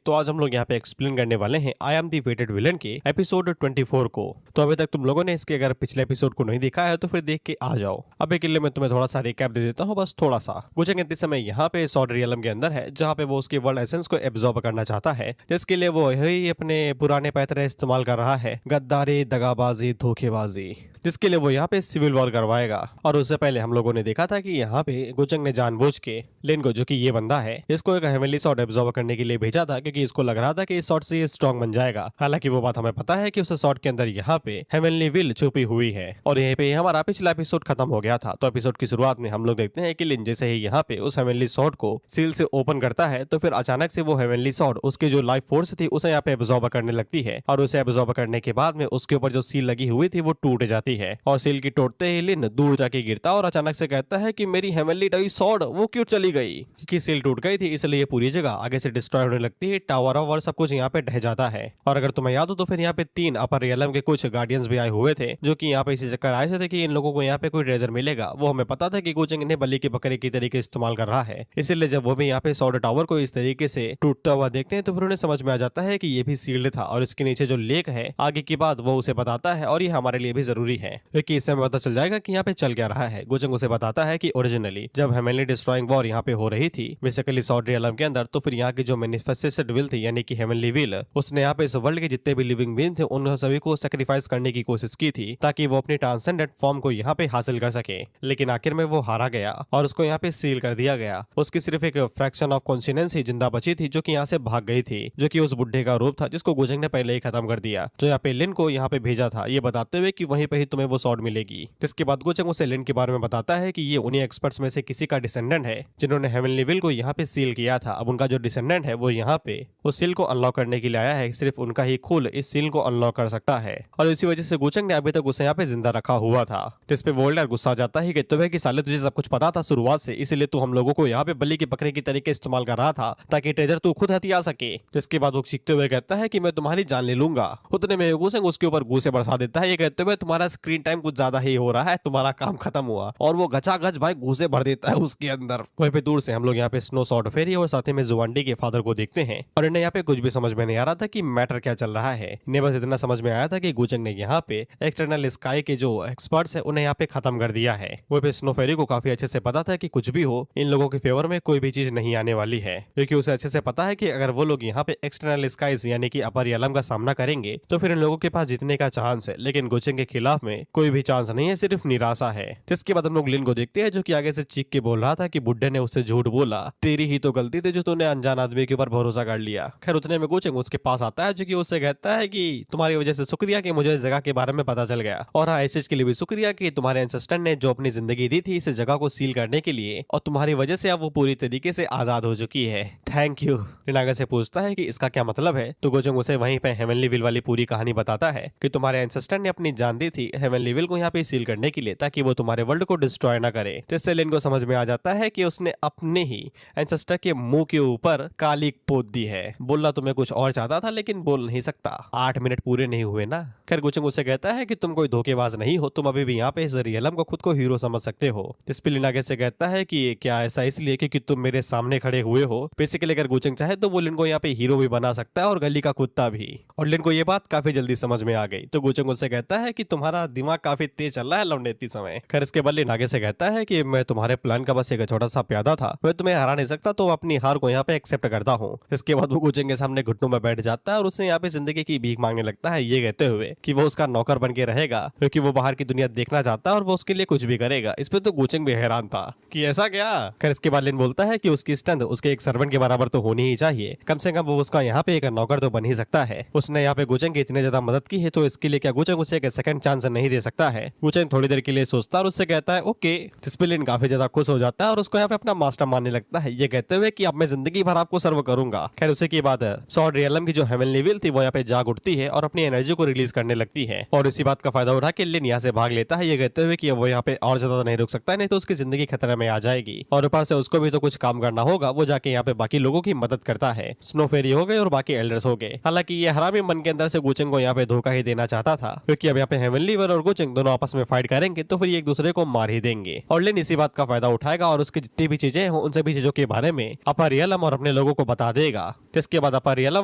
तो आज हम लोग यहाँ पे एक्सप्लेन करने वाले हैं I am the weighted villain के एपिसोड 24 को। तो अभी तक तुम लोगों ने इसके अगर पिछले एपिसोड को नहीं देखा है तो फिर देख के आ जाओ। अब के लिए मैं तुम्हें थोड़ा सा रिकैप दे देता हूँ, बस थोड़ा सा। गुचेंग इतने समय यहाँ पे सॉर्ड रियलम के अंदर है, जहाँ पे वो उसके वर्ल्ड एसेंस को एब्जॉर्ब करना चाहता है, जिसके लिए वो यही अपने पुराने पैतरे इस्तेमाल कर रहा है, गद्दारी, दगाबाजी, धोखेबाजी, जिसके लिए वो यहाँ पे सिविल वॉर करवाएगा। और उससे पहले हम लोगों ने देखा था कि यहाँ पे गुचेंग ने जानबूझ के लिन को, जो कि ये बंदा है, इसको एक हेवनली सॉर्ड एब्जॉर्ब करने के लिए भेजा था, क्योंकि इसको लग रहा था कि इस सॉर्ड से ये स्ट्रॉन्ग बन जाएगा। हालांकि वो बात हमें पता है कि उस सॉर्ड के अंदर यहाँ पे हेवनली विल छुपी हुई है। और यहीं पे हमारा पिछला एपिसोड खत्म हो गया था। तो एपिसोड की शुरुआत में हम लोग देखते हैं कि लिन जैसे ही यहाँ पे उस हेवनली सॉर्ड को सील से ओपन करता है, तो फिर अचानक से वो हेवनली सॉर्ड उसकी जो लाइफ फोर्स थी उसे यहाँ पे एब्जॉर्ब करने लगती है। और उसे एब्जॉर्ब करने के बाद में उसके ऊपर जो सील लगी हुई थी वो टूट जाती है, और सील की टूटते ही लिन दूर जाके गिरता और अचानक से कहता है कि मेरी हेवनली डाई सॉर्ड वो क्यों चली गई, क्योंकि सील टूट गई थी, इसलिए पूरी जगह आगे से डिस्ट्रॉय होने लगती है। टावर और सब कुछ यहाँ पे ढह जाता है। और अगर तुम्हें याद हो तो फिर यहाँ पे 3 अपर रियलम के कुछ गार्डियंस भी आए हुए थे, जो कि यहाँ पे इसी चक्कर आए थे कि इन लोगों को यहाँ पे कोई ट्रेजर मिलेगा। वो हमें पता था कि गुचेंग इन्हें बलि के बकरे की तरीके इस्तेमाल कर रहा है, इसीलिए जब वो भी यहाँ पे सॉर्ड टावर को इस तरीके से टूटता हुआ देखते हैं तो फिर उन्हें समझ में आ जाता है कि ये भी सील्ड था, और इसके नीचे जो लेक है आगे की बात वो उसे बताता है, और ये हमारे लिए भी जरूरी है क्योंकि इससे हमें पता चल जाएगा कि यहाँ पे चल क्या रहा है। गुचेंग उसे बताता है कि ओरिजिनली जब हेवनली डिस्ट्रॉइंग वॉर यहाँ पे हो रही थी बेसिकली सॉर्ड रियलम के अंदर, तो फिर यहाँ की जो मैनिफेस्टेड विल थी यानी कि हेवनली विल, उसने यहाँ पे इस वर्ल्ड के जितने भी लिविंग बीइंग थे उन सभी को सैक्रिफाइस करने की कोशिश की थी, ताकि वो अपनी ट्रांसेंडेंट फॉर्म को यहाँ पे हासिल कर सके। लेकिन आखिर में वो हारा गया और उसको यहाँ पे सील कर दिया गया। उसकी सिर्फ एक फ्रैक्शन ऑफ कॉन्शियस ही जिंदा बची थी, जो कि यहाँ से भाग गई थी, जो कि उस बुढ़े का रूप था जिसको गुचेंग ने पहले ही खत्म कर दिया, जो यहाँ पे लिन को यहाँ पे भेजा था, ये बताते हुए कि वहीं पे ही तुम्हें वो सॉर्ड मिलेगी। जिसके बाद गुचेंग उसे लिन के बारे में बताता है कि ये उन्हीं एक्सपर्ट्स में से किसी का डिसेंडेंट है जिन्होंने हेवनली विल को यहाँ पे सील किया था। अब उनका जो डिसेंडेंट है वो यहाँ पे उस सील को अनलॉक करने के लिए आया है, सिर्फ उनका ही खून इस सील को अनलॉक कर सकता है। और इसी वजह से गुचेंग ने अभी तक उसे यहाँ पे जिंदा रखा हुआ था, जिसपे वोल्डर गुस्सा आ जाता है, कहते हुए कि साले तुझे सब कुछ पता था शुरुआत से, इसीलिए तू हम लोगों को यहाँ पे बलि के बकरे की तरीके इस्तेमाल कर रहा था ताकि ट्रेजर तू खुद हथिया सके। जिसके बाद वो चीखते हुए कहता है कि मैं तुम्हारी जान ले लूंगा। उतने में गुचेंग उसके ऊपर घूसे बरसा देता है, ये कहते हुए तुम्हारा स्क्रीन टाइम कुछ ज्यादा ही हो रहा है, तुम्हारा काम खत्म हुआ। और वो गचा गच भाई घूसे भर देता है उसके अंदर। वहीं पे दूर से हम लोग यहाँ पे स्नो सॉर्ड फेरी और साथ में जुवांडी के फादर को देखते हैं, और इन्हें यहाँ पे कुछ भी समझ में नहीं आ रहा था कि मैटर क्या चल रहा है। इन्हें बस इतना समझ में आया था कि गुचेंग ने यहाँ पे एक्सटर्नल स्काई के जो एक्सपर्ट्स है उन्हें यहाँ पे खत्म कर दिया है। वो पे स्नो फेरी को काफी अच्छे से पता था कि कुछ भी हो इन लोगों के फेवर में कोई भी चीज नहीं आने वाली है, क्योंकि उसे अच्छे से पता है कि अगर वो लोग यहाँ पे एक्सटर्नल स्काईज यानी कि अपर रियलम का सामना करेंगे तो फिर इन लोगों के पास जीतने का चांस है, लेकिन गुचेंग के खिलाफ में कोई भी चांस नहीं है, सिर्फ निराशा है। जिसके बाद हम लोग लिन को देखते हैं, जो कि आगे से चीख के बोल रहा था कि बुड्ढे ने उससे झूठ बोला, तेरी ही तो गलती थी जो तूने अनजान आदमी के ऊपर भरोसा कर लिया। खैर उतने में गुचेंग उसके पास आता है, जो कि उससे कहता है कि तुम्हारी वजह से शुक्रिया कि मुझे इस जगह के बारे में पता चल गया, और हाँ इस चीज के लिए भी शुक्रिया कि तुम्हारे एंसेस्टर ने जो अपनी जिंदगी दी थी इस जगह को सील करने के लिए, और तुम्हारी वजह से अब वो पूरी तरीके से आजाद हो चुकी है। Thank you. लिन आगे से पूछता है कि इसका क्या मतलब है, तो गुचेंग उसे वहीं पे हेवनली विल वाली पूरी कहानी बताता है कि तुम्हारे एंसेस्टर ने अपनी जान दी थी हेवनली विल को यहाँ पे सील करने के लिए, ताकि वो तुम्हारे वर्ल्ड को डिस्ट्रॉय ना करे। जिससे लिन को समझ में आ जाता है कि उसने अपने ही एंसेस्टर के मुंह के ऊपर काली पोत दी है। बोलना तुम्हें कुछ और चाहता था लेकिन बोल नहीं सकता, 8 मिनट पूरे नहीं हुए ना। खैर गुचेंग उससे कहता है कि तुम कोई धोखेबाज नहीं हो, तुम अभी भी यहाँ पे इस रियलम को खुद को हीरो समझ सकते हो। इस पे लिन आगे से कहता है कि क्या ऐसा इसलिए कि तुम मेरे सामने खड़े हुए हो। बेसिकली अगर गुचेंग चाहे तो वो लिन को यहाँ पे हीरो भी बना सकता है और गली का कुत्ता भी, और लिन को ये बात काफी जल्दी समझ में आ गई। तो गुचेंग उससे कहता है कि तुम्हारा दिमाग काफी तेज चल रहा है लौंडे इतनी समय। खैर इसके बाद लिन आगे से कहता है कि मैं तुम्हारे प्लान का बस एक छोटा सा प्यादा था, मैं तुम्हें हरा नहीं सकता, तो अपनी हार को यहाँ पे एक्सेप्ट करता हूँ। इसके बाद वो गुचेंग के सामने घुटनों में बैठ जाता है और उससे यहाँ पे जिंदगी की भीख मांगने लगता है, ये कहते हुए कि वो उसका नौकर बन के रहेगा, क्योंकि वो बाहर की दुनिया देखना चाहता है और वो उसके लिए कुछ भी करेगा। इस पे तो गुचेंग भी हैरान था कि ऐसा क्या। खैर इसके बाद लिन बोलता है कि उसकी स्ट्रेंथ उसके एक सर्वेंट के बराबर तो होनी ही चाहिए, कम से कम वो उसका यहाँ पे एक नौकर तो बन ही सकता है। उसने यहाँ पे गुचेंग की इतने ज्यादा मदद की है, तो इसके लिए क्या गुचेंग उसे एक सेकंड चांस नहीं दे सकता है। गुचेंग थोड़ी देर के लिए सोचता है और उससे कहता है ओके। जिस पे लिन काफी ज्यादा खुश हो जाता है और उसको यहाँ पे अपना मास्टर मानने लगता है, ये कहते हुए कि अब मैं जिंदगी भर आपको सर्व करूंगा। खैर उसी की बात है सॉर्ड रियलम की जो हेवनली विल थी वो यहाँ पे जाग उठती है और अपनी एनर्जी को रिलीज करने लगती है, और इसी बात का फायदा उठा के लिन यहाँ से भाग लेता है, ये कहते हुए कि वो यहाँ पे और ज्यादा नहीं रुक सकता, नहीं तो उसकी जिंदगी खतरे में आ जाएगी। और ऊपर से उसको भी तो कुछ काम करना होगा, वो जाके यहाँ पे बाकी लोगों की मदद करता है। स्नो फेरी हो गए और बाकी एल्डर्स हो गए। हालांकि ये हरामी मन के अंदर से गुचेंग को यहाँ पे धोखा ही देना चाहता था, क्योंकि अब यहाँ पे हेवनली विल और गुचेंग दोनों आपस में फाइट करेंगे तो फिर एक दूसरे को मार ही देंगे, और लिन इसी बात का फायदा उठाएगा और उसकी जितनी भी चीजें हैं उन सभी चीजों के बारे में अपर रियलम और अपने लोगों को बता देगा। जिसके बाद अपर रियलम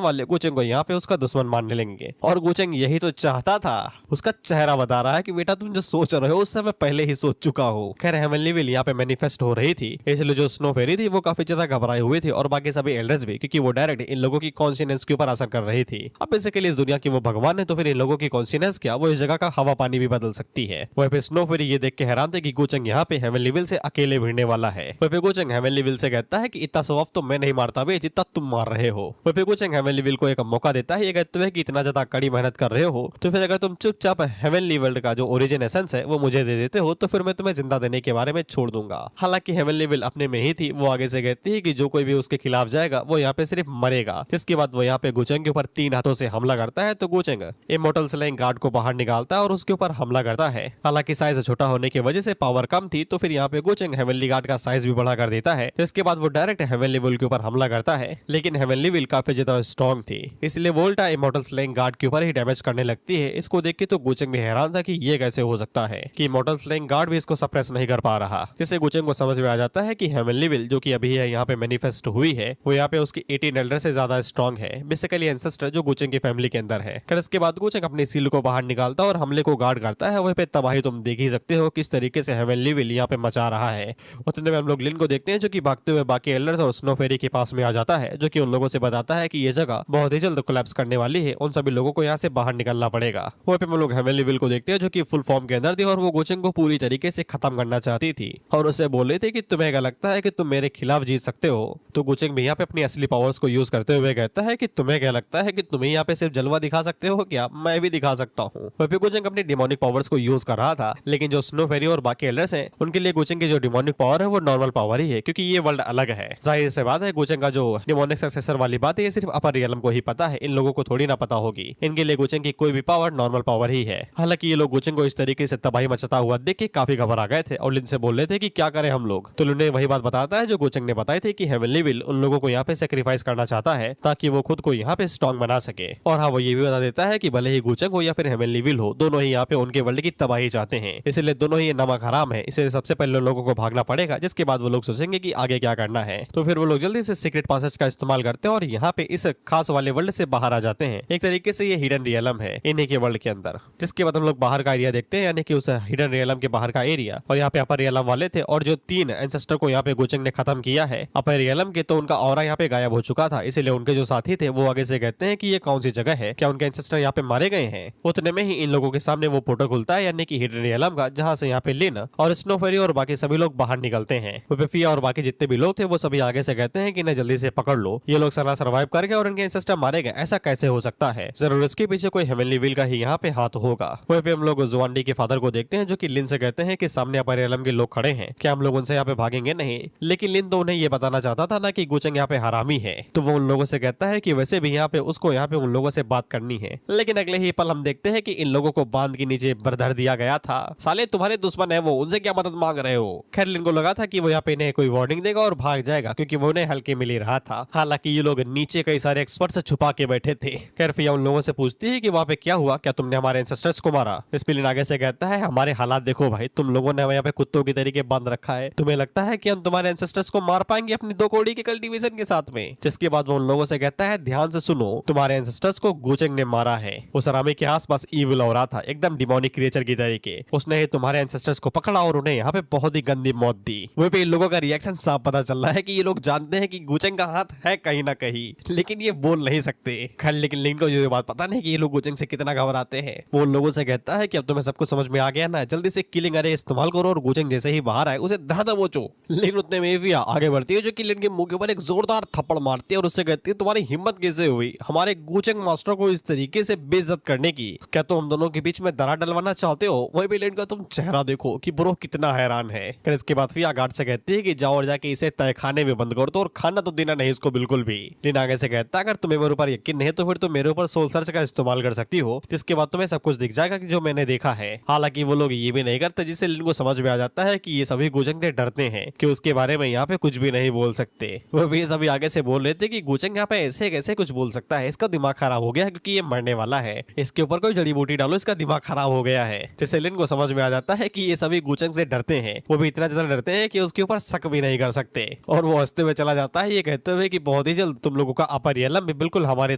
वाले गुचेंग को यहाँ पे उसका दुश्मन मानने लगेंगे और गुचेंग यही तो चाहता था। उसका चेहरा बता रहा है कि बेटा तुम जो सोच रहे हो उससे मैं पहले ही सोच चुका हूँ। खैर हेवनली विल यहाँ पे मैनिफेस्ट हो रही थी, इसलिए जो स्नो फेरी थी वो काफी ज्यादा घबराए हुए थे और बाकी सभी एल्डर्स भी, क्योंकि वो डायरेक्ट इन लोगों की कॉन्शियस के ऊपर असर कर रही थी। अब बेसिकली इस दुनिया की वो भगवान है, तो फिर इन लोगों की कॉन्शियस क्या वो इस जगह का हवा पानी भी बदल सकती है। वहीं पे स्नो फेरी ये देख के हैरान थे कि गुचेंग यहाँ पे हेवनली विल से अकेले भिड़ने वाला है। वहीं पे गुचेंग हेवनली विल से कहता है कि इतना शो ऑफ तो मैं नहीं मारता बे जितना तुम मार रहे हो। वहीं पे गुचेंग हेवनली विल को एक मौका देता है, ये कहते हुए कि इतना ज्यादा कड़ी मेहनत कर रहे हो तो फिर अगर तुम चुपचाप हेवनली वर्ल्ड का जो ओरिजिन एसेंस है वो मुझे दे देते हो तो फिर मैं तुम्हें जिंदा देने के बारे में छोड़ दूंगा। हालांकि हेवनली विल अपने में ही थी, वो आगे से कहती है कि जो कोई भी उसके खिलाफ जाएगा वो यहाँ पे सिर्फ मरेगा। जिसके बाद वो यहाँ पे गुचेंग के ऊपर 3 हाथों से हमला करता है, तो गुचेंग इमोर्टल स्लेइंग गार्ड को बाहर निकालता है और उसके ऊपर हमला करता है। हालांकि साइज छोटा होने की वजह से पावर कम थी, तो फिर यहाँ पे गुचेंग हेवनली गार्ड का साइज भी बढ़ा कर देता है। जिसके बाद वो डायरेक्ट हेवनली विल के ऊपर हमला करता है, लेकिन हेवनली विल काफी ज्यादा स्ट्रॉन्ग थी, इसलिए वोल्टा इमोर्टल स्लेइंग गार्ड के ऊपर ही डैमेज करने लगती है। इसको देख के तो गुचेंग भी हैरान था कि ये कैसे हो सकता है कि इमोर्टल स्लेइंग गार्ड भी इसको सप्रेस नहीं कर पा रहा। जिससे गुचेंग को समझ में आ जाता है कि हेवनली विल जो कि अभी यहाँ पे मैनिफेस्ट हुई है वो यहाँ पे उसकी 18 एल्डर से ज्यादा स्ट्रॉन्ग है, बेसिकली एंसेस्टर जो गुचेंग की फैमिली के अंदर है। फिर इसके बाद गुचेंग अपनी सील को बाहर निकालता है और हमले को गार्ड करता है। वहीं पे तबाही तुम देख ही सकते हो किस तरीके से हेवनली विल यहाँ पे मचा रहा है। उतने में हम लोग लिन को देखते हैं जो कि भागते हुए बाकी एल्डर्स और स्नो फेरी के पास में आ जाता है, जो कि उन लोगों से बताता है कि ये जगह बहुत ही जल्द कोलैप्स करने वाली है, उन सभी लोगों को यहाँ से बाहर निकलना पड़ेगा। वहीं पे हम लोग हेवनली विल को देखते हैं जो कि फुल फॉर्म के अंदर थी और वो गुचेंग को पूरी तरीके से खत्म करना चाहती थी और उसे बोल रही थी कि तुम्हें क्या लगता है कि तुम मेरे खिलाफ जीत सकते हो। तो गुचेंग भी यहाँ पे अपनी असली पावर्स को यूज करते हुए कहता है कि तुम्हें क्या लगता है कि तुम्हें यहाँ पे सिर्फ जलवा दिखा सकते हो क्या, मैं भी दिखा सकता हूँ। वहीं पे गुचेंग अपनी डिमोनिक पावर्स को यूज कर रहा था, लेकिन जो स्नो फेरी और बाकी एल्डर्स हैं उनके लिए गुचेंग की जो डिमोनिक पावर है वो नॉर्मल पावर ही है, क्योंकि ये वर्ल्ड अलग है। जाहिर सी बात है गुचेंग का जो डिमोनिक सक्सेसर वाली बात है ये सिर्फ अपर रियलम को ही पता है, इन लोगों को थोड़ी ना पता होगी। इनके लिए गुचेंग की कोई भी पावर नॉर्मल पावर ही है। हालांकि ये लोग गुचेंग को इस तरीके से तबाही मचाता हुआ देख के काफी घबरा गए थे और लिन से बोल रहे थे कि क्या करें हम लोग। तो लिन ने वही बात बताता है जो गुचेंग ने बताई थी कि हेवनली विल उन लोगों को यहाँ पे सेक्रीफाइस करना चाहता है ताकि वो खुद को यहाँ पे स्ट्रॉन्ग बना सके। और हाँ, वो ये भी बता देता है कि भले ही गुचेंग हो या फिर हेवनली विल हो, दोनों ही यहाँ पे उनके वर्ल्ड की तबाही चाहते हैं, इसलिए दोनों ही नमक हराम है। इसलिए सबसे पहले लोगों को भागना पड़ेगा, जिसके बाद वो लोग सोचेंगे कि आगे क्या करना है। तो फिर वो लोग जल्दी से सीक्रेट पासेज का इस्तेमाल करते हैं और यहाँ पे इस खास वाले वर्ल्ड से बाहर आ जाते हैं। एक तरीके से ये हिडन रियलम है इन्हीं के वर्ल्ड के अंदर। जिसके बाद हम लोग बाहर का एरिया देखते हैं, यानी कि उस हिडन रियलम के बाहर का एरिया। और यहाँ पे अपर रियलम वाले थे और जो 3 एंसेस्टर को यहाँ पे गुचेंग ने खत्म किया है अपर रियलम के, तो उनका ऑरा यहाँ पे गायब हो चुका था, इसलिए उनके जो साथी थे वो आगे से कहते हैं कि ये कौन सी जगह है, क्या उनके एंसेस्टर यहाँ पे मारे गए हैं। उतने में ही इन लोगों के सामने वो पोर्टल खुलता है, यानी कि हिडन रियलम का, जहाँ से यहाँ पे लिन और स्नो फेरी और बाकी सभी लोग बाहर निकलते हैं। फिया और बाकी जितने भी लोग थे वो सभी आगे से कहते हैं कि इन्हें जल्दी से पकड़ लो, ये लोग सारा सर्वाइव कर गए और इनके एंसेस्टर मारे गए, ऐसा कैसे हो सकता है, जरूर इसके पीछे कोई हेवनली विल का ही यहाँ पे हाथ होगा। वहीं पे हम लोग जुआनडी के फादर को देखते हैं जो कि लिन से कहते हैं कि सामने अपर रियलम के लोग खड़े हैं, क्या हम लोग उनसे यहाँ पे भागेंगे नहीं। लेकिन लिन तो उन्हें ये बताना चाहता था ना कि गुचेंग यहाँ पे हरामी है, तो वो उन लोगों से कहता है कि वैसे भी यहाँ पे उसको यहाँ पे उन लोगों से बात करनी है। लेकिन अगले ही पल हम देखते हैं कि इन लोगों को बांध के नीचे बरधर दिया गया था। साले तुम्हारे दुश्मन है वो, उनसे क्या मदद मांग रहे हो। खैर लिन को लगा था कि वो यहाँ पे इन्हें कोई वार्निंग देगा और भाग जाएगा, क्योंकि वो उन्हें हल्के में ले रहा था। हालांकि ये लोग नीचे कई सारे एक्सपर्ट से छुपा के बैठे थे। खैर फिया उन लोगों से पूछती है कि वहाँ पे क्या हुआ, क्या तुमने हमारे एंसेस्टर्स को मारा। इस पे लिन आगे से कहता है हमारे हालात देखो भाई, तुम लोगों ने यहाँ पे कुत्तों की तरीके बांध रखा है, तुम्हें लगता है कि हम तुम्हारे एंसेस्टर्स को मार पाएंगे अपनी 2 कौड़ी के कल्टीवेशन के साथ में। जिसके बाद वो उन लोगों से कहता है ध्यान से सुनो, तुम्हारे एंसेस्टर्स को गुचेंग ने मारा है। उस हरामी के आसपास ईविल हो रहा था, एकदम डिमोनिक क्रिएचर की तरीके। उसने ही तुम्हारे एंसेस्टर्स को पकड़ा और उन्हें यहाँ पे बहुत ही गंदी मौत दी। वहीं पे इन लोगों का रिएक्शन साफ पता चल रहा है कि ये लोग जानते हैं कि गुचेंग का हाथ है कहीं ना कहीं, लेकिन ये बोल नहीं सकते। खैर लेकिन लिन को ये बात पता नहीं कि ये लोग गुचेंग से कितना घबराते हैं। वो उन लोगों से कहता है कि अब तुम्हें सब कुछ समझ में आ गया ना, जल्दी से किलिंग अरे इस्तेमाल करो और गुचेंग जैसे ही बाहर आए उसे धड़ दबोचो। लेकिन उतने में भी आगे बढ़ती है जो कि लिन के मुंह के ऊपर एक जोरदार थप्पड़ मारती है और उससे कहती है तुम्हारी हिम्मत कैसे हुई हमारे गुचेंग मास्टर को इस तरीके से बेइज्जत करने की, क्या तुम हम दोनों के बीच में दरार डलवाना चाहते हो। वही भी लिन का तुम चेहरा देखो कि ब्रो कितना हैरान है। फिर इसके बाद फिया गार्ड से कहती है कि जाओ और जाके इसे तय खाने में बंद कर दो और खाना तो देना नहीं इसको बिल्कुल भी। लिन आगे से कहता है अगर तुम्हें मेरे ऊपर यकीन नहीं है तो फिर तुम मेरे ऊपर सोल सर्च का इस्तेमाल कर सकती हो, जिसके बाद तुम्हें सब कुछ दिख जाएगा कि जो मैंने देखा है। हालांकि वो लोग ये भी नहीं करते, जिससे लिन को समझ में आ जाता है कि ये सभी गुचेंग से डरते हैं कि उसके बारे में यहाँ पे कुछ भी नहीं बोल सकते। वो भी सभी आगे से बोल रहे थे कि गुचेंग यहाँ पे ऐसे कैसे कुछ बोल सकता है, इसका दिमाग खराब हो गया है क्योंकि ये मरने वाला है, इसके ऊपर कोई जड़ी बूटी डालो, इसका दिमाग खराब हो गया है। जिससे लिन को समझ में आ जाता है कि ये सभी गुचेंग से डरते हैं, वो भी इतना ज्यादा डरते हैं कि उसके ऊपर शक भी नहीं कर सकते। और वो हंसते हुए चला जाता है ये कहते हुए कि बहुत ही जल्द तुम लोगों का अपर रियलम भी बिल्कुल हमारे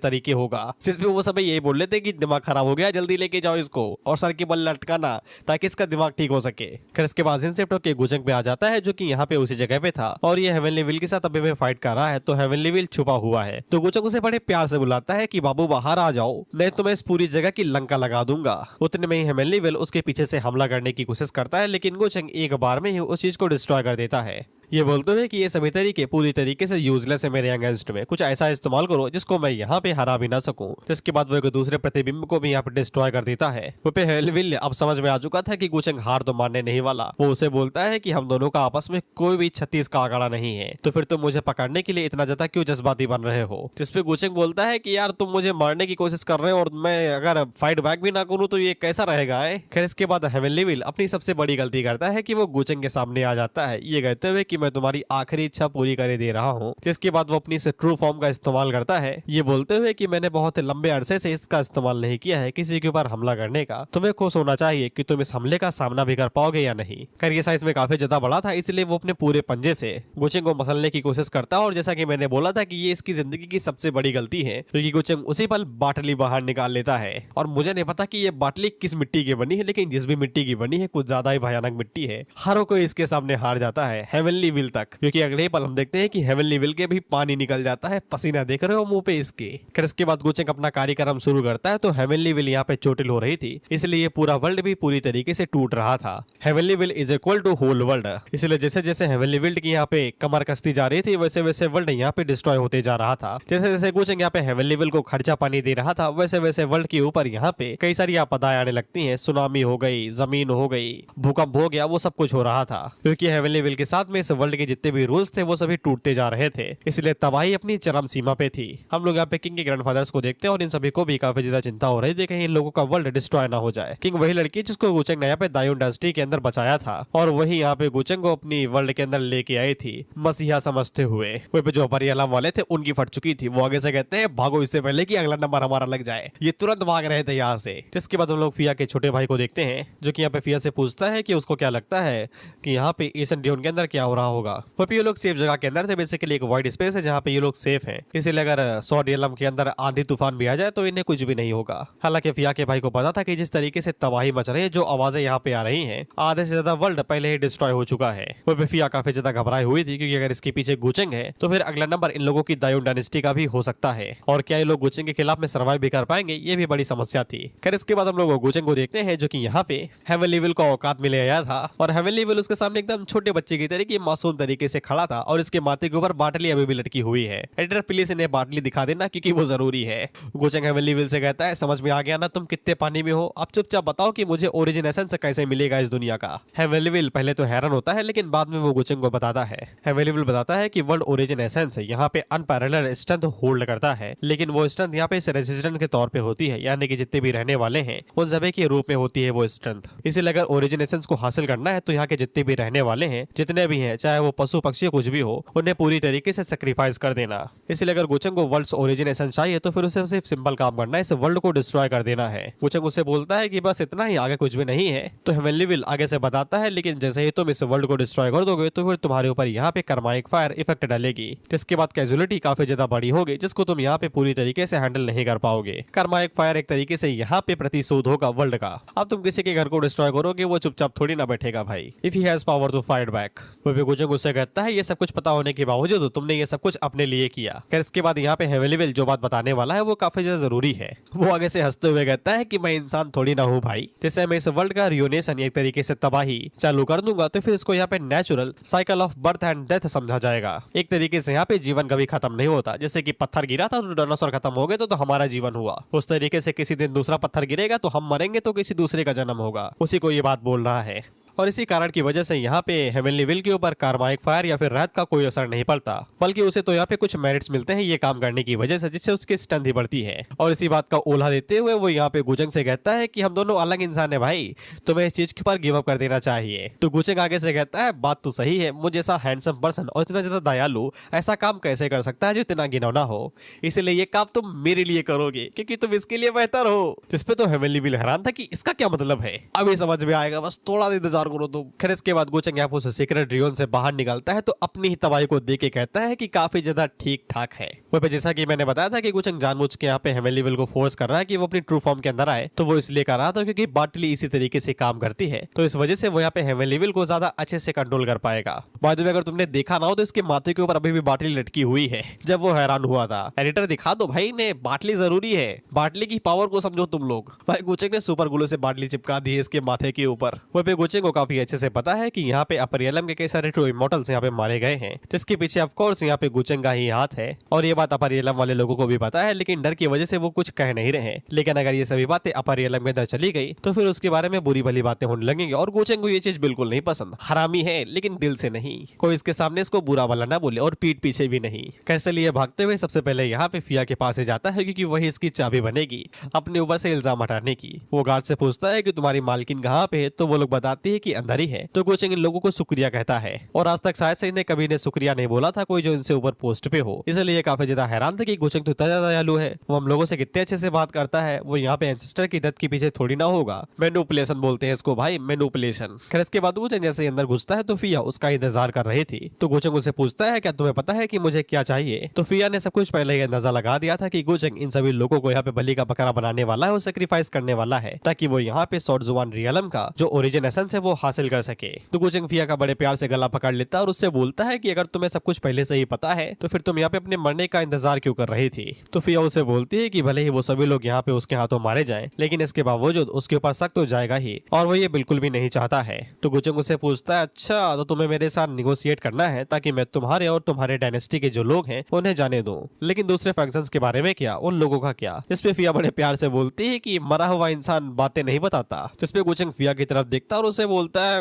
तरीके होगा। जिसमें वो सब यही बोल रहे थे कि दिमाग खराब हो गया, जल्दी लेके जाओ इसको और सर के बल लटकाना ताकि इसका दिमाग ठीक हो सके। फिर इसके बाद इंसेप्टर के गुचंग पे आ जाता है जो कि यहाँ पे उसी जगह पे था और ये हेवनली विल के साथ अभी भी फाइट कर रहा है। तो हेवनली विल छुपा हुआ है तो गुचंग उसे बड़े प्यार से बुलाता है कि बाबू बाहर आ जाओ, नहीं तो मैं इस पूरी जगह की लंका लगा दूंगा। उतने में ही हेवनली विल उसके पीछे से हमला करने की कोशिश करता है लेकिन गुचंग एक बार में ही उस चीज को डिस्ट्रॉय कर देता है। ये बोलते हुए कि ये सभी तरीके पूरी तरीके से यूजलेस है मेरे अगेंस्ट में, कुछ ऐसा इस्तेमाल करो जिसको मैं यहाँ पे हरा भी ना सकूं। जिसके बाद वो एक दूसरे प्रतिबिंब को भी यहाँ पे डिस्ट्रॉय कर देता है। वो पे हेलविल अब समझ में आ चुका था कि गुचंग हार तो मानने नहीं वाला। वो उसे बोलता है कि हम दोनों का आपस में कोई भी 36 का आंकड़ा नहीं है, तो फिर तुम मुझे पकड़ने के लिए इतना ज्यादा क्यों जज्बाती बन रहे हो। जिसपे गुचंग बोलता है कि यार तुम मुझे मारने की कोशिश कर रहे हो और मैं अगर फाइट बैक भी ना करूँ तो ये कैसा रहेगा। खैर इसके बाद हेवनली विल अपनी सबसे बड़ी गलती करता है कि वो गुचंग के सामने आ जाता है ये कहते हुए कि मैं तुम्हारी आखिरी इच्छा पूरी करे दे रहा हूँ। जिसके बाद वो अपनी ट्रू फॉर्म का इस्तेमाल करता है ये बोलते हुए कि मैंने बहुत लंबे अरसे से इसका इस्तेमाल नहीं किया है किसी के ऊपर हमला करने का। तुम्हें खुश होना चाहिए कि तुम इस हमले का सामना भी कर पाओगे या नहीं। खैर ये साइज में काफी ज्यादा बड़ा था इसलिए वो अपने पूरे पंजे से गुचंग को मसलने की कोशिश करता है और जैसा कि मैंने बोला था कि ये इसकी जिंदगी की सबसे बड़ी गलती है क्योंकि गुचंग उसी पल बाटली बाहर निकाल लेता है। और मुझे नहीं पता कि ये बाटली किस मिट्टी की बनी है, लेकिन जिस भी मिट्टी की बनी है कुछ ज्यादा ही भयानक मिट्टी है। हर कोई इसके सामने हार जाता है, हेवनली विल तक, क्योंकि अगले पल हम देखते हैं कि हेवनली विल के भी पानी निकल जाता है, पसीना देख रहे हो मुंह पे इसके। फिर इसके बाद गुचंग अपना कार्यक्रम शुरू करता है। तो हेवनली विल यहाँ पे चोटिल हो रही थी इसलिए ये पूरा वर्ल्ड भी पूरी तरीके से टूट रहा था। Heavenly will is equal to whole world, इसलिए जैसे जैसे हेवनली विल की यहाँ पे कमर कसती जा रही थी वैसे वैसे वर्ल्ड यहाँ पे डिस्ट्रॉय होते जा रहा था। जैसे जैसे गुचंग यहाँ पे हेवनली विल को खर्चा पानी दे रहा था वैसे वैसे वर्ल्ड के ऊपर यहाँ पे कई सारी आपदाएं आने लगती हैं। सुनामी हो गई, जमीन हो गई, भूकंप हो गया, वो सब कुछ हो रहा था क्योंकि हेवनली विल के साथ में इस वर्ल्ड के जितने भी रूल्स थे वो सभी टूटते जा रहे थे। इसलिए तबाही अपनी चरम सीमा पे थी। हम लोग यहाँ पे किंग के ग्रैंडफादर्स को देखते हैं और इन सभी को भी काफी ज्यादा चिंता हो रही थी कहीं इन लोगों का वर्ल्ड डिस्ट्रॉय ना हो जाए। किंग वही लड़की जिसको गुचंग ने यहाँ पे दायूं डायनेस्टी के अंदर बचाया था और वही यहाँ पे गुचंग को अपनी वर्ल्ड के अंदर लेके आई थी मसीहा समझते हुए। वही पे जो परियालाम वाले थे उनकी फट चुकी थी। वो आगे से कहते हैं भागो इससे पहले कि अगला नंबर हमारा लग जाए। ये तुरंत भाग रहे थे यहाँ से। जिसके बाद हम लोग फिया के छोटे भाई को देखते हैं जो कि यहाँ पे फिया से पूछता है कि उसको क्या लगता है कि यहाँ पे ईसन ड्यून के अंदर क्या हो रहा होगा। वो पे ये लोग सेफ जगह के अंदर थे, बेसिकली एक वाइड स्पेस है जहाँ पे ये लोग सेफ हैं। इसीलिए अगर 100 रियलम के अंदर आंधी तूफान भी आ जाए तो इन्हें कुछ भी नहीं होगा। हालांकि फिया के भाई को पता था कि जिस तरीके से तबाही मच रही है, जो आवाजें यहाँ पे आ रही हैं, आधे से ज्यादा वर्ल्ड पहले ही डिस्ट्रॉय हो चुका है। वो पे फिया काफी ज्यादा घबराई हुई थी क्योंकि अगर इसके पीछे गुचंग है तो फिर अगला नंबर इन लोगों की दायूं डायनेस्टी का भी हो सकता है और क्या ये लोग गुचंग के खिलाफ में सर्वाइव भी कर पाएंगे, ये भी बड़ी समस्या थी। खैर इसके बाद हम लोग गुचंग को देखते हैं जो कि यहाँ पे हेवनली विल को औकात में ले आया था और हेवनली विल उसके सामने एकदम छोटे बच्चे की तरीके मासूम तरीके से खड़ा था और इसके माथे के ऊपर बाटली अभी भी लटकी हुई है। एडिटर प्लीज इन्हें बाटली दिखा देना क्योंकि वो जरूरी है। गुचंग हेवनली विल से कहता है समझ में आ गया ना तुम कितने पानी में हो, अब चुपचाप बताओ कि मुझे ओरिजिन एसेंस कैसे मिलेगा इस दुनिया का। हेवनली विल पहले तो हैरान होता है लेकिन बाद में वो गुचंग को बताता है। हेवनली विल बताता है कि वर्ल्ड ओरिजिन एसेंस यहाँ पे अनपैरेलल स्ट्रेंथ होल्ड करता है, लेकिन वो स्ट्रेंथ यहाँ पे रेजिस्टेंट के तौर पे होती है, यानी कि जितने भी रहने वाले हैं उन सभी के रूप में होती है वो स्ट्रेंथ। इसलिए अगर ओरिजिन एसेंस को हासिल करना है तो यहाँ के जितने भी रहने वाले हैं, जितने भी हैं, चाहे वो पशु पक्षी कुछ भी हो, उन्हें पूरी तरीके से सेक्रीफाइस कर देना। इसलिए अगर गुचंग को वर्ल्ड ओरिजिन एसेंस चाहिए तो फिर उसे सिर्फ सिंपल काम करना है, इस वर्ल्ड को डिस्ट्रॉय कर देना है। गुचंग उससे बोलता है कि बस इतना ही, आगे कुछ भी नहीं है। तो हेवनली विल आगे से बताता है लेकिन जैसे ही तुम इस वर्ल्ड को डिस्ट्रॉय कर दोगे तो फिर तुम्हारे ऊपर यहाँ पे कर्माइक फायर इफेक्ट डालेगी, जिसके बाद कैजुअलिटी काफी ज्यादा बड़ी होगी जिसको तुम यहाँ पे पूरी तरीके से हैंडल नहीं कर पाओगे। कर्माइक फायर एक तरीके से यहाँ पे प्रतिशोध होगा वर्ल्ड का। अब तुम किसी के घर को डिस्ट्रॉय करोगे वो चुपचाप थोड़ी ना बैठेगा भाई, if he has power to fight back. वो भी गुचंग उससे कहता है ये सब कुछ पता होने के बावजूद तुमने ये सब कुछ अपने लिए किया। खैर इसके बाद यहाँ पे हेवनली विल जो बात बताने वाला है वो काफी ज्यादा जरूरी है। वो आगे से हंसते हुए कहता है कि मैं इंसान थोड़ी ना हूँ भाई, जैसे मैं इस वर्ल्ड का रियोनेशन एक तरीके से तबाही चालू कर दूंगा तो फिर इसको यहाँ पे natural cycle of birth and death समझा जाएगा। एक तरीके से यहाँ पे जीवन कभी खत्म नहीं होता, जैसे कि पत्थर गिरा था तो डायनासोर खत्म हो गए तो हमारा जीवन हुआ, उस तरीके से किसी दिन दूसरा पत्थर गिरेगा तो हम मरेंगे तो किसी दूसरे का जन्म होगा, उसी को ये बात बोल रहा है। और इसी कारण की वजह से यहाँ पे हेवनली विल के ऊपर कार्माइक फायर या फिर रात का कोई असर नहीं पड़ता, बल्कि उसे तो यहाँ पे कुछ मेरिट्स मिलते हैं ये काम करने की वजह से, जिससे उसकी स्ट्रेंथ ही बढ़ती है। और इसी बात का ओल्हा देते हुए वो यहाँ पे गुचंग से कहता है कि हम दोनों अलग इंसान है भाई, तुम्हें इस चीज के ऊपर गिव अप कर देना चाहिए। तो गुचंग आगे से कहता है बात तो सही है, मुझे ऐसा हैंडसम पर्सन और इतना ज्यादा दयालु ऐसा काम कैसे कर सकता है जो इतना घिनौना हो, इसलिए ये काम तुम मेरे लिए करोगे क्योंकि तुम इसके लिए बेहतर हो। जिसपे तो हेवनली विल हैरान था कि इसका क्या मतलब है, अभी समझ में आएगा, बस थोड़ा इंतजार करो तुम। खैर इसके बाद गोचंग यहाँ पर सीक्रेट रियोन से बाहर निकलता है तो अपनी ही तबाही को देख के कहता है कि काफी ज्यादा ठीक ठाक है। वहीं पे जैसा कि मैंने बताया था कि गोचंग जानबूझ के यहाँ पे हेवनली विल को फोर्स कर रहा है कि वो अपनी ट्रू फॉर्म के अंदर आए, तो वो इसलिए कर रहा था क्योंकि बाटली इसी तरीके से काम करती है, तो इस वजह से वो यहाँ पे हेवनली विल को ज्यादा अच्छे से कंट्रोल कर पाएगा। बाय द वे अगर तुमने देखा ना हो तो इसके माथे के ऊपर अभी भी बाटली लटकी हुई है। जब वो हैरान हुआ था, एडिटर दिखा दो भाई ने, बाटली जरूरी है, बाटली की पावर को समझो तुम लोग। भाई गोचंग ने सुपर ग्लू से बाटली चिपका दी है इसके माथे के ऊपर। वहीं पे गोचंग को काफी अच्छे से पता है कि यहाँ पे अपर रियलम के कई सारे ट्रू इमॉर्टल्स यहाँ पे मारे गए हैं, जिसके पीछे ऑफ कोर्स यहाँ पे गोचंग का ही हाथ है, और ये बात अपर रियलम वाले लोगों को भी पता है, लेकिन डर की वजह से वो कुछ कह नहीं रहे। लेकिन अगर ये सभी बातें अपर रियलम के अंदर चली गई तो फिर उसके बारे में बुरी भली बातें होने लगेंगी, और गोचंग को ये चीज बिल्कुल नहीं पसंद। हरामी है लेकिन दिल से नहीं, कोई इसके सामने इसको बुरा भला ना बोले और पीठ पीछे भी नहीं। कैसे लिए भागते हुए सबसे पहले यहाँ पे फिया के पास जाता है, क्योंकि वही इसकी चाबी बनेगी अपने ऊपर से इल्जाम हटाने की। वो गार्ड से पूछता है कि तुम्हारी मालकिन कहाँ पे है, तो वो लोग बताती है कि अंदर ही है। तो गोचंग इन लोगों को शुक्रिया कहता है, और आज तक शायद से इन्हें कभी ने शुक्रिया नहीं बोला था कोई जो इनसे ऊपर पोस्ट पे हो, इसलिए काफी ज्यादा हैरान थे कि गोचंग तो इतना ज्यादा दयालु है, वो हम लोगों से कितने अच्छे से बात करता है, वो यहाँ पे एंसेस्टर की दत्त के पीछे थोड़ी ना होगा। मैनिपुलेशन बोलते हैं इसको भाई, मैनिपुलेशन। खैर इसके बाद गोचंग जैसे अंदर घुसता है तो फिया उसका इंतजार कर रही थी। तो गोचंग उसे पूछता है क्या तुम्हें पता है कि मुझे क्या चाहिए। तो फिया ने सब कुछ पहले ही अंदाजा लगा दिया था कि गोचंग इन सभी लोगों को यहाँ पे बलि का बकरा बनाने वाला है और सेक्रीफाइस करने वाला है, ताकि वो यहाँ पे शॉर्ट जुबान रियलम का जो ओरिजिन एसेंस है वो हासिल कर सके। तो गोचंग फिया का बड़े प्यार से गला पकड़ लेता है और उससे बोलता है कि अगर तुम्हें सब कुछ पहले से ही पता है तो फिर तुम यहाँ पे अपने मरने का इंतजार क्यों कर रही थी। तो फिया उसे बोलती है कि भले ही वो सभी लोग यहाँ पे उसके हाथों मारे जाएं, लेकिन इसके बावजूद उसके ऊपर शक तो जाएगा ही, और वो ये बिल्कुल भी नहीं चाहता है। तो गोचंग उसे पूछता है अच्छा तो तुम्हें मेरे साथ निगोशिएट करना है ताकि मैं तुम्हारे और तुम्हारे डायनेस्टी के जो लोग हैं उन्हें जाने दूं, लेकिन दूसरे फैक्शंस के बारे में क्या, उन लोगों का क्या। इस पे फिया बड़े प्यार से बोलती है कि मरा हुआ इंसान बातें नहीं बताता। जिसपे गोचंग फिया की तरफ देखता और उसे बोलता है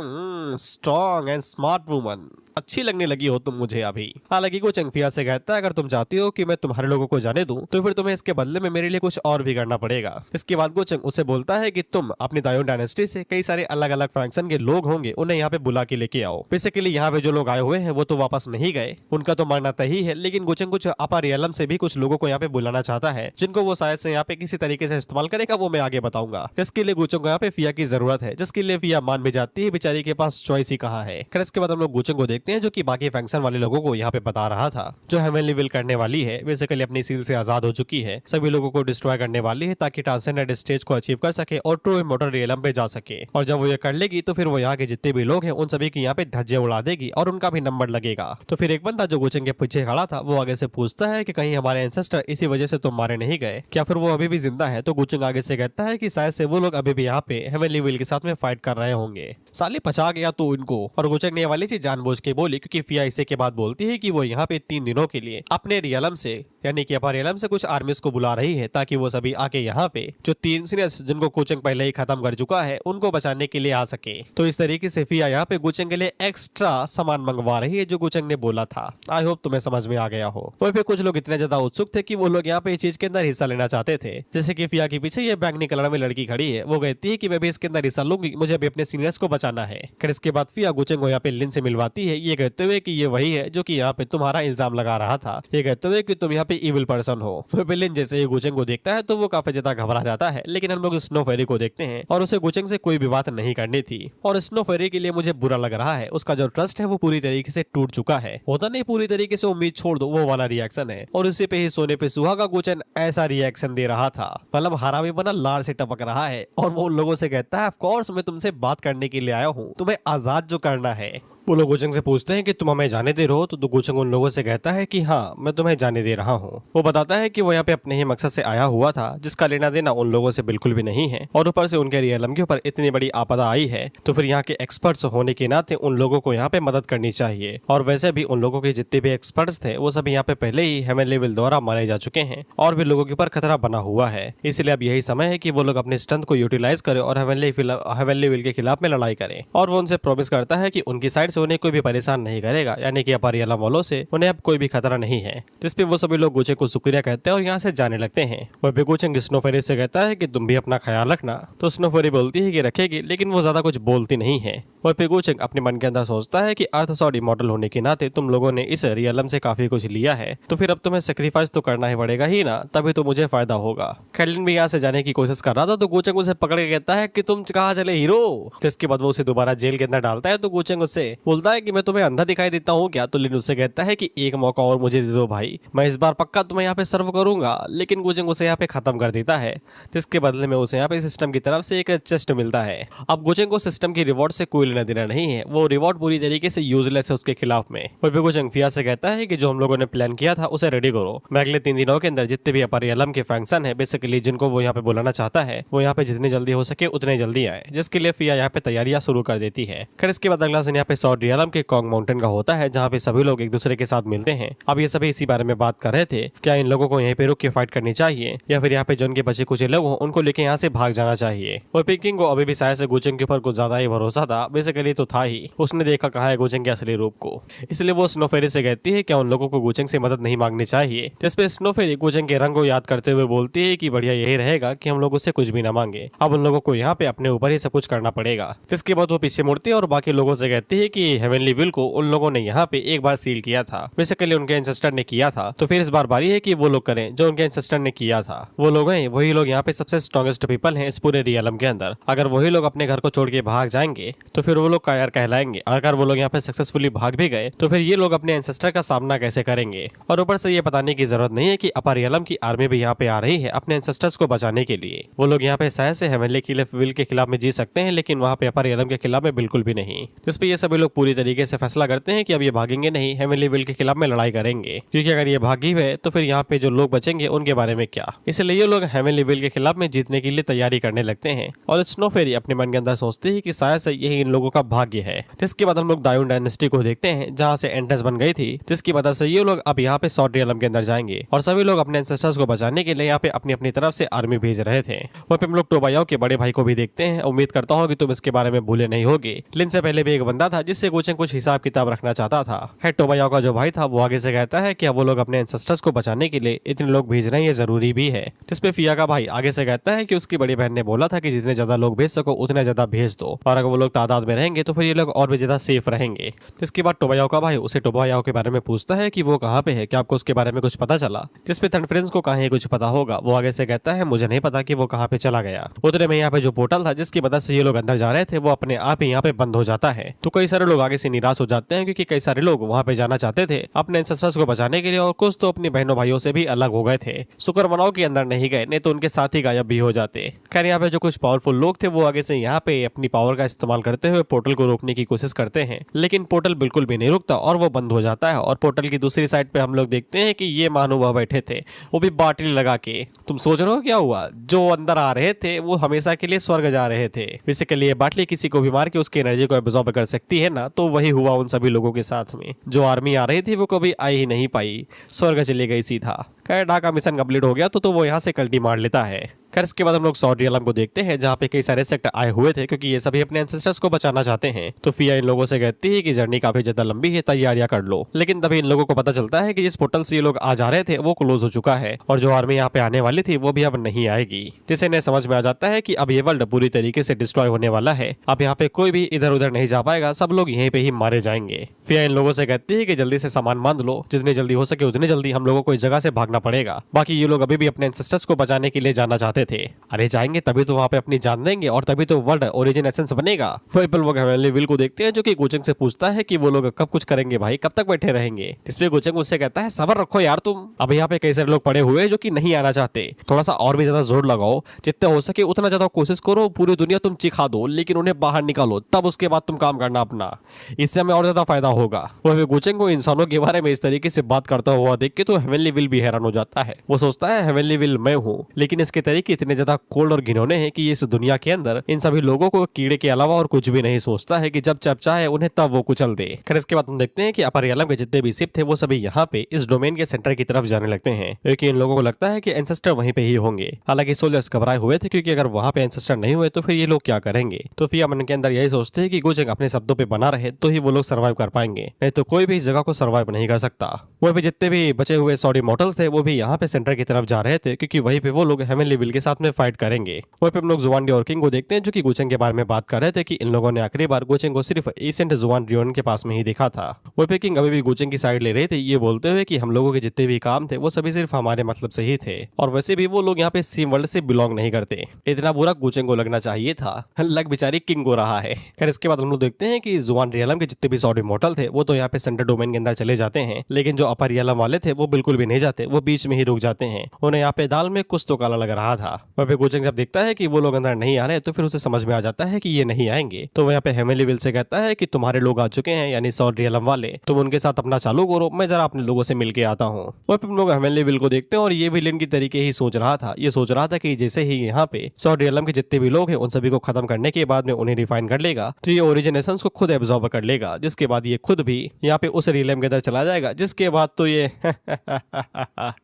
स्ट्रॉन्ग एंड स्मार्ट वुमन, अच्छी लगने लगी हो तुम मुझे अभी। हालांकि गोचंग फिया से कहता है अगर तुम चाहती हो कि मैं तुम्हारे लोगों को जाने दूं तो फिर तुम्हें इसके बदले में मेरे लिए कुछ और भी करना पड़ेगा। इसके बाद गोचंग उसे बोलता है कि तुम अपनी दायोन डायनेस्टी से कई सारे अलग अलग फैक्शन के लोग होंगे, उन्हें यहाँ पे बुला के लेके आओ। बेसिकली यहाँ पे जो लोग आए हुए हैं वो तो वापस नहीं गए, उनका तो मरना तय है, लेकिन गोचंग कुछ अपर रियलम से भी कुछ लोगों को यहाँ पे बुलाना चाहता है, जिनको वो शायद से यहाँ पे किसी तरीके से इस्तेमाल करेगा, वो मैं आगे बताऊंगा। इसके लिए गोचंग को यहाँ पे फिया की जरूरत है, जिसके लिए फिया मान भी जाती है, बेचारी के पास चॉइस ही कहाँ है। खैर इसके बाद हम लोग गोचंग को देखते हैं जो कि बाकी फैक्शन वाले लोगों को यहाँ पे बता रहा था, जो हेवनली विल करने वाली है, बेसिकली अपनी सील से आजाद हो चुकी है, सभी लोगों को डिस्ट्रॉय करने वाली है ताकि ट्रांसेंडेंट स्टेज को अचीव कर सके और ट्रू इमॉर्टल रियलम पे जा सके। और जब वो ये कर लेगी तो फिर वो यहाँ के जितने भी लोग हैं उन सभी की यहाँ पे धज्जियां उड़ा देगी और उनका भी नंबर लगेगा। तो फिर एक बंदा जो गोचंग के पीछे खड़ा था वो आगे से पूछता है कि कहीं हमारे एंसेस्टर इसी वजह से तो मारे नहीं गए क्या, फिर वो अभी भी जिंदा है। तो गोचंग आगे से कहता है कि शायद से वो लोग अभी भी यहाँ पे हेवनली विल के साथ में फाइट कर रहे होंगे। साले पचा गया तो इनको। और गोचंग ने ये वाली चीज जानबूझ के बोली क्योंकि फिया इसे के बाद बोलती है कि वो यहाँ पे 3 दिनों के लिए अपने रियलम से यानी कि अपर रियलम से कुछ आर्मीज को बुला रही है, ताकि वो सभी आके यहाँ पे जो 3 सीनियर्स जिनको गोचंग पहले ही खत्म कर चुका है उनको बचाने के लिए आ सके। तो इस तरीके से फिया यहाँ पे गोचंग के लिए एक्स्ट्रा सामान मंगवा रही है जो गोचंग ने बोला था। आई होप तुम्हें समझ में आ गया हो। वहीं पे कुछ लोग इतने ज्यादा उत्सुक थे कि वो लोग यहाँ पे इस चीज के अंदर हिस्सा लेना चाहते थे। जैसे कि फिया के पीछे ये बैंगनी कलर में लड़की खड़ी है, वो कहती है कि मैं भी इसके अंदर हिस्सा लूंगी, मुझे भी अपने सीनियर्स को बचाना है। फिर इसके बाद फिया गोचंग को यहाँ पे लिन से मिलवाती है, ये कहते हुए कि ये वही है जो कि यहाँ पे तुम्हारा इल्जाम लगा रहा था, ये कहते हुए कि तुम यहाँ पे इविल पर्सन हो। फिर लिन जैसे ही गोचंग को देखता है तो वो काफी ज्यादा घबरा जाता है, लेकिन हम लोग स्नो फेरी को देखते हैं और उसे गोचंग से कोई भी बात नहीं करनी थी। और स्नो फेरी के लिए मुझे बुरा लग रहा है, उसका जो ट्रस्ट है वो पूरी तरीके से टूट चुका है। होता नहीं पूरी तरीके से उम्मीद छोड़ दो, वो वाला रिएक्शन है। और उसी पे ही सोने पे सुहागा गोचंग ऐसा रिएक्शन दे रहा था, मतलब हरामी बना लार से टपक रहा है। और वो उन लोगों से कहता है ऑफ कोर्स मैं तुमसे बात करने के लिए आया हूँ, तुम्हें आजाद जो करना है। वो लोग गोचंग से पूछते हैं कि तुम हमें जाने दे रहे हो, तो गोचंग उन लोगों से कहता है कि हाँ मैं तुम्हें जाने दे रहा हूँ। वो बताता है कि वो यहाँ पे अपने ही मकसद से आया हुआ था, जिसका लेना देना उन लोगों से बिल्कुल भी नहीं है, और ऊपर से उनके रियलम के ऊपर इतनी बड़ी आपदा आई है, तो फिर यहाँ के एक्सपर्ट्स होने के नाते उन लोगों को यहाँ पे मदद करनी चाहिए। और वैसे भी उन लोगों के जितने भी एक्सपर्ट्स थे वो सब यहाँ पे पहले ही हेवनली विल द्वारा मारे जा चुके हैं और भी लोगों के ऊपर खतरा बना हुआ है। इसलिए अब यही समय है कि वो लोग अपने स्ट्रेंथ को यूटिलाइज करें और हेवनली विल के खिलाफ में लड़ाई करें। और वो उनसे प्रॉमिस करता है कि उनकी साइड से उन्हें कोई भी परेशान नहीं करेगा, यानी कि अपर रियलम वालों से उन्हें अब कोई भी खतरा नहीं है। जिसपे वो सभी लोग गुचेंग को शुक्रिया कहते हैं और यहाँ से जाने लगते हैं। वह भी गुचेंग स्नो फेरी से कहता है कि तुम भी अपना ख्याल रखना। तो स्नो फेरी बोलती है कि रखेगी, लेकिन वो ज्यादा कुछ बोलती नहीं है। और फिर गुचेंग अपने मन के अंदर सोचता है कि अर्थ सॉर्ड इमॉर्टल होने के नाते तुम लोगों ने इस रियलम से काफी कुछ लिया है, तो फिर अब तुम्हें सेक्रीफाइस तो करना ही पड़ेगा ही ना, तभी तो मुझे फायदा होगा। कैटलिन भी यहाँ से जाने की कोशिश कर रहा था, तो गुचेंग उसे पकड़ के कहता है कि तुम कहाँ चले हीरो। जिसके बाद वो उसे दोबारा जेल के अंदर डालता है। तो गुचेंग उससे बोलता है कि मैं तुम्हें अंधा दिखाई देता हूँ क्या। तो लिन उससे कहता है कि एक मौका और मुझे दे दो भाई, मैं इस बार पक्का तुम्हें यहाँ पे सर्व करूंगा। लेकिन गुचेंग उसे यहाँ पे खत्म कर देता है, जिसके बदले में उसे यहाँ पे सिस्टम की तरफ से एक चेस्ट मिलता है। अब गुचेंग को सिस्टम की रिवॉर्ड से कोई लेना देना नहीं है, वो रिवॉर्ड पूरी तरीके से यूजलेस है उसके खिलाफ में। और फिर गुचेंग फिया से कहता है कि जो हम लोगों ने प्लान किया था उसे रेडी करो। मैं अगले 3 दिनों के अंदर जितने भी अपर रियलम के फंक्शन है, बेसिकली जिनको वो यहाँ पे बुलाना चाहता है, वो यहाँ पे जितनी जल्दी हो सके उतने जल्दी आए, जिसके लिए फिया यहाँ पे तैयारियां शुरू कर देती है। खैर इसके बाद अगला सीन यहाँ पे सॉर्ड रियलम के कॉन्ग माउंटेन का होता है, जहाँ पे सभी लोग एक दूसरे के साथ मिलते हैं। अब ये सभी इसी बारे में बात कर रहे थे, क्या इन लोगों को यहीं पे रुक के फाइट करनी चाहिए या फिर यहाँ पे जो उनके बचे कुछ लोग हों उनको लेके यहाँ से भाग जाना चाहिए। और पिकिंग को अभी भी शायद से गुचेंग के ऊपर कुछ ज्यादा ही भरोसा था, बेसिकली तो था ही, उसने देखा कहा है गुचेंग के असली रूप को। इसलिए वो स्नो फेरी से कहती है क्या उन लोगों को गुचेंग से मदद नहीं मांगनी चाहिए। जिसपे स्नो फेरी गुचेंग के रंग को याद करते हुए बोलती है कि बढ़िया यही रहेगा कि हम लोग उससे कुछ भी ना मांगे, अब उन लोगों को यहाँ पे अपने ऊपर ही सब कुछ करना पड़ेगा। जिसके बाद वो पीछे मुड़ती है और बाकी लोगों से कहती है कि हेवनली विल को उन लोगों ने यहाँ पे एक बार सील किया था, बेसिकली उनके एंसेस्टर ने किया था, तो फिर इस बार बारी है कि वो लोग करें जो उनके एंसेस्टर ने किया था। वो लोग हैं वही लोग यहाँ पे सबसे स्ट्रॉन्गेस्ट पीपल हैं इस पूरे रियलम के अंदर। अगर वही लोग अपने घर को छोड़ के भाग जाएंगे तो फिर वो लोग कायर कहलाएंगे। अगर वो लोग यहाँ पे सक्सेसफुली भाग भी गए तो फिर ये लोग अपने एंसेस्टर का सामना कैसे करेंगे। और ऊपर से ये बताने की जरूरत नहीं है कि अपर रियलम की आर्मी भी यहाँ पे आ रही है अपने एंसेस्टर्स को बचाने के लिए। वो लोग यहाँ पे शायद से हेवनली विल के खिलाफ में जीत सकते हैं, लेकिन वहाँ पे अपर रियलम के खिलाफ में बिल्कुल भी नहीं। जिस पे ये सभी लोग पूरी तरीके से फैसला करते हैं कि अब ये भागेंगे नहीं, हेवनली विल के खिलाफ में लड़ाई करेंगे, क्योंकि अगर ये भागी हुए तो फिर यहाँ पे जो लोग बचेंगे उनके बारे में क्या। इसलिए ये लोग हेवनली विल के खिलाफ में जीतने के लिए तैयारी करने लगते हैं। और स्नो फेरी अपने मन के अंदर सोचती है कि शायद से यही इन लोगों का भाग्य है। जिसके बाद हम लोग दायून डायनेस्टी को देखते हैं, जहाँ से एंट्रेंस बन गई थी, जिसकी वजह से ये लोग अब यहाँ पे सॉर्ड रियलम के अंदर जाएंगे और सभी लोग अपने एंसेस्टर्स को बचाने के लिए यहाँ पे अपनी अपनी तरफ से आर्मी भेज रहे थे। वहाँ पे हम लोग टोबायाओ के बड़े भाई को भी देखते हैं। उम्मीद करता हूँ कि तुम इसके बारे में भूले नहीं होगे। लिन से पहले भी एक बंदा था जिससे गुचेंग कुछ हिसाब किताब रखना चाहता था। है टोबायाओ का जो भाई था वो आगे से कहता है कि अब वो लोग अपने एंसेस्टर्स को बचाने के लिए इतने लोग भेज रहे हैं, ये जरूरी भी है। जिसपे फिया का भाई आगे से कहता है कि उसकी बड़ी बहन ने बोला था कि जितने ज्यादा लोग भेज सको उतने ज्यादा भेज दो, और अगर वो लोग तादाद में रहेंगे तो फिर ये लोग और भी ज्यादा सेफ रहेंगे। जिसके बाद टोबायाओ का भाई उसे टोबायाओ के बारे में पूछता है कि वो कहाँ पे है, क्या आपको उसके बारे में कुछ पता चला। जिसपे थंड प्रिंस को कहीं कुछ पता होगा। वो आगे से कहता है मुझे नहीं पता कि वो कहाँ पे चला गया। उतने में यहाँ पे जो पोर्टल था जिसकी मदद से ये लोग अंदर जा रहे थे वो अपने आप ही यहाँ पे बंद हो जाता है। तो कई सारे लोग आगे से निराश हो जाते हैं, क्योंकि कई सारे लोग वहाँ पे जाना चाहते थे अपने एंसेस्टर्स को बचाने के लिए, और कुछ तो अपने बहनों भाइयों से भी अलग हो गए थे। शुक्र मनाओ के अंदर नहीं गए, नहीं तो उनके साथ ही गायब भी हो जाते। खैर यहाँ पे जो कुछ पावरफुल लोग थे वो आगे से यहाँ पे अपनी पावर का इस्तेमाल करते हुए पोर्टल को रोकने की कोशिश करते हैं, लेकिन पोर्टल बिल्कुल भी नहीं रुकता और वो बंद हो जाता है। और पोर्टल की दूसरी साइड पे हम लोग देखते हैं कि ये महानुभाव बैठे थे, वो भी बाटली लगा के। तुम सोच रहे हो क्या हुआ? जो अंदर आ रहे थे वो हमेशा के लिए स्वर्ग जा रहे थे। बेसिकली ये बाटली किसी को भी मार के उसकी एनर्जी को एब्जॉर्ब कर सकती है ना, तो वही हुआ उन सभी लोगों के साथ में। जो आर्मी आ रही थी वो कभी आई ही नहीं पाई, स्वर्ग चली गई सीधा। खैर का मिशन कंप्लीट हो गया तो वो यहाँ से कल्टी मार लेता है। खैर इसके बाद हम लोग सॉर्ड रियलम को देखते हैं, जहाँ पे कई सारे सेक्ट आए हुए थे, क्योंकि ये सभी अपने एंसेस्टर्स को बचाना चाहते हैं। तो फिया इन लोगों से कहती है कि जर्नी काफी ज्यादा लंबी है, तैयारियां कर लो। लेकिन तभी इन लोगों को पता चलता है कि जिस पोर्टल से ये लोग आ जा रहे थे वो क्लोज हो चुका है, और जो आर्मी यहाँ पे आने वाली थी वो भी अब नहीं आएगी। जिससे इन्हें समझ में आ जाता है कि अब ये वर्ल्ड पूरी तरीके से डिस्ट्रॉय होने वाला है। अब यहाँ पे कोई भी इधर उधर नहीं जा पाएगा, सब लोग यहीं पे ही मारे जाएंगे। फिया इन लोगों से कहती है कि जल्दी से सामान बांध लो, जितनी जल्दी हो सके उतनी जल्दी हम लोगों को इस जगह से भागना पड़ेगा। बाकी ये लोग अभी भी अपने एंसेस्टर्स को बचाने के लिए जाना चाहते थे। अरे जाएंगे तभी तो वहाँ पे अपनी जान देंगे, और तभी तो वर्ल्ड ओरिजिन एसेंस बनेगा। फिर वो हेवनली विल को देखते हैं, जो कि गुचेंग से पूछता है कि वो लोग कब कुछ करेंगे भाई, कब तक बैठे रहेंगे। जिसपे गुचेंग उससे कहता है सब्र रखो यार तुम, अब यहाँ पे कई सारे लोग पड़े हुए हैं जो कि नहीं आना चाहते, थोड़ा सा और भी ज्यादा जोर लगाओ, जितने हो सके उतना ज्यादा कोशिश करो, पूरी दुनिया तुम चिखा दो, लेकिन उन्हें बाहर निकालो, तब उसके बाद तुम काम करना अपना, इससे हमें और ज्यादा फायदा होगा। वो गुचेंग को इंसानों के बारे में इस तरीके से बात करता हुआ देख के तो हेवनली विल भी हैरान हो जाता है। वो सोचता है हेवनली विल मैं हूँ, लेकिन इसके तरीके कि इतने ज्यादा कोल्ड और घिनौने हैं कि इस दुनिया के अंदर इन सभी लोगों को कीड़े के अलावा और कुछ भी नहीं सोचता है कि जब चाहे उन्हें तब वो कुचल दे। खैर इसके बाद हम देखते हैं कि अपर रियलम के जितने भी शिप थे वो सभी यहाँ पे इस डोमेन के सेंटर की तरफ जाने लगते हैं, क्योंकि इन लोगों को लगता है कि एंसेस्टर वहीं पे ही होंगे। हालांकि सोल्जर्स घबराए हुए थे, क्योंकि अगर वहां पे एंसेस्टर नहीं हुए तो फिर ये लोग क्या करेंगे। तो फिया मन के अंदर यही सोचते हैं कि गुजंग अपने शब्दों पे बना रहे तो ही वो लोग सर्वाइव कर पाएंगे, नहीं तो कोई भी इस जगह को सर्वाइव नहीं कर सकता। वो भी जितने भी बचे हुए सॉरी मॉडल्स थे वो भी यहाँ पे सेंटर की तरफ जा रहे थे, क्योंकि वहीं पे वो लोग हेवनली विल के साथ में फाइट करेंगे। वहीं पे हम लोग जुआनडी और किंग को देखते हैं, जो कि गुचेंग के बारे में बात कर रहे थे कि इन लोगों ने आखिरी बार गुचेंग को सिर्फ एसेंट जुआन रियोन के पास में ही देखा था। वहीं पे किंग अभी भी गुचेंग की साइड ले रहे थे, ये बोलते हुए कि हम लोगों के जितने भी काम थे वो सभी सिर्फ हमारे मतलब से ही थे, और वैसे भी वो लोग यहाँ पे सीम वर्ल्ड से बिलोंग नहीं करते। इतना बुरा गुचेंग को लगना चाहिए था, लग बेचारी किंग को रहा है। खैर इसके बाद हम लोग देखते हैं कि जुआन रियलम के जितने भी सॉरी मॉडल थे वो तो यहाँ पे सेंटर डोमेन के अंदर चले जाते हैं, लेकिन जो अपर रियलम वाले थे वो बिल्कुल भी नहीं जाते, वो बीच में ही रुक जाते हैं। उन्हें यहाँ पे दाल में कुछ तो काला लग रहा था। वहाँ पे गुचेंग जब देखता है कि वो लोग अंदर नहीं आ रहे तो फिर उसे समझ में आ जाता है कि ये नहीं आएंगे। तो वो यहाँ पे हेवनली विल से कहता है कि तुम्हारे लोग आ चुके हैं, यानी सॉरी रियलम वाले, तुम उनके साथ अपना चालू करो, मैं जरा अपने लोगों से मिल के आता हूँ। वहाँ पे हम लोग हेवनली विल को देखते हैं और ये विलेन की तरीके ही सोच रहा था। ये सोच रहा था कि जैसे ही यहाँ पे सॉरी रियलम के जितने भी लोग हैं उन सभी को खत्म करने के बाद में उन्हें रिफाइन कर लेगा, तो ये ओरिजिन एसेंस को खुद एब्जॉर्ब कर लेगा, जिसके बाद ये खुद भी यहाँ पे उस रियलम के अंदर चला जाएगा, जिसके बाद तो ये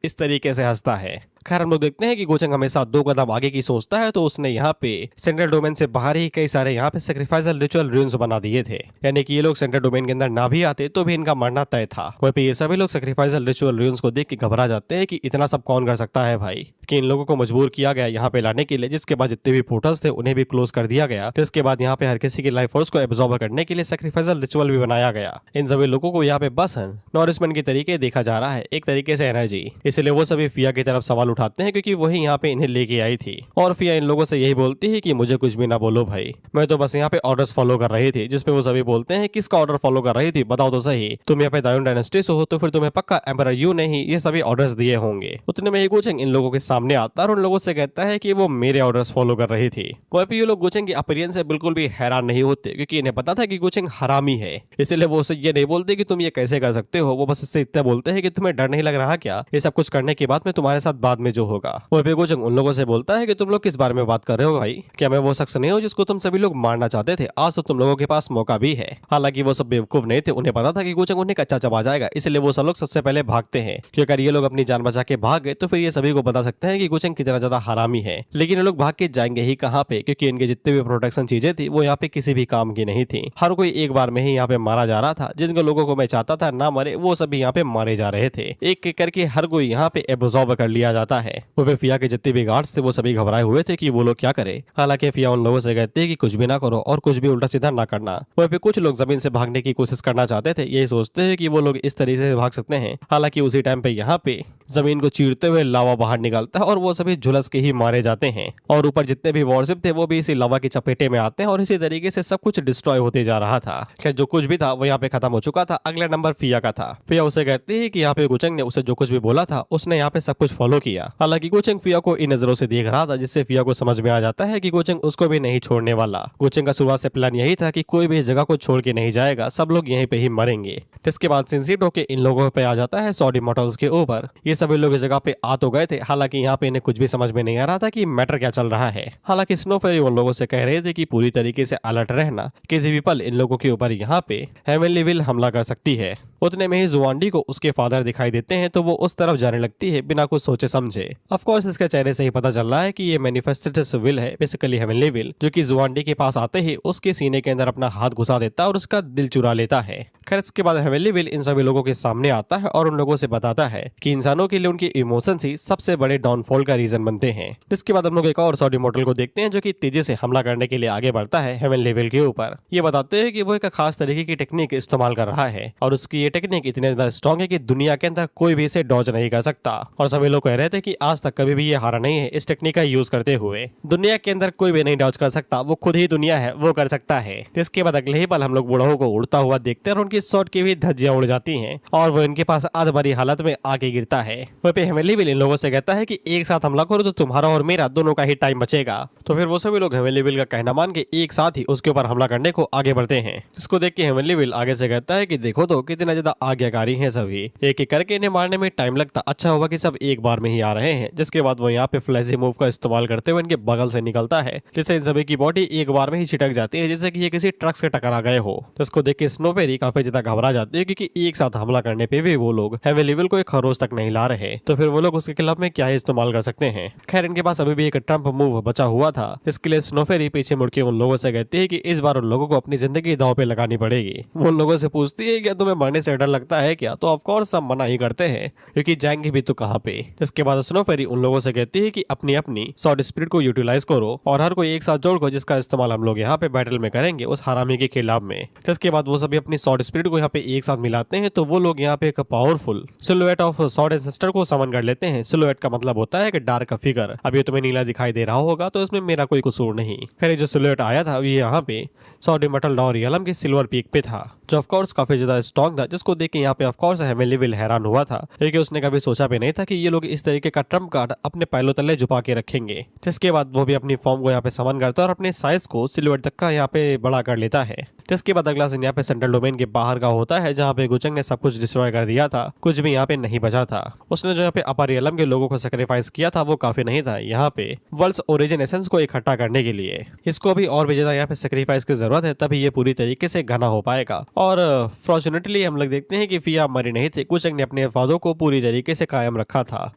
इस तरीके से हंसता है। खैर हम लोग देखते हैं कि गोचंग हमेशा 2 कदम आगे की सोचता है, तो उसने यहाँ पे सेंट्रल डोमेन से बाहर ही कई सारे यहाँ पे सैक्रिफाइसल रिचुअल रून्स बना दिए थे, यानी कि ये लोग सेंट्रल डोमेन के अंदर ना भी आते तो भी इनका मरना तय था। वहीं पे ये सभी लोग सैक्रिफाइसल रिचुअल रून्स को देख के घबरा जाते हैं कि इतना सब कौन कर सकता है भाई, कि इन लोगों को मजबूर किया गया यहाँ पे लाने के लिए, जिसके बाद जितने भी पोर्टल्स थे उन्हें भी क्लोज कर दिया गया। तो इसके बाद यहाँ पे हर किसी की लाइफ फोर्स को एब्जॉर्ब करने के लिए सैक्रिफाइसल रिचुअल भी बनाया गया। इन सभी लोगों को यहाँ पे बस नॉरिसमेंट के तरीके देखा जा रहा है, एक तरीके से एनर्जी, इसलिए वो सभी फिया की तरफ सवाल उठाते हैं, क्योंकि वही यहाँ पे इन्हें लेके आई थी। और फिया इन लोगों से यही बोलती है कि मुझे कुछ भी ना बोलो भाई, मैं तो बस यहाँ पे ऑर्डर्स फॉलो कर रही थी। जिसपे वो सभी बोलते हैं किसका ऑर्डर फॉलो कर रही थी, बताओ तो सही, तुम यहाँ पे दायून डायनेस्टी से हो तो फिर तुम्हें पक्का एम्परर यू ने ही ये सभी ऑर्डर्स दिए होंगे। उतने में ही गुचेंग इन लोगों के सामने आता है और उन लोगों से कहता है कि वो मेरे ऑर्डर्स फॉलो कर रही थी। वहीं पे ये लोग गुचेंग की अपीयरेंस से बिल्कुल भी हैरान नहीं होते, क्योंकि इन्हें पता था कि गुचेंग हरामी है, इसलिए वो उसे ये नहीं बोलते कि तुम ये कैसे कर सकते हो, वो बस इससे इतना बोलते हैं कि तुम्हें डर नहीं लग रहा क्या, ये सब कुछ करने के बाद में तुम्हारे साथ बाद में जो होगा। वहीं पे गुचेंग उन लोगों से बोलता है कि तुम लोग किस बारे में बात कर रहे हो भाई, क्या मैं वो शख्स नहीं हूँ जिसको तुम सभी लोग मारना चाहते थे, आज तो तुम लोगों के पास मौका भी है। हालांकि वो सब बेवकूफ नहीं थे, उन्हें पता था कि गुचेंग उन्हें कच्चा चबा जाएगा, इसलिए वो सब लोग सबसे पहले भागते हैं, क्योंकि अगर ये लोग अपनी जान बचा के भाग गए तो फिर ये सभी को बता सकते हैं कि गुचेंग कितना ज्यादा हरामी है। लेकिन ये लोग भाग के जाएंगे ही कहाँ पे, क्योंकि इनके जितने भी प्रोटेक्शन चीजें थी वो यहाँ पे किसी भी काम की नहीं थी। हर कोई एक बार में ही यहाँ पे मारा जा रहा था, जिन लोगों को मैं चाहता था ना मरे वो सभी यहाँ पे मारे जा रहे थे। एक एक करके हर कोई यहाँ पे एब्जॉर्ब कर लिया जाता है। वो पे फिया के जितने भी गार्ड्स थे वो सभी घबराए हुए थे कि वो लोग क्या करे। हालांकि फिया उन लोगों से कहते हैं कि कुछ भी ना करो और कुछ भी उल्टा सीधा ना करना। वहीं पे कुछ लोग जमीन से भागने की कोशिश करना चाहते थे, यही सोचते हैं कि वो लोग इस तरीके से भाग सकते हैं। हालांकि उसी टाइम पे यहाँ पे जमीन को चीरते हुए लावा बाहर निकलता है और वो सभी झुलस के ही मारे जाते हैं, और ऊपर जितने भी वॉरशिप थे वो भी इसी लावा की चपेटे में आते हैं, और इसी तरीके से सब कुछ डिस्ट्रॉय होते जा रहा था। खैर जो कुछ भी था वो यहाँ पे खत्म हो चुका था। अगला नंबर फिया का था। फिया उसे कहती है कि यहाँ पे गुचेंग ने उसे जो कुछ भी बोला था उसने यहाँ पे सब कुछ फॉलो किया। हालांकि गुचेंग फिया को इन नजरों से देख रहा था, जिससे फिया को समझ में आ जाता है कि गुचेंग उसको भी नहीं छोड़ने वाला। गुचेंग का शुरुआत से प्लान यही था कि कोई भी इस जगह को छोड़ के नहीं जाएगा, सब लोग यहीं पे ही मरेंगे। इसके बाद सिंसियर होके इन लोगों पे आ जाता है सॉडी मॉडल्स के ऊपर। ये सभी लोग इस जगह पे आ तो गए थे, हालांकि यहाँ पे इन्हें कुछ भी समझ में नहीं आ रहा था कि मैटर क्या चल रहा है। हालांकि स्नो फेरी उन लोगों से कह रहे थे कि पूरी तरीके से अलर्ट रहना, किसी भी पल इन लोगों के ऊपर यहाँ पे हेवनली विल हमला कर सकती है। उतने में ही जुआनडी को उसके फादर दिखाई देते हैं, तो वो उस तरफ जाने लगती है बिना कुछ सोचे समझे। ऑफ कोर्स इसके चेहरे से ही पता चल रहा है कि ये मैनिफेस्टेड विल है, बेसिकली हेवनली विल, जो कि जुआनडी के पास आते ही उसके सीने के अंदर अपना हाथ घुसा देता है और उसका दिल चुरा लेता है। खैर इसके बाद हेवनली विल इन सभी लोगों के सामने आता है और उन लोगों से बताता है कि इंसानों के लिए उनकी इमोशंस ही सबसे बड़े डाउनफॉल का रीजन बनते हैं। इसके बाद हम लोग एक और सॉडी मॉडल को देखते हैं जो कि तेजी से हमला करने के लिए आगे बढ़ता है हेवनली विल के ऊपर। ये बताते हैं कि वो एक खास तरीके की टेक्निक इस्तेमाल कर रहा है, और उसकी ये टेक्निक इतनी ज्यादा स्ट्रॉन्ग है कि दुनिया के अंदर कोई भी इसे डॉज नहीं कर सकता। और सभी लोग कह रहे थे कि आज तक कभी भी ये हारा नहीं है इस टेक्निक का यूज करते हुए। दुनिया के अंदर कोई भी नहीं डॉज कर सकता, वो खुद ही दुनिया है, वो कर सकता है। इसके बाद अगले ही पल हम लोग बूढ़ों को उड़ता हुआ देखते हैं और उनकी शॉट की भी धज्जियां उड़ जाती हैं और वो इनके पास आध भरी हालत में आके गिरता है। वहीं पे हेवनली विल इन लोगों से कहता है कि एक साथ हमला करो तो तुम्हारा और मेरा दोनों का ही टाइम बचेगा। तो फिर वो सभी लोग हेवनली विल का कहना मान के एक साथ ही उसके ऊपर हमला करने को आगे बढ़ते हैं, जिसको देख के हेवनली विल आगे से कहता है कि देखो तो कितना ज्यादा आज्ञाकारी हैं सभी। एक एक करके इन्हें मारने में टाइम लगता, अच्छा होगा कि सब एक बार में ही आ रहे हैं। जिसके बाद वो यहाँ पे फ्लैशी मूव का इस्तेमाल करते हुए इनके बगल से निकलता है, जिससे इन सभी की बॉडी एक बार में ही छिटक जाती है, जैसे कि ये किसी ट्रक से टकरा गए हो। जिसको देख के स्नोफेरी काफी ज्यादा घबरा जाती है, क्योंकि एक साथ हमला करने पे भी वो लोग हेवी लेवल को एक खरोच तक नहीं ला रहे, तो फिर वो लोग उसके खिलाफ में क्या ही इस्तेमाल कर सकते हैं। खैर इनके पास अभी भी एक ट्रम्प मूव बचा हुआ था। इसके लिए स्नोफेरी पीछे मुड़ के उन लोगों से कहती है कि इस बार उन लोगों को अपनी जिंदगी दांव पे लगानी पड़ेगी। वो उन लोगों से पूछती है क्या तुम्हें मरने से डर लगता है क्या, तो ऑफ कोर्स सब मना ही करते हैं, क्योंकि जाएंगे भी तो कहाँ पे। जिसके बाद स्नोफेरी उन लोगों से कहती है कि अपनी अपनी सॉर्ड स्पिरिट को यूटिलाइज करो और हर कोई एक साथ जोड़ो, जिसका इस्तेमाल हम लोग यहाँ पे बैटल में करेंगे उस हरामी के खिलाफ में। जिसके बाद वो सभी अपनी सॉर्ड स्पिरिट को यहाँ पे एक साथ मिलाते हैं, तो वो लोग यहाँ पे एक powerful silhouette of sword ancestor को समन कर लेते हैं। सिलुएट का मतलब होता है कि डार्क फिगर। अब ये तुम्हें नीला दिखाई दे रहा होगा, तो इसमें मेरा कोई कसूर नहीं। खैर जो सिलुएट आया था ये यहाँ पे सॉर्ड इमॉर्टल डोरियलम के सिल्वर पीक पे था, जो ऑफकोर्स काफी ज्यादा स्ट्रॉन्ग था। जिसको देख के यहाँ पे ऑफकोर्स हेमिलीविल हैरान हुआ था, क्योंकि उसने कभी सोचा भी नहीं था कि ये लोग इस तरीके का ट्रम्प कार्ड अपने पैलों तले छुपा के रखेंगे। जिसके बाद वो भी अपनी फॉर्म को यहाँ पे समन करता है और अपने साइज को सिल्वर तक का यहाँ पे बड़ा कर लेता है। जिसके बाद अगला सीन यहाँ पे सेंट्रल डोमेन के बाहर का होता है, जहाँ पे गुचंग ने सब कुछ डिस्ट्रॉय कर दिया था, कुछ भी यहाँ पे नहीं बचा था। उसने जो यहाँ पे अपर रियलम के लोगों को सेक्रीफाइस किया था वो काफी नहीं था यहाँ पे वर्ल्ड्स ओरिजिन एसेंस को इकट्ठा करने के लिए। इसको भी और भी ज्यादा यहाँ पे सेक्रीफाइस की जरूरत है, तभी ये पूरी तरीके से घना हो पाएगा। और फॉर्चुनेटली हम लोग देखते हैं कि फिया मरी नहीं थे, गुचंग ने अपने वादों को पूरी तरीके से कायम रखा था।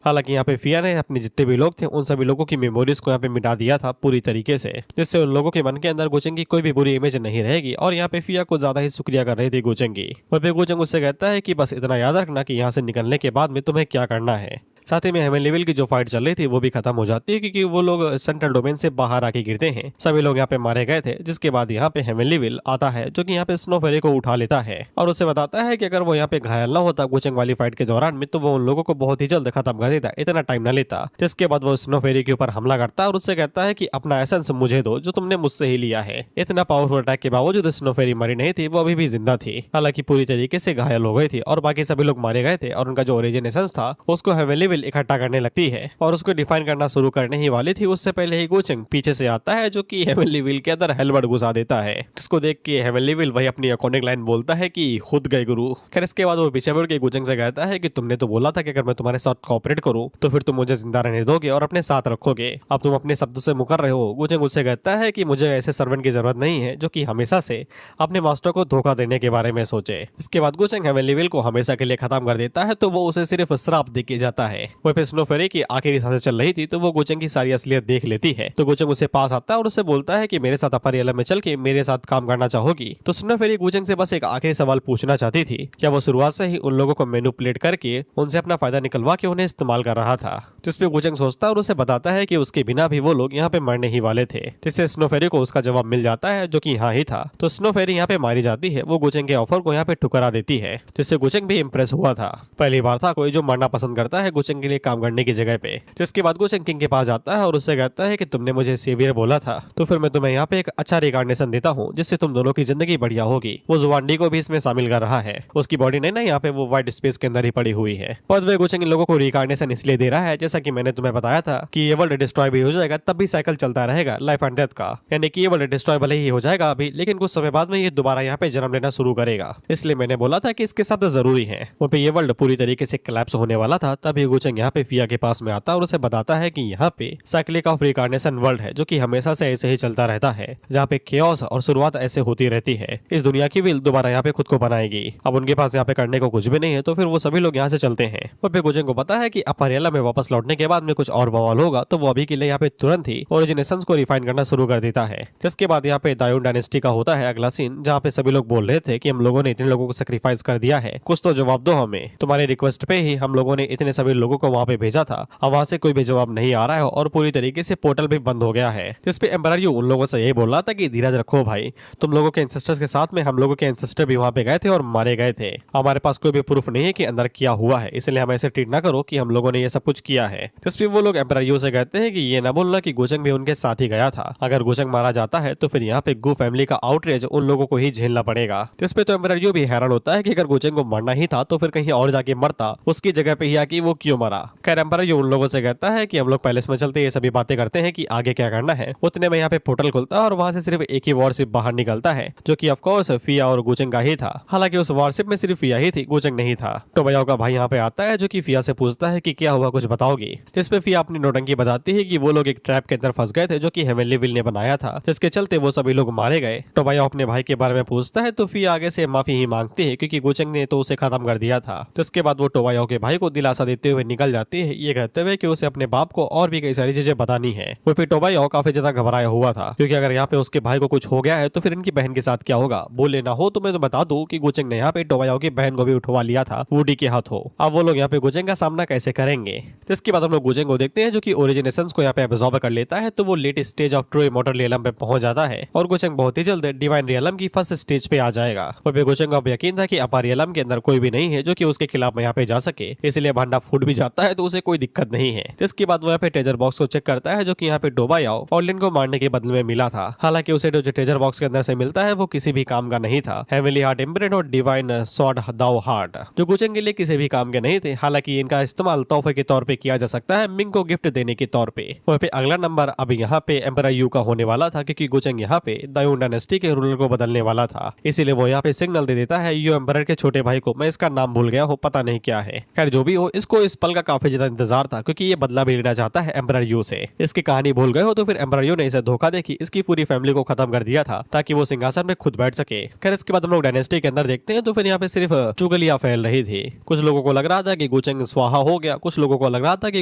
हालांकि यहाँ पे फिया ने अपने जितने भी लोग थे उन सभी लोगों की मेमोरीज को यहाँ पे मिटा दिया था पूरी तरीके से, जिससे उन लोगों के मन के अंदर गुचंग की कोई भी बुरी इमेज नहीं रहेगी। और यहाँ पे फिया को ज्यादा ही शुक्रिया कर रही थी गुचंग की। और फिर गुचंग उससे कहता है कि बस इतना याद रखना कि यहाँ से निकलने के बाद में तुम्हें क्या करना है। साथ ही में हेमिलीविल की जो फाइट चल रही थी वो भी खत्म हो जाती है, क्योंकि वो लोग सेंट्रल डोमेन से बाहर आके गिरते हैं। सभी लोग यहाँ पे मारे गए थे। जिसके बाद यहाँ पे हेमिलीविल आता है, जो कि यहाँ पे स्नोफेरी को उठा लेता है और उसे बताता है कि अगर वो यहाँ पे घायल ना होता गुचंग वाली फाइट के दौरान में, तो वो उन लोगों को बहुत ही जल्द खत्म कर देता, इतना टाइम न लेता। जिसके बाद वो स्नोफेरी के ऊपर हमला करता है और उससे कहता है कि अपना एसेंस मुझे दो, जो तुमने मुझसे ही लिया है। इतना पावरफुल अटैक के बावजूद स्नोफेरी मरी नहीं थी, वो अभी भी जिंदा थी, हालांकि पूरी तरीके से घायल हो गई थी और बाकी सभी लोग मारे गए थे। और उनका जो ओरिजिन एसेंस था उसको हेमिलीविल इकट्ठा करने लगती है और उसको डिफाइन करना शुरू करने ही वाली थी। उससे पहले ही गुचंग पीछे से आता है, जो कि हेमिलीविल के अंदर हेलमेट घुसा देता है। जिसको देख के हेमिलीविल वही अपनी आइकॉनिक लाइन बोलता है कि खुद गए गुरु। खैर इसके बाद वो पीछे मुड़ के गुचंग से कहता है कि तुमने तो बोला था कि अगर मैं तुम्हारे साथ कोऑपरेट करूं तो फिर तुम मुझे जिंदा रहने दोगे और अपने साथ रखोगे। अब तुम अपने शब्दों से मुकर रहे हो। गुचंग उससे कहता है कि मुझे ऐसे सर्वेंट की जरूरत नहीं है जो कि हमेशा से अपने मास्टर को धोखा देने के बारे में सोचे। इसके बाद गुचंग हेमिलीविल को हमेशा के लिए खत्म कर देता है, तो वो उसे सिर्फ श्राप दे के जाता है। वहीं पे स्नोफेरी की आखिरी सांसें चल रही थी, तो वो गुचंग की सारी असलियत देख लेती है। तो गुचंग उसे पास आता है और उससे बोलता है कि मेरे साथ अपर रियलम में चल के मेरे साथ काम करना चाहोगी। तो स्नोफेरी गुचंग से बस एक आखिरी सवाल पूछना चाहती थी, क्या वो शुरुआत से ही उन लोगों को मैनिपुलेट करके उनसे अपना फायदा निकलवा के उन्हें इस्तेमाल कर रहा था। जिसपे गुचंग सोचता है और उसे बताता है कि उसके बिना भी वो लोग यहाँ पे मरने ही वाले थे। जिससे स्नोफेरी को उसका जवाब मिल जाता है, जो कि हाँ ही था। तो स्नोफेरी यहाँ पे मारी जाती है। वो गुचंग के ऑफर को यहाँ पे ठुकरा देती है, जिससे गुचंग भी इम्प्रेस हुआ था। पहली बार था कोई जो मरना पसंद करता है गुचंग के लिए काम करने की जगह पे। जिसके बाद गुचंग किंग के पास जाता है और उससे कहता है कि तुमने मुझे सेवियर बोला था, तो फिर मैं तुम्हें यहाँ पे एक अच्छा रिकॉग्निशन देता हूँ, जिससे तुम दोनों की जिंदगी बढ़िया होगी। वो जुवांडी को भी इसमें शामिल कर रहा है। उसकी बॉडी नहीं ना यहाँ पे वो व्हाइट स्पेस के अंदर ही पड़ी हुई है। और वे गुचंग इन लोगों को रिकॉग्निशन इसलिए दे रहा है, जैसा कि मैंने तुम्हें बताया था कि ये वर्ल्ड डिस्ट्रॉय भी हो जाएगा तब भी साइकिल चलता रहेगा लाइफ एंड डेथ का। यानी कि ये वर्ल्ड डिस्ट्रॉय भले ही हो जाएगा अभी, लेकिन कुछ समय बाद में ये दोबारा यहाँ पे जन्म लेना शुरू करेगा। इसलिए मैंने बोला था कि इसके शब्द जरूरी है। वहाँ पे ये वर्ल्ड पूरी तरीके से कोलैप्स होने वाला था, तभी गुचंग यहाँ पे फिया के पास में आता और उसे बताता है कि यहाँ पे साइक्लिक ऑफ रिकॉर्डिनेशन वर्ल्ड है, जो कि हमेशा से ऐसे ही चलता रहता है, जहाँ पे केओस और शुरुआत ऐसे होती रहती है। इस दुनिया की व्हील दोबारा यहाँ पे खुद को बनाएगी। अब उनके पास यहाँ पे करने को कुछ भी नहीं है, तो फिर वो सभी लोग यहाँ से चलते हैं। और फिर गुचंग को पता है कि अपरियला में वापस लौटने के बाद में कुछ और बवाल होगा, तो वो अभी के लिए यहाँ पे तुरंत ही ओरिजिनेशंस को रिफाइन करना शुरू कर देता है। जिसके बाद यहाँ पे दायून डायनेस्टी का होता है अगला सीन, जहाँ पे सभी लोग बोल रहे थे कि हम लोगों ने इतने लोगों को सेक्रीफाइस कर दिया है, कुछ तो जवाब दो हमें। तुम्हारे रिक्वेस्ट पे ही हम लोगों ने इतने सभी लोगों को वहाँ पे भेजा था, अब वहाँ से कोई भी जवाब नहीं आ रहा है और पूरी तरीके से पोर्टल भी बंद हो गया है। जिसपे एम्परर यू उन लोगों से यही बोल रहा था कि धीरज रखो भाई, तुम लोगों के एंसेस्टर्स के साथ में हम लोगों के एंसेस्टर भी वहाँ पे गए थे और मारे गए थे। हमारे पास कोई भी प्रूफ नहीं है कि अंदर क्या हुआ है, इसलिए हम ऐसे ट्रीट ना करो कि हम लोगों ने ये सब कुछ किया है। जिसपे वो लोग एम्परर यू से कहते हैं कि ये ना बोलना कि गुचंग भी उनके साथ ही गया था। अगर गुचंग मारा जाता है तो फिर यहाँ पे गू फैमिली का आउटरीच उन लोगों को ही झेलना पड़ेगा। जिसपे तो एम्परर यू भी हैरान होता है कि अगर गुचंग को मरना ही था तो फिर कहीं और जाके मरता, उसकी जगह पे ही आके वो क्यों मरा। खैर एम्परर ये उन लोगों से कहता है कि हम लोग पैलेस में चलते ये सभी बातें करते हैं कि आगे क्या करना है। उतने में यहाँ पे पोर्टल खुलता है और वहां से सिर्फ एक ही वॉरशिप बाहर निकलता है, जो कि ऑफ कोर्स फिया और गुचेंग का ही था। हालांकि उस वॉरशिप में सिर्फ फिया ही थी, गुचेंग नहीं था। टोबायाओ का भाई यहाँ पे आता है, जो कि फिया से पूछता है कि क्या हुआ, कुछ बताओगी। जिसपे फिया अपनी नौटंकी बताती है कि वो लोग एक ट्रैप के अंदर फंस गए थे, जो कि हेवनली विल ने बनाया था, जिसके चलते वो सभी लोग मारे गए। टोबायाओ अपने भाई के बारे में पूछता है तो फिया आगे से माफी ही मांगती है, क्योंकि गुचेंग ने तो उसे खत्म कर दिया था। जिसके बाद वो टोबायाओ के भाई को दिलासा देते हुए निकल जाती है, ये कहते हुए कि उसे अपने बाप को और भी कई सारी चीजें बतानी है। वो फिर टोबायाओ काफी ज्यादा घबराया हुआ था, क्योंकि अगर यहाँ पे उसके भाई को कुछ हो गया है तो फिर इनकी बहन के साथ क्या होगा। बोले ना हो तो मैं तो बता दूं कि गुचेंग ने यहाँ पे टोबायाओ की बहन को भी उठवा लिया था वुडी के हाथों। अब वो लोग यहाँ पे गुचेंग का सामना कैसे करेंगे। जिसके बाद हम लोग गुचेंग को देखते हैं, जो कि ओरिजिन एसेंस को यहाँ पे एब्जॉर्ब कर लेता है, तो वो late stage of true immortal realm पे पहुंच जाता है और गुचेंग बहुत ही जल्द डिवाइन रियलम की फर्स्ट स्टेज पे आ जाएगा। और फिर गुचेंग को अब यकीन था कि अपर रियलम के अंदर कोई भी नहीं है जो कि उसके खिलाफ यहाँ पे जा सके, इसलिए भांडा फूट भी जाता है तो उसे कोई दिक्कत नहीं है। जिसके बाद वो यहाँ पे ट्रेजर बॉक्स को चेक करता है, जो कि यहाँ पे टोबायाओ और लिन को मारने के बदले में मिला था। हालांकि उसे जो ट्रेजर बॉक्स के अंदर से मिलता है वो किसी भी काम का नहीं था। हेवनली हार्ट इम्प्रिंट और डिवाइन सॉर्ड दाओ हार्ट, जो गुचेंग के लिए किसी भी काम के नहीं थे। हालांकि इनका इस्तेमाल तोहफे के तौर पे किया जा सकता है, मिंग को गिफ्ट देने के तौर पे। और फिर अगला नंबर अब यहाँ पे एम्परर यू का होने वाला था, क्योंकि गुचेंग यहाँ पे दायून डायनेस्टी के रूलर को बदलने वाला था। इसीलिए वो यहाँ पे सिग्नल दे देता है यू एम्परर के छोटे भाई को, मैं इसका नाम भूल गया हूँ, पता नहीं क्या है। खैर जो भी हो, इसको इस पल का काफी ज्यादा इंतजार था, क्योंकि ये बदला भी लेना चाहता है एम्परर यू से। इसकी कहानी भूल गए हो तो फिर एम्परर यू ने इसे धोखा देके इसकी पूरी फैमिली को खत्म कर दिया था, ताकि वो सिंहासन में खुद बैठ सके। खैर इसके बाद हम लोग डायनेस्टी के अंदर देखते हैं तो फिर यहाँ पे सिर्फ चुगलियां फैल रही थी। कुछ लोगों को लग रहा था कि गुचेंग स्वाहा हो गया, कुछ लोगों को लग रहा था कि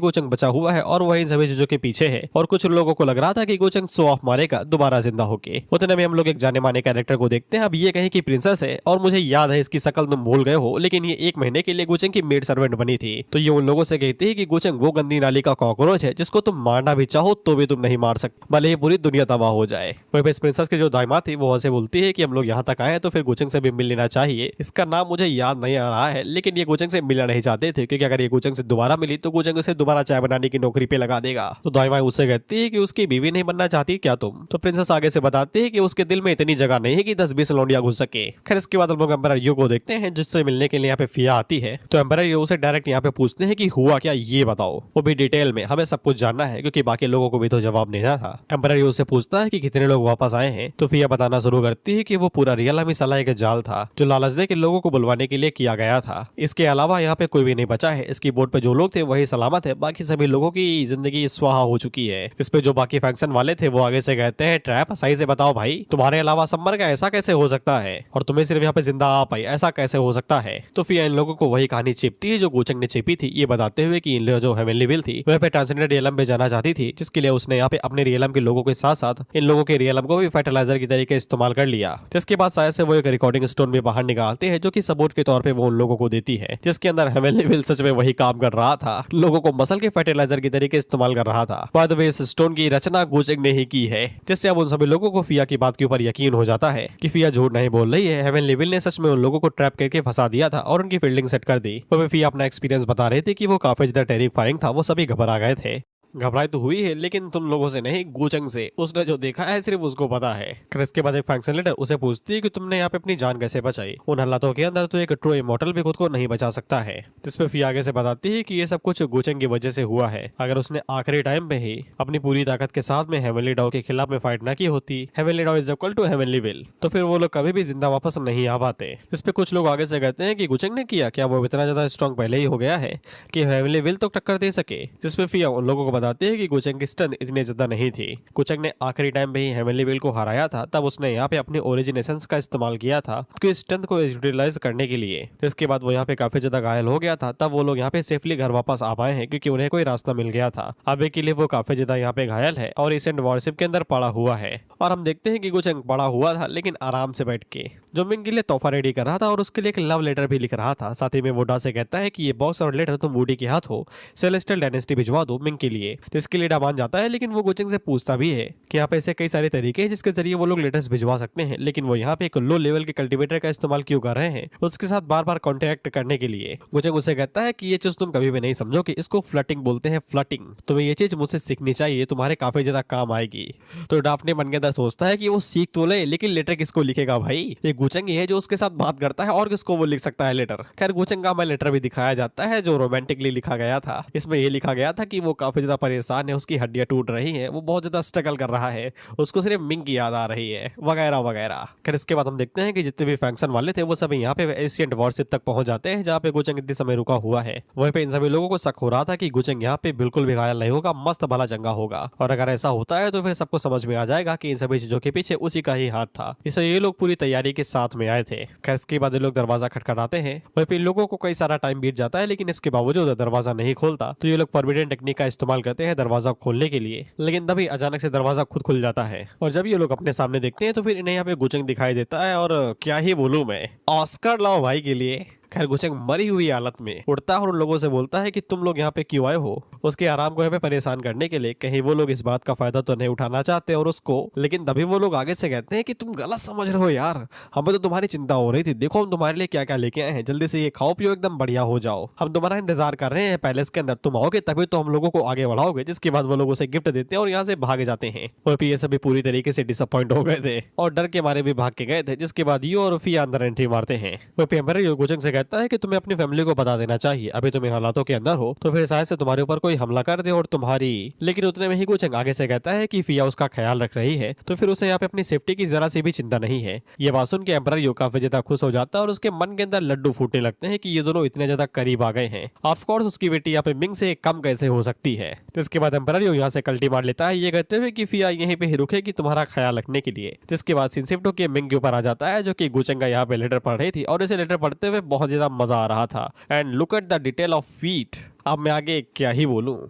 गुचेंग बचा हुआ है और वही सभी चीजों के पीछे है, और कुछ लोगों को लग रहा था कि गुचेंग शो ऑफ मारेगा दोबारा जिंदा होके। उतने में हम लोग एक जाने माने कैरेक्टर को देखते हैं। अब ये कहे कि प्रिंसेस है और मुझे याद है इसकी शक्ल तुम भूल गए हो, लेकिन ये 1 महीने के लिए गुचेंग की मेड सर्वेंट बनी थी। तो ये उन लोगों से कहती है कि गुचेंग वो गंदी नाली का कॉकरोच है जिसको तुम मारना भी चाहो तो भी तुम नहीं मार सकते, भले ही पूरी दुनिया तबाह हो जाए। वही इस प्रिंसेस की जो दामाद थी वो ऐसे बोलती है कि हम लोग यहाँ तक आए तो फिर गुचेंग से भी मिल लेना चाहिए। इसका नाम मुझे याद नहीं आ रहा है, लेकिन ये गुचेंग से मिलना नहीं चाहते थे, क्योंकि अगर ये गुचेंग से दोबारा मिली तो गुचेंग उसे दोबारा चाय बनाने की नौकरी पे लगा देगा। तो दामाद उससे कहती है कि उसकी बीवी नहीं बनना चाहती क्या तुम। तो प्रिंसेस आगे से बताती है कि उसके दिल में इतनी जगह नहीं है कि 10-20 लौंडिया घुस सके। खैर इसके बाद हम लोग एम्परर यू को देखते हैं, जिससे मिलने के लिए यहाँ पे फिया आती है। तो एम्परर यू से डायरेक्ट यहाँ पे पूछते हैं कि हुआ क्या ये बताओ, वो भी डिटेल में, हमें सब कुछ जानना है, क्योंकि बाकी लोगों को भी तो जवाब देना था। एम्परर यू से पूछता है कि कितने लोग वापस आए हैं। तो फिया बताना शुरू करती है कि वो पूरा रियलम ही साला एक जाल था, जो लालच दे के लोगों को बुलवाने के लिए किया गया था। इसके अलावा यहाँ पे कोई भी नहीं बचा है। इसकी बोट पे जो लोग थे वही सलामत है, बाकी सभी लोगों की जिंदगी स्वाहा हो चुकी है। जिसपे जो बाकी फैक्शन वाले थे वो आगे से कहते हैं ट्रैप, सही से बताओ भाई, तुम्हारे अलावा सब मर गया, ऐसा कैसे हो सकता है, और तुम्हें सिर्फ यहाँ पे जिंदा आ पाई, ऐसा कैसे हो सकता है। तो फिर इन लोगों को वही कहानी चिपती है जो गुचेंग ने चिपी थी, ये बताते हुए कि इन लोगों जो हेवनली विल थी वह पे ट्रांसेंडेंट रियलम पे जाना चाहती थी, जिसके लिए उसने यहाँ पे अपने रियलम के लोगों के साथ साथ इन लोगों के रियलम को भी फर्टिलाइजर की तरीके इस्तेमाल कर लिया। जिसके बाद शायद से वो एक रिकॉर्डिंग स्टोन भी बाहर निकालते हैं, जो कि सबूत के तौर पे वो उन लोगों को देती है, जिसके अंदर हेवनली विल सच में वही काम कर रहा था, लोगों को मसल के फर्टिलाइजर की तरीके इस्तेमाल कर रहा था। बाय द वे इस स्टोन की रचना गुचेंग ने ही की है, जिससे अब उन सभी लोगों को फिया की बात के ऊपर यकीन हो जाता है कि फिया झूठ नहीं बोल रही है। हेवनली विल ने सच में उन लोगों को ट्रैप करके फंसा दिया था और उनकी फील्डिंग सेट कर दी। तो फिया अपना एक्सपीरियंस बता रहे थे कि वो काफी ज्यादा टेरिफाइंग था, वो सभी घबरा गए थे। घबराई तो हुई है, लेकिन तुम लोगों से नहीं, गुचेंग से। उसने जो देखा है सिर्फ उसको पता है। फिर इसके बाद एक फंक्शन लीडर उसे पूछती है कि तुमने यहाँ पे अपनी जान कैसे बचाई, उन हालातों के अंदर तो एक ट्रू इमॉर्टल भी खुद को नहीं बचा सकता है। जिसपे फिया आगे से बताती है कि ये सब कुछ गुचेंग की वजह से हुआ है। अगर उसने आखिरी टाइम पे ही अपनी पूरी ताकत के साथ में हेवनली डाओ के खिलाफ में फाइट ना की होती, heavenly dao is equal to heavenly will, तो फिर वो लोग कभी भी जिंदा वापस नहीं आ पाते। जिसपे कुछ लोग आगे से कहते हैं कि गुचेंग ने किया क्या, वो इतना ज्यादा स्ट्रॉन्ग पहले ही हो गया है कि हेवनली विल तो टक्कर दे सके। जिसपे फिया उन लोगों को बताती है कि गुचेंग की स्ट्रेंथ इतनी ज्यादा नहीं थी। गुचेंग ने आखिरी टाइम पे ही हेवनली विल को हराया था, तब उसने यहाँ पे अपने ओरिजिन एसेंस का इस्तेमाल किया था उसकी स्ट्रेंथ को यूटिलाइज करने के लिए। जिसके बाद वो यहाँ पे काफी ज्यादा घायल हो गया था, तब वो लोग यहाँ पे सेफली घर वापस आ पाए हैं, क्योंकि उन्हें कोई रास्ता मिल गया था। अभी के लिए वो काफी ज्यादा यहाँ पे घायल है और इसेंट वॉरशिप के अंदर पड़ा हुआ है। और हम देखते हैं कि गुचेंग पड़ा हुआ था, लेकिन आराम से बैठ के जो मिंग के लिए तोहफा रेडी कर रहा था और उसके लिए एक लव लेटर भी लिख रहा था। साथ ही में वोडा से कहता है कि ये बॉक्स और लेटर तुम वुडी के हाथ हो सेलेस्टियल डायनेस्टी भिजवा दो मिंग के लिए। लिए। तो इसके लिए मान जाता है, लेकिन वो गोचेंग से पूछता भी है कि यहाँ पे ऐसे कई सारे तरीके हैं जिसके जरिए वो लोग लेटर्स भिजवा सकते हैं, लेकिन वो यहाँ पे एक लो लेवल के कल्टीवेटर का इस्तेमाल क्यों कर रहे हैं उसके साथ बार बार कॉन्टेक्ट करने के लिए। गोचेंग उसे कहता है कि ये चीज तुम कभी भी नहीं समझोगे, इसको फ्लटिंग बोलते हैं, फ्लटिंग। तुम्हें ये चीज मुझसे सीखनी चाहिए, तुम्हारे काफी ज्यादा काम आएगी। तो डाफने मन के अंदर सोचता है कि वो सीख तो ले, लेकिन लेटर किसको लिखेगा भाई? ये गोचेंग है जो उसके साथ बात करता है, और किसको वो लिख सकता है लेटर। खैर गोचेंग का लेटर भी दिखाया जाता है जो रोमांटिकली लिखा गया था। इसमें ये लिखा गया था कि वो काफी ज्यादा परेशान है, उसकी हड्डियां टूट रही हैं, वो बहुत ज्यादा स्ट्रगल कर रहा है, उसको सिर्फ मिंग की याद आ रही है, वगैरह वगैरह। खैर इसके बाद हम देखते हैं कि जितने भी फंक्शन वाले थे वो सभी यहाँ पे एशियंट वॉरशिप तक पहुंच जाते हैं जहाँ पे गोचेंग इतने समय रुका हुआ है। वहीं पे इन सभी लोगों को शक हो रहा था कि गोचेंग यहाँ पे बिल्कुल भी घायल नहीं होगा, मस्त भला चंगा होगा, और अगर ऐसा होता है तो फिर सबको समझ में आ जाएगा कि इन सभी चीजों के पीछे उसी का ही हाथ था। इसलिए ये लोग पूरी तैयारी के साथ में आए थे। खैर इसके बाद ये लोग दरवाजा खटखटाते हैं। वहीं पे इन लोगों को कई सारा टाइम बीत जाता है, लेकिन इसके बावजूद दरवाजा नहीं खोलता। तो ये लोग फॉरबिडन टेक्निक का इस्तेमाल करते हैं दरवाजा खोलने के लिए, लेकिन तभी अचानक से दरवाजा खुद खुल जाता है। और जब ये लोग अपने सामने देखते हैं तो फिर इन्हें यहाँ पे गोचेंग दिखाई देता है, और क्या ही बोलूं मैं, ऑस्कर लाओ भाई के लिए। खैर गोचेंग मरी हुई हालत में उड़ता है और उन लोगों से बोलता है कि तुम लोग यहाँ पे क्यों आए हो, उसके आराम को यहाँ पे परेशान करने के लिए। कहीं वो लोग इस बात का फायदा तो नहीं उठाना चाहते और उसको, लेकिन तभी वो लोग आगे से कहते हैं कि तुम गलत समझ रहे हो यार, हमें तो तुम्हारी चिंता हो रही थी, देखो हम तुम्हारे लिए क्या क्या लेके आए हैं, जल्दी से ये खाओ पियो, एकदम बढ़िया हो जाओ, हम तुम्हारा इंतजार कर रहे हैं पैलेस के अंदर, तुम आओगे तभी तो हम लोगों को आगे बढ़ाओगे। जिसके बाद वो लोग उसे गिफ्ट देते हैं और यहाँ से भागे जाते हैं। और फिर ये सभी पूरी तरीके से डिसअपॉइंट हो गए थे और डर के मारे भी भाग के गए थे। जिसके बाद यो और फिया अंदर एंट्री मारते हैं। वो पेम्बर गोचेंग से कहता है कि तुम्हें अपनी फैमिली को बता देना चाहिए, अभी तुम इन हालातों के अंदर हो तो फिर शायद से तुम्हारे ऊपर कोई हमला कर दे और तुम्हारी, लेकिन उतने में ही गोचेंग आगे से कहता है कि फिया उसका ख्याल रख रही है, तो फिर उसे यहाँ पे अपनी सेफ्टी की जरा सी भी चिंता नहीं है। ये बात सुन के एम्परर यो काफी ज्यादा खुश हो जाता है और उसके मन के अंदर लड्डू फूटने लगते हैं कि ये दोनों इतने ज्यादा करीब आ गए हैं। ऑफ कोर्स उसकी बेटी यहाँ पे मिंग से कम कैसे हो सकती है। तो इसके बाद एम्परर यो यहाँ से कल्टी मार लेता है, ये कहते हुए कि फिया यहीं पे ही रुकेगी तुम्हारा ख्याल रखने के लिए। जिसके बाद सीन शिफ्ट होकर मिंग के ऊपर आ जाता है, जो कि गोचेंग का यहाँ पे लेटर पढ़ रही थी और इसे लेटर पढ़ते हुए बहुत ज्यादा मजा आ रहा था। And look at the detail of feet. अब मैं आगे क्या ही बोलूं,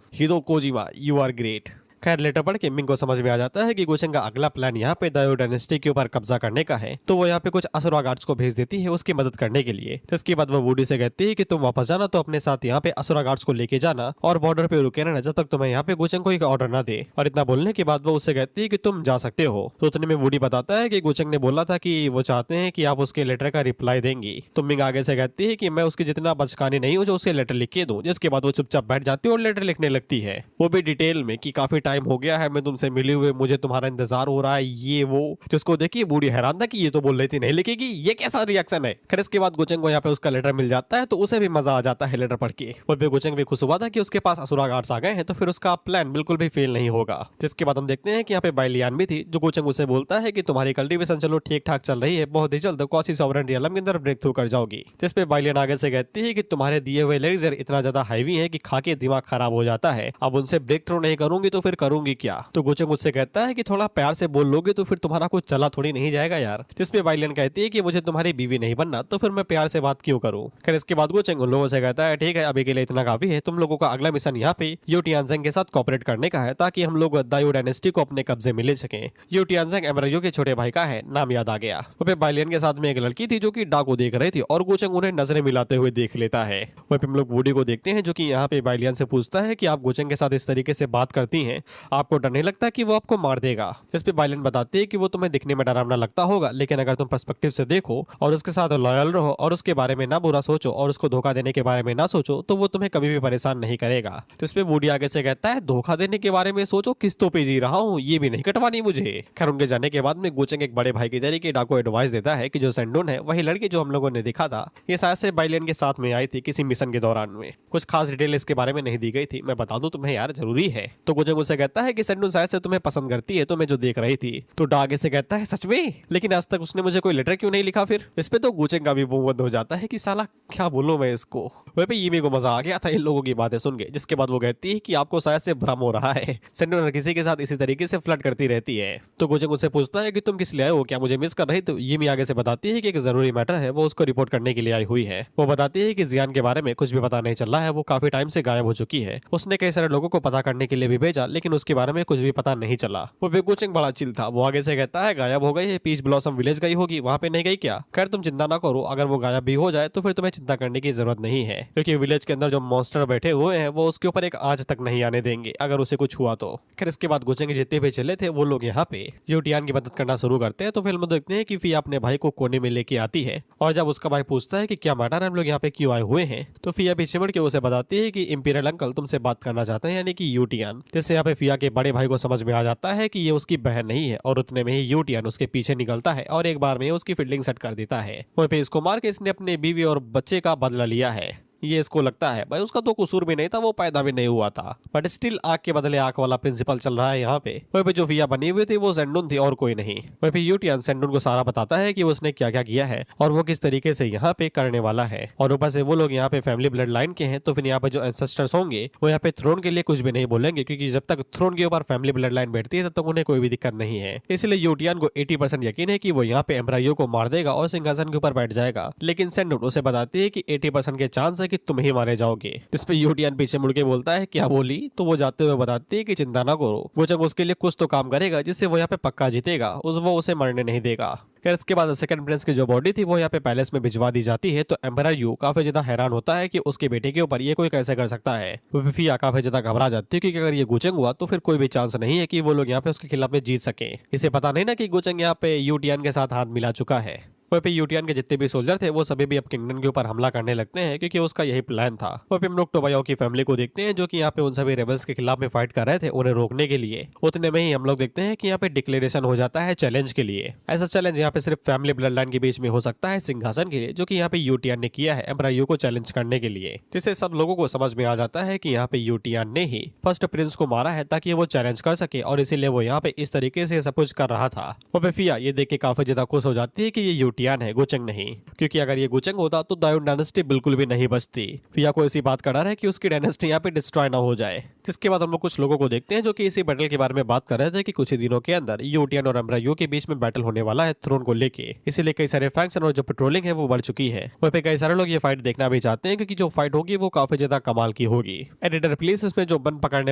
हिदो कोजिमा यू आर ग्रेट। खैर लेटर पढ़ के मिंग को समझ में आ जाता है कि गोचेंग का अगला प्लान यहाँ पे दायो डायनेस्टी के ऊपर कब्जा करने का है। तो वो यहाँ पे कुछ असुरा गार्ड्स को भेज देती है उसकी मदद करने के लिए। तो इसके बाद वो वुडी से कहती है कि तुम वापस जाना तो अपने साथ यहाँ पे असुरा गार्ड्स को लेके जाना और बॉर्डर पे रुके रहना जब तक तुम्हें यहाँ पे गोचेंग को एक ऑर्डर ना दे। और इतना बोलने के बाद वो उससे कहती है कि तुम जा सकते हो। तो उतने में वुडी बताता है कि गोचेंग ने बोला था कि वो चाहते हैं कि आप उसके लेटर का रिप्लाई देंगी। तो मिंग आगे से कहती है कि मैं उसकी जितना बचकानी नहीं हूँ जो उसके लेटर लिख के दूं। जिसके बाद वो चुपचाप बैठ जाती है और लेटर लिखने लगती है, वो भी डिटेल में कि काफी टाइम हो गया है तुमसे मिले हुए, मुझे तुम्हारा इंतजार हो रहा है, ये वो। जिसको देखिए बूढ़ी हैरान था कि ये तो बोल रही थी नहीं लिखेगी, ये कैसा रिएक्शन है। खैर इसके बाद गोचेंग को यहाँ पे उसका लेटर मिल जाता है तो उसे भी मजा आ जाता है लेटर पढ़ के। और फिर गोचेंग भी खुश हुआ था कि उसके पास असुरा गार्ड्स आ गए हैं तो फिर उसका प्लान बिल्कुल भी फेल नहीं होगा। जिसके बाद हम देखते हैं कि यहाँ पे बाइलियान भी थी, जो गोचेंग उसे बोलता है कि तुम्हारी कल्टीवेशन चलो ठीक ठाक चल रही है, बहुत ही जल्द कॉसी सॉवरेन रियलम के अंदर ब्रेक थ्रू कर जाओगी। जिस पे बाइलियन आगे से कहती है कि तुम्हारे दिए हुए लेजर इतना ज्यादा हैवी है कि खा के दिमाग खराब हो जाता है, अब उनसे ब्रेक थ्रू नहीं करूंगी तो फिर करूंगी क्या। तो गोचेंग मुझसे कहता है कि थोड़ा प्यार से बोल लोगे तो फिर तुम्हारा कुछ चला थोड़ी नहीं जाएगा यार। जिसपे बाइलियन कहती है कि मुझे तुम्हारी बीवी नहीं बनना, तो फिर मैं प्यार से बात क्यों करूं। खैर इसके बाद गोचेंग उन लोगों से कहता है ठीक है अभी के लिए इतना काफी है, तुम लोगों का अगला मिशन यहाँ पे यू टियानजेंग के साथ कॉपरेट करने का है ताकि हम लोग दायो डायनेस्टी को अपने कब्जे में ले सके। यू टियानजेंग एमरायो के छोटे भाई का है, नाम याद आ गया। वह बाइलियन के साथ में एक लड़की थी जो कि डाकू देख रही थी और गोचेंग उन्हें नजरें मिलाते हुए देख लेता है। वह हम लोग वुडी को देखते हैं जो कि यहाँ पे बाइलियन से पूछता है कि आप गोचेंग के साथ इस तरीके से बात करती हैं, आपको डर नहीं लगता कि वो आपको मार देगा। इस पे बाइलियन बताती है कि वो तुम्हें दिखने में डरावना लगता होगा, लेकिन अगर तुम पर्सपेक्टिव से देखो और उसके साथ लॉयल रहो और उसके बारे में ना बुरा सोचो और उसको धोखा देने के बारे में ना सोचो तो वो तुम्हें कभी भी परेशान नहीं करेगा। तो इस पे वुडी आगे से कहता है धोखा देने के बारे में सोचो, किस्तों पे जी रहा हूँ, ये भी नहीं कटवानी मुझे। खैर उनके जाने के बाद में गोचेंग एक बड़े भाई की तरीके डाको एडवाइस देता है कि जो सेंडोन है वही लड़की जो हम लोगों ने देखा था, ये शायद से बाइलियन के साथ में आई थी किसी मिशन के दौरान में। कुछ खास डिटेल इसके बारे में नहीं दी गई थी, मैं बता दूं तुम्हें यार जरूरी है। तो गोचेंग उसे कहता है कि सेंडोन शायद से तुम्हें पसंद करती है, तो मैं जो देख रही थी। तो आगे से कहता है सच में, लेकिन आज तक उसने मुझे कोई लेटर क्यों नहीं लिखा। फिर इस पे तो गोचेंग का भी मुंह बंद हो जाता है कि साला क्या बोलूं मैं इसको। वहीं पे ये मेरे को मजा आ गया था इन लोगों की बातें सुन के। जिसके बाद वो कहती है कि आपको शायद से भ्रम हो रहा है, सेंडोन हर किसी के साथ इसी तरीके से फ्लर्ट करती रहती है। तो गोचेंग उससे पूछता है कि तुम किस लिए आए हो, क्या मुझे मिस कर रही। तो ये आगे से बताती है कि एक जरूरी मैटर है, वो उसको रिपोर्ट करने के लिए आई हुई है। वो बताती है कि जियान के बारे में कुछ भी पता नहीं चल रहा है, वो काफी टाइम से गायब हो चुकी है। उसने कई सारे लोगों को पता करने के लिए भी भेजा, लेकिन लेकिन उसके बारे में कुछ भी पता नहीं चला। वो गुचेंग बड़ा चिल था। वो आगे से कहता है गायब हो गई है, पीच ब्लॉसम विलेज गई होगी, वहाँ पे नहीं गई क्या? खैर तुम चिंता ना करो, अगर वो गायब भी हो जाए तो फिर तुम्हें चिंता करने की जरूरत नहीं है, क्योंकि विलेज के अंदर जो मॉन्स्टर बैठे हुए हैं वो उसके ऊपर एक आंच तक नहीं आने देंगे अगर उसे कुछ हुआ तो। खैर इसके बाद गुचेंग जितने भी चले थे वो लोग यहाँ पे यूटियान की मदद करना शुरू करते हैं। तो फिल्म में देखते हैं कि फिया अपने भाई को कोने में लेके आती है, और जब उसका भाई पूछता है कि क्या मैटर है, हम लोग यहाँ पे क्यों आए हुए हैं, तो फिया पीछे मुड़ के उसे बताती है कि इंपीरियल अंकल तुमसे बात करना चाहते हैं, यानी कि यूटियान। जैसे यहाँ पे फिया के बड़े भाई को समझ में आ जाता है कि ये उसकी बहन नहीं है, और उतने में ही यूटियान उसके पीछे निकलता है और एक बार में उसकी फील्डिंग सेट कर देता है। वहीं पे इसको मार के इसने अपने बीवी और बच्चे का बदला लिया है। ये इसको लगता है भाई उसका तो कसूर भी नहीं था, वो पैदा भी नहीं हुआ था, बट स्टिल आग के बदले आग वाला प्रिंसिपल चल रहा है यहाँ पे। वहीं पे जो फिया बनी हुई थी वो सेंडुन थी और कोई नहीं। वहीं पे यूटियान सेंडुन को सारा बताता है कि उसने क्या क्या किया है और वो किस तरीके से यहाँ पे करने वाला है, और ऊपर से वो लोग यहाँ पे फैमिली ब्लड लाइन के हैं, तो फिर यहाँ पे जो एंसेस्टर्स होंगे वो यहाँ पे थ्रोन के लिए कुछ भी नहीं बोलेंगे, क्योंकि जब तक थ्रोन के ऊपर फैमिली ब्लड लाइन बैठती है तब तक उन्हें कोई भी दिक्कत नहीं है। इसलिए यूटियान को 80% यकीन है कि वो यहाँ पे एम्ब्रायो को मार देगा और सिंहासन के ऊपर बैठ जाएगा, लेकिन सेंडुन उसे बताती है कि 80% के चांस है कि तुम ही मारे जाओगे। इस पे यूटियान पीछे मुड़ के बोलता है क्या बोली, तो वो जाते हुए बताती है कि चिंता ना करो, गुचेंग उसके लिए कुछ तो काम करेगा जिससे वो यहाँ पे पक्का जीतेगा, वो उसे मरने नहीं देगा। खैर इसके बाद सेकंड प्रिंस की जो बॉडी थी वो यहाँ पे पैलेस में भिजवा दी जाती है। तो एम्परर यू काफी ज्यादा हैरान होता है कि उसके बेटे के ऊपर ये कोई कैसे कर सकता है। वो फिया काफी ज्यादा घबरा जाती है, क्योंकि अगर ये गुचेंग हुआ तो फिर कोई भी चांस नहीं है कि वो लोग यहाँ पे उसके खिलाफ में जीत सके। इसे पता नहीं ना कि गुचेंग यहाँ पे यूटियान के साथ हाथ मिला चुका है। वहीं पे यूटियान के जितने भी सोल्जर थे वो सभी भी अब किंगडम के ऊपर हमला करने लगते हैं, क्योंकि उसका यही प्लान था। वहीं पे हम लोग टोबायो की फैमिली को देखते हैं जो कि यहाँ पे उन सभी रेबल्स के खिलाफ में फाइट कर रहे थे उन्हें रोकने के लिए। उतने में ही हम लोग देखते हैं कि यहाँ पे डिक्लेरेशन हो जाता है चैलेंज के लिए। ऐसा चैलेंज यहाँ पे सिर्फ फैमिली ब्लड लाइन के बीच में हो सकता है सिंहासन के लिए, जो कि यहाँ पे यूटियान ने किया है एम्परर यू को चैलेंज करने के लिए। जिससे सब लोगों को समझ में आ जाता है कि यहाँ पे यूटियान ने ही फर्स्ट प्रिंस को मारा है ताकि वो चैलेंज कर सके, और इसीलिए वो यहाँ पे इस तरीके से सब कुछ कर रहा था। वहाँ पे फिया ये देख के काफी ज्यादा खुश हो जाती है कि ये यूटियान है, गुचेंग नहीं, क्योंकि अगर ये गुचेंग होता तो दायून डायनेस्टी बिल्कुल भी नहीं बचती। फिया को इसी बात का डर है कि उसकी डायनेस्टी यहाँ पे डिस्ट्रॉय ना हो जाए। जिसके बाद हम लोग कुछ लोगों को देखते हैं जो कि इसी बैटल के बारे में बात कर रहे थे कि कुछ ही दिनों के अंदर यूटियान और एम्परर यू के बीच में बैटल होने वाला है थ्रोन को लेके। इसीलिए कई सारे फैक्शन और जो पेट्रोलिंग है वो बढ़ चुकी है। वहीं पे कई सारे लोग ये फाइट देखना भी चाहते हैं, क्योंकि जो फाइट होगी वो काफी ज्यादा कमाल की होगी। एडिटर प्लीज इसमें जो बन पकड़ने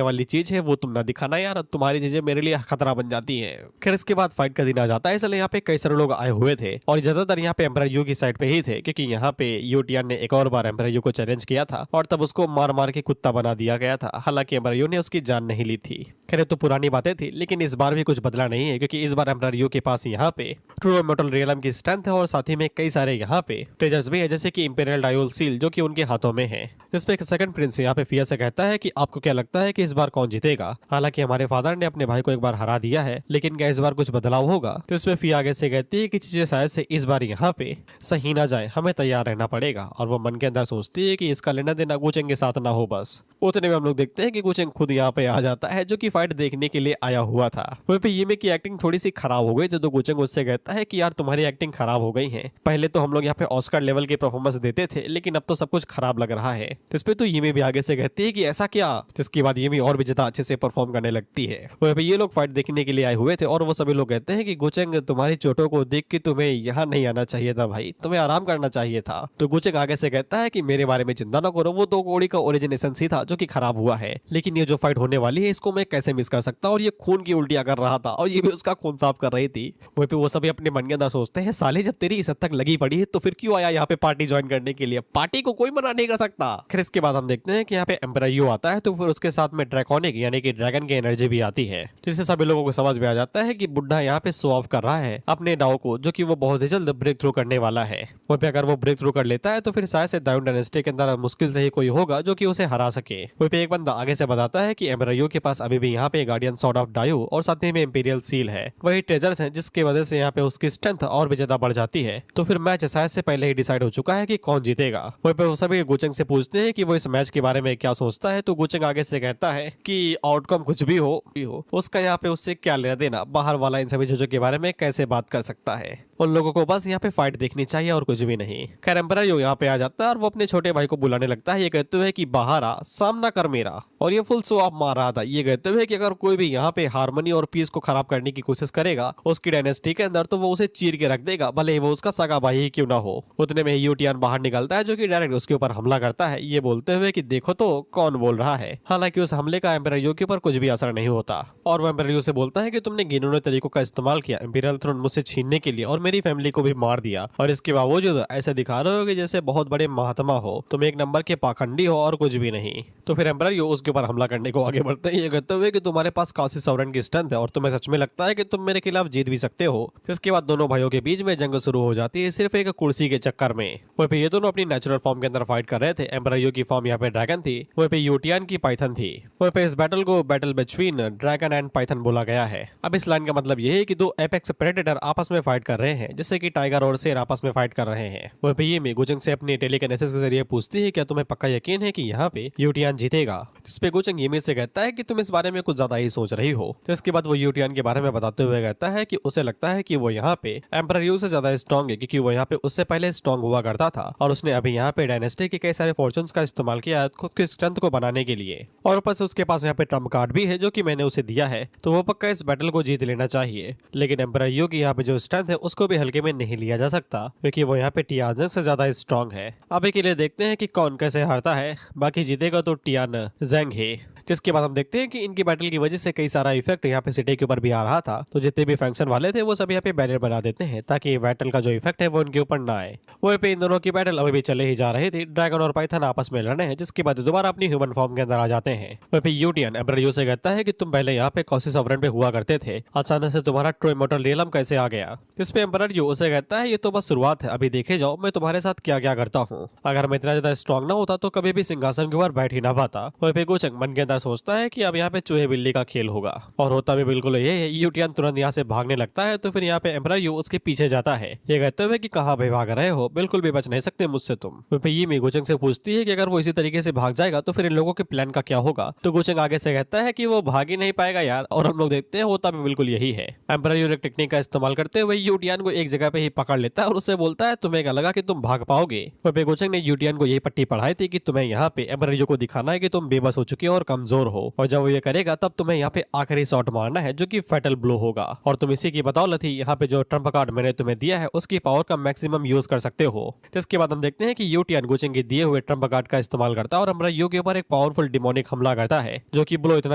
वाली चीज है वो तुम ना दिखाना यार, तुम्हारी चीजें मेरे लिए खतरा बन जाती है। खैर इसके बाद फाइट का दिन आ जाता है, इसलिए यहाँ पे कई सारे लोग आए हुए थे और ज्यादातर यहाँ पे एम्परर यू की साइड पे ही थे, क्योंकि यहाँ पे यूटियान ने एक और बार एम्परर यू को चैलेंज किया था और तब उसको मार मार के कुत्ता बना दिया गया था। हालांकि एम्परर यू ने उसकी जान नहीं ली थी। खैर तो पुरानी बातें थी, लेकिन इस बार भी कुछ बदला नहीं है, क्योंकि इस बार एम्परर यू के पास यहाँ पे ट्रू मेटल रियलम की स्ट्रेंथ है और साथ ही में कई सारे यहाँ पे ट्रेजर्स भी है, जैसे कि इंपीरियल डायोल सील जो कि उनके हाथों में है। जिसपे एक सेकंड प्रिंस यहाँ पे फिया से कहता है कि आपको क्या लगता है कि इस बार कौन जीतेगा? हालांकि हमारे फादर ने अपने भाई को एक बार हरा दिया है, लेकिन क्या इस बार कुछ बदलाव होगा? तो इसमें फिया आगे से कहती है कि चीजें शायद से इस बार यहाँ पे सही ना जाए, हमें तैयार रहना पड़ेगा। और वो मन के अंदर सोचती है कि इसका लेना देना गुचेंग के साथ ना हो बस। उतने में हम लोग देखते हैं कि गुचेंग खुद यहाँ पे आ जाता है, जो कि फाइट देखने के लिए आया हुआ था। वहीं पे ये की एक्टिंग थोड़ी सी खराब हो गई, तो गुचेंग उससे कहता है कि यार तुम्हारी एक्टिंग खराब हो गई है। पहले तो हम लोग यहाँ पे ऑस्कर लेवल की परफॉर्मेंस देते थे, लेकिन अब तो सब कुछ खराब लग रहा है। इस पे तो ये भी आगे से कहती है कि ऐसा क्या, जिसके बाद ये और भी ज्यादा अच्छे से परफॉर्म करने लगती है। वहीं पे ये लोग फाइट देखने के लिए आए हुए थे और वो सभी लोग कहते हैं कि गुचेंग तुम्हारी चोटों को देख के तुम्हें यहाँ नहीं आना चाहिए था भाई, तुम्हें आराम करना चाहिए था। तो गुचेंग आगे से कहता है कि मेरे बारे में चिंता ना करो, वो तो कोड़ी का ओरिजिन एसेंस ही था जो कि खराब हुआ है, लेकिन ये जो फाइट होने वाली है इसको मैं कैसे मिस कर सकता। और ये खून की उल्टियां कर रहा था और ये भी उसका खून साफ कर रही थी। वहीं पे वो सभी अपने मन के अंदर सोचते हैं साले जब तेरी इस हद तक लगी पड़ी है तो फिर क्यों आया यहाँ पे पार्टी ज्वाइन करने के लिए? पार्टी को कोई मना नहीं कर सकता। फिर इसके बाद हम देखते हैं कि यहाँ पे एम्परर यू आता है, तो फिर उसके साथ में ड्रैकोनिक यानी कि ड्रैगन की एनर्जी भी आती है, जिससे सभी लोगों को समझ में आ जाता है कि बुड्ढा यहाँ पे शो ऑफ कर रहा है अपने डाउ को, जो कि वो बहुत ही जल्द ब्रेक थ्रू करने वाला है। वहीं पे अगर वो ब्रेक थ्रू कर लेता है तो फिर शायद से दायून डायनेस्टी के अंदर मुश्किल से ही कोई होगा जो कि उसे हरा सके। वहीं पे एक बंदा आगे से बताता है कि एम्परर यू के पास अभी भी यहाँ पे गार्डियन सॉर्ड ऑफ डायू और साथ ही में इंपीरियल सील है, वही ट्रेजर्स हैं जिसकी वजह से यहाँ पे उसकी स्ट्रेंथ और भी ज्यादा बढ़ जाती है। तो फिर मैच शायद से पहले ही डिसाइड हो चुका है कि कौन जीतेगा। वहीं पे वो सभी गुचेंग से पूछते हैं कि वो इस मैच के बारे में क्या सोचता है, तो गुचेंग आगे से कहता है कि आउटकम कुछ भी हो उसका यहाँ पे उससे क्या लेना देना, बाहर वाला इन सभी चीजों के बारे में कैसे बात कर सकता है। उन लोगों को बस यहाँ पे फाइट देखनी चाहिए और कुछ भी नहीं। खैर एम्परर यू यहाँ पे आ जाता है और वो अपने छोटे भाई को बुलाने लगता है, ये कहते हुए कि बाहर आ, सामना कर मेरा। और ये फुल शो ऑफ मार रहा था, ये कहते हुए कि अगर कोई भी यहाँ पे हार्मनी और पीस को खराब करने की कोशिश करेगा उसकी डायनेस्टी के अंदर, तो वो उसे चीर के रख देगा, भले ही वो उसका सगा भाई ही क्यों ना हो। उतने में यूटियान बाहर निकलता है जो कि डायरेक्ट उसके ऊपर हमला करता है, ये बोलते हुए कि देखो तो कौन बोल रहा है। हालांकि उस हमले का एम्परर यू के ऊपर कुछ भी असर नहीं होता और वो एम्परर यू से बोलता है कि तुमने घिनौने तरीकों का इस्तेमाल किया इंपीरियल थ्रोन मुझसे छीनने के लिए और मेरी फैमिली को भी मार दिया, और इसके बावजूद ऐसे दिखा रहे हो कि जैसे बहुत बड़े महात्मा हो, तुम एक नंबर के पाखंडी हो और कुछ भी नहीं। तो फिर एम्परर यू उसके ऊपर हमला करने को आगे बढ़ते हैं, ये कहते हुए कि तुम्हारे पास काशी सॉवरेन की स्ट्रेंथ है और तुम्हें सच में लगता है कि तुम मेरे खिलाफ जीत भी सकते हो। इसके बाद दोनों भाइयों के बीच में जंग शुरू हो जाती है, सिर्फ एक कुर्सी के चक्कर में। वहीं पे ये दोनों अपनी नेचुरल फॉर्म के अंदर फाइट कर रहे थे। एम्परर यू की फॉर्म यहाँ पे ड्रैगन थी, वहीं पे यूटियान की पाइथन थी। वहीं पे इस बैटल को battle between dragon and Python बोला गया है। अब इस लाइन का मतलब ये है कि दो एपेक्स प्रेडेटर आपस में फाइट कर रहे हैं, जैसे कि टाइगर और शेर आपस में फाइट कर रहे हैं। वहीं पे ये गुचंग से अपने टेलीकिनेसिस के जरिए पूछती है, क्या तुम्हें पक्का यकीन है कि यहाँ पे यूटियान जीतेगा? जिसपे गुचंग येमी से कहता है कि तुम इस बारे में कुछ ज्यादा ही सोच रही हो। जिसके बाद वो यूटियान के बारे में बताते हुए कहता है कि उसे लगता है कि वो यहाँ पे एम्परर यू से ज्यादा स्ट्रॉन्ग है, क्योंकि वो यहाँ पे उससे पहले स्ट्रॉन्ग हुआ करता था और उसने अभी यहाँ पे डायनेस्टी के कई सारे फॉर्चून्स का इस्तेमाल किया खुद की स्ट्रेंथ को बनाने के लिए। और ऊपर से उसके पास यहाँ पे ट्रम्प कार्ड भी है जो कि मैंने उसे दिया है, तो वो पक्का इस बैटल को जीत लेना चाहिए। लेकिन एम्परर यू की यहाँ पे जो स्ट्रेंथ है उसको भी हल्के में नहीं लिया जा सकता, क्योंकि वो यहाँ पे टियान से ज्यादा स्ट्रॉन्ग है। अभी के लिए देखते हैं कि कौन कैसे हारता है, बाकी जीतेगा तो टियान ज़ेंग है। जिसके बाद हम देखते हैं कि इनकी बैटल की वजह से कई सारा इफेक्ट यहाँ पे सिटी के ऊपर भी आ रहा था, तो जितने भी फंक्शन वाले थे वो सब यहाँ पे बैरियर बना देते हैं ताकि बैटल का जो इफेक्ट है वो उनके ऊपर ना आए। वहीं पे इन दोनों की बैटल अभी भी चले ही जा रही थी, ड्रैगन और पाइथन आपस में लड़ने हैं, जिसके बाद दोबारा अपनी ह्यूमन फॉर्म के अंदर आ जाते हैं। वहीं पे यूटियन एम्परर यू से कहता है कि तुम पहले यहाँ पे काशी सॉवरेन पे हुआ करते थे, अचानक से तुम्हारा ट्रू इमॉर्टल रियलम कैसे आ गया? इस पे एम्परर यू उसे कहता है ये तो बस शुरुआत है, अभी देखे जाओ मैं तुम्हारे साथ क्या क्या करता हूँ। अगर मैं इतना ज्यादा स्ट्रॉन्ग ना होता तो कभी भी सिंहासन के ऊपर बैठ ही ना पाता। वहीं पे गुचंग मन के अंदर सोचता है कि अब यहाँ पे चूहे बिल्ली का खेल होगा, और होता भी बिल्कुल ये है। यूटियन तुरंत यहाँ से भागने लगता है, तो फिर यहाँ पे एम्परर यू उसके पीछे जाता है, ये कहते हुए कि कहाँ पे भाग रहे हो, बिल्कुल भी बच नहीं सकते मुझसे तुम। फिर ये गुचंग से पूछती है कि अगर वो इसी तरीके से भाग जाएगा तो फिर इन लोगों के प्लान का क्या होगा? तो गुचंग आगे से कहता है कि वो भाग ही नहीं पाएगा यार, और हम लोग देखते हैं होता भी बिल्कुल यही है। एम्परर यू एक टेक्निक का इस्तेमाल करते हुए यूटियन को एक जगह पे ही पकड़ लेता है और उससे बोलता है तुम्हें क्या लगा कि तुम भाग पाओगे? वहीं गुचंग ने यूटियन को यही पट्टी पढ़ाई थी कि तुम्हें यहाँ पे एम्परर यू को दिखाना है कि तुम बेबस हो चुके हो और कमजोर हो, और जब वो ये करेगा तब तुम्हें यहाँ पे आखिरी शॉट मारना है जो कि फैटल ब्लो होगा, और तुम इसी की बदौलत ही यहाँ पे जो ट्रम्प कार्ड मैंने तुम्हें दिया है उसकी पावर का मैक्सिमम यूज कर सकते हो। इसके बाद हम देखते हैं कि यूटियन गुचंग के दिए हुए ट्रम्प कार्ड का इस्तेमाल करता है और एम्परर यू के ऊपर एक पावरफुल डिमोनिक हमला करता है, जो कि ब्लो इतना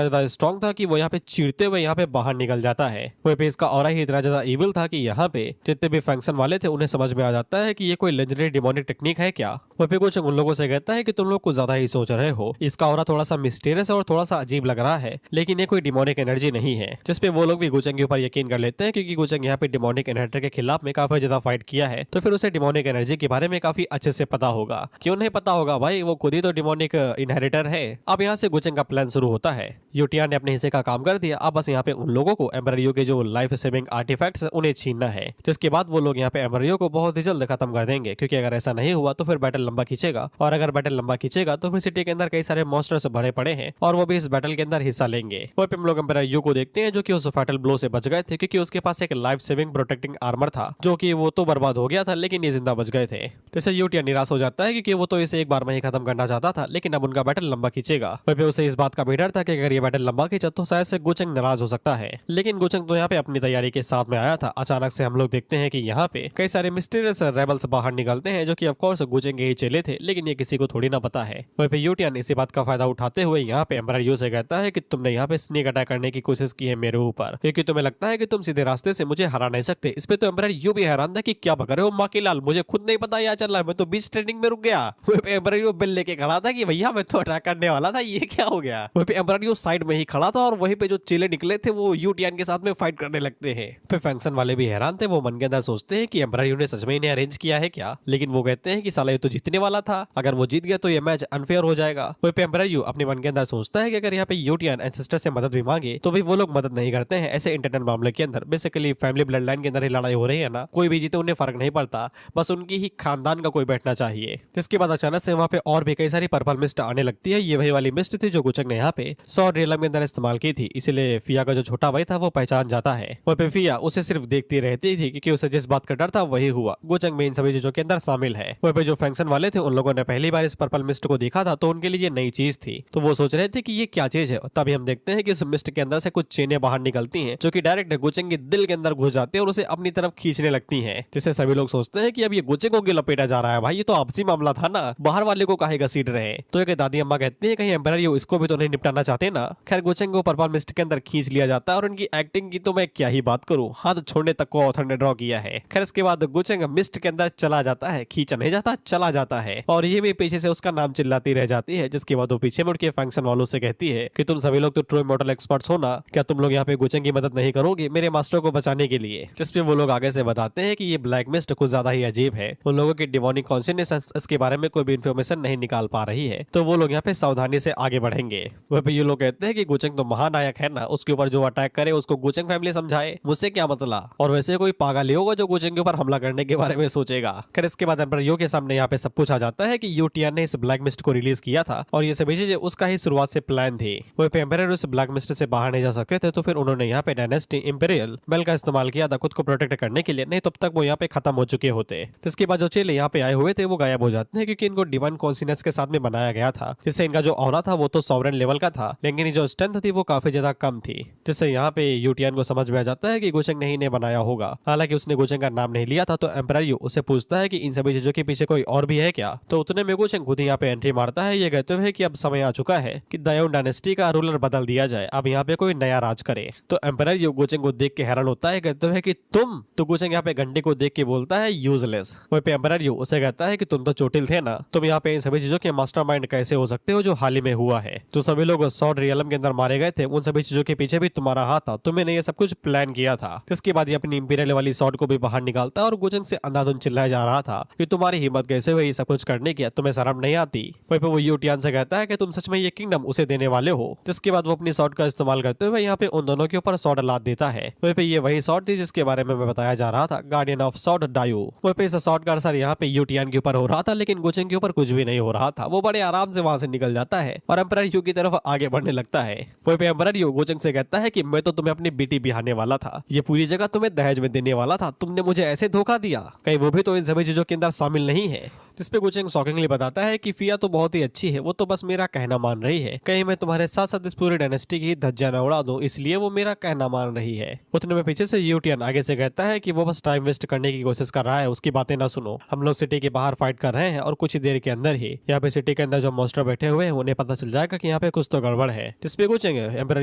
ज्यादा स्ट्रॉन्ग था कि वो यहाँ पे चीरते हुए यहाँ पे बाहर निकल जाता है। वहीं पे इसका ऑरा ही इतना ज्यादा इविल था कि यहाँ पे जितने भी फंक्शन वाले थे उन्हें समझ में आ जाता है कि ये कोई लेजेंडरी डिमोनिक टेक्निक है क्या। वहीं पे गुचंग उन लोगों से कहता है कि तुम लोग कुछ ज्यादा ही सोच रहे हो, इसका ऑरा थोड़ा सा मिस्टीरियस और थोड़ा सा अजीब लग रहा है, लेकिन ये कोई डिमोनिक एनर्जी नहीं है। जिसपे वो लोग भी गुचंग के ऊपर यकीन कर लेते हैं, क्योंकि गुचंग यहाँ पे डिमोनिक इनहेरिटर के खिलाफ में काफी ज्यादा फाइट किया है, तो फिर उसे डिमोनिक एनर्जी के बारे में काफी अच्छे से पता होगा। क्यों नहीं पता होगा भाई, वो खुद ही तो डिमोनिक इनहेरिटर है। अब यहाँ से गुचंग का प्लान शुरू होता है। यूटियन ने अपने हिस्से का काम कर दिया, अब बस यहाँ पे उन लोगों को एम्परर यू के जो लाइफ सेविंग आर्टिफैक्ट्स उन्हें छीनना है, जिसके बाद वो लोग यहाँ पे एम्परर यू को बहुत ही जल्द खत्म कर देंगे, क्योंकि अगर ऐसा नहीं हुआ तो फिर बैटल लंबा खींचेगा, और अगर बैटल लंबा खींचेगा तो फिर सिटी के अंदर कई सारे मॉन्स्टर्स भरे पड़े हैं और वो भी इस बैटल के अंदर हिस्सा लेंगे। वहीं पे हम लोग एम्परर यू को देखते हैं जो कि उस फैटल ब्लो से बच गए थे, क्योंकि उसके पास एक लाइफ सेविंग प्रोटेक्टिंग आर्मर था, जो कि वो तो बर्बाद हो गया था लेकिन ये जिंदा बच गए थे। तो इससे यूटियन निराश हो जाता है, क्योंकि वो तो इसे एक बार में ही खत्म करना चाहता था, लेकिन अब उनका बैटल लंबा खींचेगा। वहीं पे उसे इस बात का भी डर था कि अगर ये बैटल लंबा खींचा तो शायद से गुचंग नाराज हो सकता है, लेकिन गुचंग तो यहाँ पे अपनी तैयारी के साथ में आया था। अचानक से हम लोग देखते हैं कि यहाँ पे कई सारे मिस्टीरियस रेबल्स बाहर निकलते हैं, जो कि ऑफ कोर्स गुचंग के ही चेले थे, लेकिन ये किसी को थोड़ी ना पता है। वहीं पे यूटियन इसी बात का फायदा उठाते हुए यहाँ पे एम्परर यू से कहता है कि तुमने यहाँ पे स्नेक अटैक करने की कोशिश की है मेरे ऊपर, क्योंकि तुम्हें लगता है कि तुम सीधे रास्ते से मुझे हरा नहीं सकते। इस पे तो एम्परर यू भी हैरान था कि क्या बक रहे हो माँ की लाल, मुझे खुद नहीं पता क्या चल रहा है, मैं तो बीच ट्रेनिंग में रुक गया। वहीं पे एम्परर यू बिल लेके खड़ा था कि भैया मैं तो अटैक करने वाला था, ये क्या हो गया। वहीं पे एम्परर यू साइड में ही खड़ा था और वहीं पे जो चेले निकले थे वो यूटियन के साथ में फाइट करने लगते हैं। फिर फंक्शन वाले भी हैरान थे, वो मन के अंदर सोचते हैं कि एम्परर यू ने सच में इन्हें अरेंज किया है क्या, लेकिन वो कहते हैं कि साला ये तो जीतने वाला था, अगर वो जीत गया तो ये मैच अनफेयर हो जाएगा। वहीं पे एम्परर यू अपने मन के अंदर सोचता है कि अगर यहाँ पे यूटियन एंसेस्टर से मदद भी मांगे तो भी वो लोग मदद नहीं करते हैं ऐसे इंटरनल मामले के अंदर। बेसिकली फैमिली ब्लड लाइन के अंदर ही लड़ाई हो रही है ना, कोई भी जीते उन्हें फर्क नहीं पड़ता, बस उनकी ही खानदान का कोई बैठना चाहिए। जिसके बाद अचानक से वहाँ पे और भी कई सारी पर्पल मिस्ट आने लगती है। ये वही वाली मिस्ट थी जो गुचंग ने यहाँ पे 100 रियलम के अंदर इस्तेमाल की थी, इसीलिए फिया का जो छोटा भाई था वो पहचान जाता है। वहीं पे फिया उसे सिर्फ देखती रहती थी क्योंकि उसे जिस बात का डर था वही हुआ। गुचंग में इन सभी चीजों के अंदर शामिल है। वहीं पे जो फंक्शन वाले थे उन लोगों ने पहली बार इस पर्पल मिस्ट को देखा था तो उनके लिए ये नई चीज थी, तो वो सोच रहे थे कि ये क्या चीज है। तभी हम देखते हैं कि इस मिस्ट के अंदर से कुछ चेनें बाहर निकलती हैं जो कि डायरेक्ट गुचंग के दिल के अंदर घुस जाते हैं और उसे अपनी तरफ खींचने लगती हैं, जिससे सभी लोग सोचते हैं कि अब ये गुचंग को लपेटा जा रहा है। भाई ये तो आपसी मामला था ना, बाहर वाले को काहे घसीट रहे हैं। तो एक दादी अम्मा कहती है कहीं एम्पायर इसको भी तो नहीं निपटाना चाहते ना। खैर गुचंग को पर्पल मिस्ट के अंदर खींच लिया जाता है और उनकी एक्टिंग की तो मैं क्या ही बात करूं, हाथ छोड़ने तक को ऑथर ने ड्रॉ किया है। खैर इसके बाद गुचंग मिस्ट के अंदर चला जाता है, खींचा नहीं जाता, चला जाता है और ये भी पीछे से उसका नाम चिल्लाती रह जाती है। जिसके बाद वो पीछे मुड़ के फंक्शन वालों से कहती है कि तुम सभी लोग तो ट्रू इमॉर्टल एक्सपर्ट्स हो ना, क्या तुम लोग यहाँ पे गुचंग की मदद नहीं करोगे मेरे मास्टर को बचाने के लिए। जिसपे वो लोग आगे से बताते हैं कि ये ब्लैक मिस्ट कुछ ज्यादा ही अजीब है, उन लोगों की डिवोनिक कॉन्शियसनेस इसके बारे में कोई भी इन्फॉर्मेशन नहीं निकाल पा रही है, तो वो लोग यहाँ पे सावधानी से आगे बढ़ेंगे। वह पे ये लोग कहते हैं कि गुचंग तो महानायक है ना, उसके ऊपर जो अटैक करे उसको गुचंग फैमिली समझाए, मुझसे क्या मतलब। और वैसे कोई पागल ही होगा जो गुचंग के ऊपर हमला करने के बारे में सोचेगा। खैर इसके बाद एम्परर यो के सामने यहाँ पे सब कुछ आ जाता है कि यूटियन ने इस ब्लैक मिस्ट को रिलीज किया था और ये सभी चीजें उसका ही शुरुआत से प्लान थी। वह पे एम्परर उस ब्लैक मिस्ट से बाहर नहीं जा सकते थे, तो फिर उन्होंने यहाँ पे डायनेस्टी इंपीरियल बेल का इस्तेमाल किया था खुद को प्रोटेक्ट करने के लिए, नहीं तब तक वो यहाँ पे खत्म हो चुके होते। तो इसके बाद जो चेले यहाँ पे आए हुए थे वो गायब हो जाते हैं क्योंकि इनको डिवाइन कॉन्शियसनेस के साथ में बनाया गया था, जिससे इनका जो ऑरा था वो तो सॉवरेन लेवल का था, लेकिन जो स्ट्रेंथ थी वो काफी ज्यादा कम थी। जिससे यहाँ पे यूटियन को समझ में आ जाता है कि गुचंग नहीं ने बनाया होगा। हालांकि उसने गुचंग का नाम नहीं लिया था, तो एम्परर यू उससे पूछता है कि इन सभी चीजों के पीछे कोई और भी है क्या। तो उतने में गुचंग खुद ही यहाँ पे एंट्री मारता है, ये कहते हुए कि अब समय आ चुका है कि दायोन डायनेस्टी का रूलर बदल दिया जाए, अब यहाँ पे कोई नया राज करे। तो एम्परर यू गुचंग को देख के हैरान होता है, कहते हुए कि तुम। तो गुचंग यहाँ पे घंटे को देख के बोलता है यूजलेस। वहीं पे एम्परर यू उसे कहता है कि तुम तो चोटिल थे ना, तुम यहाँ पे इन सभी चीजों के मास्टरमाइंड कैसे हो सकते हो जो हाल ही में हुआ है। जो सभी लोग सॉर्ड रियलम के अंदर मारे गए थे उन सभी चीजों के पीछे भी तुम्हारा हाथ था, तुमने ये सब कुछ प्लान किया था। जिसके बाद ये अपनी इंपीरियल वाली सॉर्ड को भी बाहर निकालता है और गुचंग से अंधाधुंध चिल्लाया जा रहा था कि तुम्हारी हिम्मत कैसे हुई सब कुछ करने की, तुम्हें शर्म नहीं आती। वहीं पे वो यूटियन से कहता है कि तुम सच में ये किंगडम उसे देने वाले हो। जिसके बाद वो अपनी सॉर्ड का इस्तेमाल करते हुए यहाँ पे उन दोनों के ऊपर सॉर्ड लाद देता है। वहीं पे ये वही सॉर्ड थी जिसके बारे में मैं बताया जा रहा था, गार्डियन ऑफ सॉर्ड डायू। वहीं पे इस सॉर्ड का असर यहाँ पे यूटियन के ऊपर हो रहा था, लेकिन गुचंग के ऊपर कुछ भी नहीं हो रहा था। वो बड़े आराम से वहां से निकल जाता है और एम्परर यू की तरफ आगे बढ़ने लगता है। वहीं पे एम्परर यू गुचंग से कहता है कि मैं तो तुम्हें अपनी बेटी बिहाने वाला था, ये पूरी जगह तुम्हें दहेज में देने वाला था, तुमने मुझे ऐसे धोखा दिया, कहीं वो भी तो इन सभी चीजों के अंदर शामिल नहीं है। जिसपे गुचंग शॉकिंगली बताता है कि फिया तो बहुत ही अच्छी है, वो तो बस मेरा कहना मान रही है, कहीं मैं तुम्हारे साथ साथ इस पूरी डायनेस्टी की धज्जियां न उड़ा दूं, इसलिए वो मेरा कहना मान रही है। उतने में पीछे से यूटियन आगे से कहता है कि वो बस टाइम वेस्ट करने की कोशिश कर रहा है, उसकी बातें ना सुनो, हम लोग सिटी के बाहर फाइट कर रहे हैं और कुछ ही देर के अंदर ही यहाँ पे सिटी के अंदर जो मॉन्स्टर बैठे हुए हैं उन्हें पता चल जाएगा कि यहाँ पे कुछ तो गड़बड़ है। जिसपे गुचंग एम्परर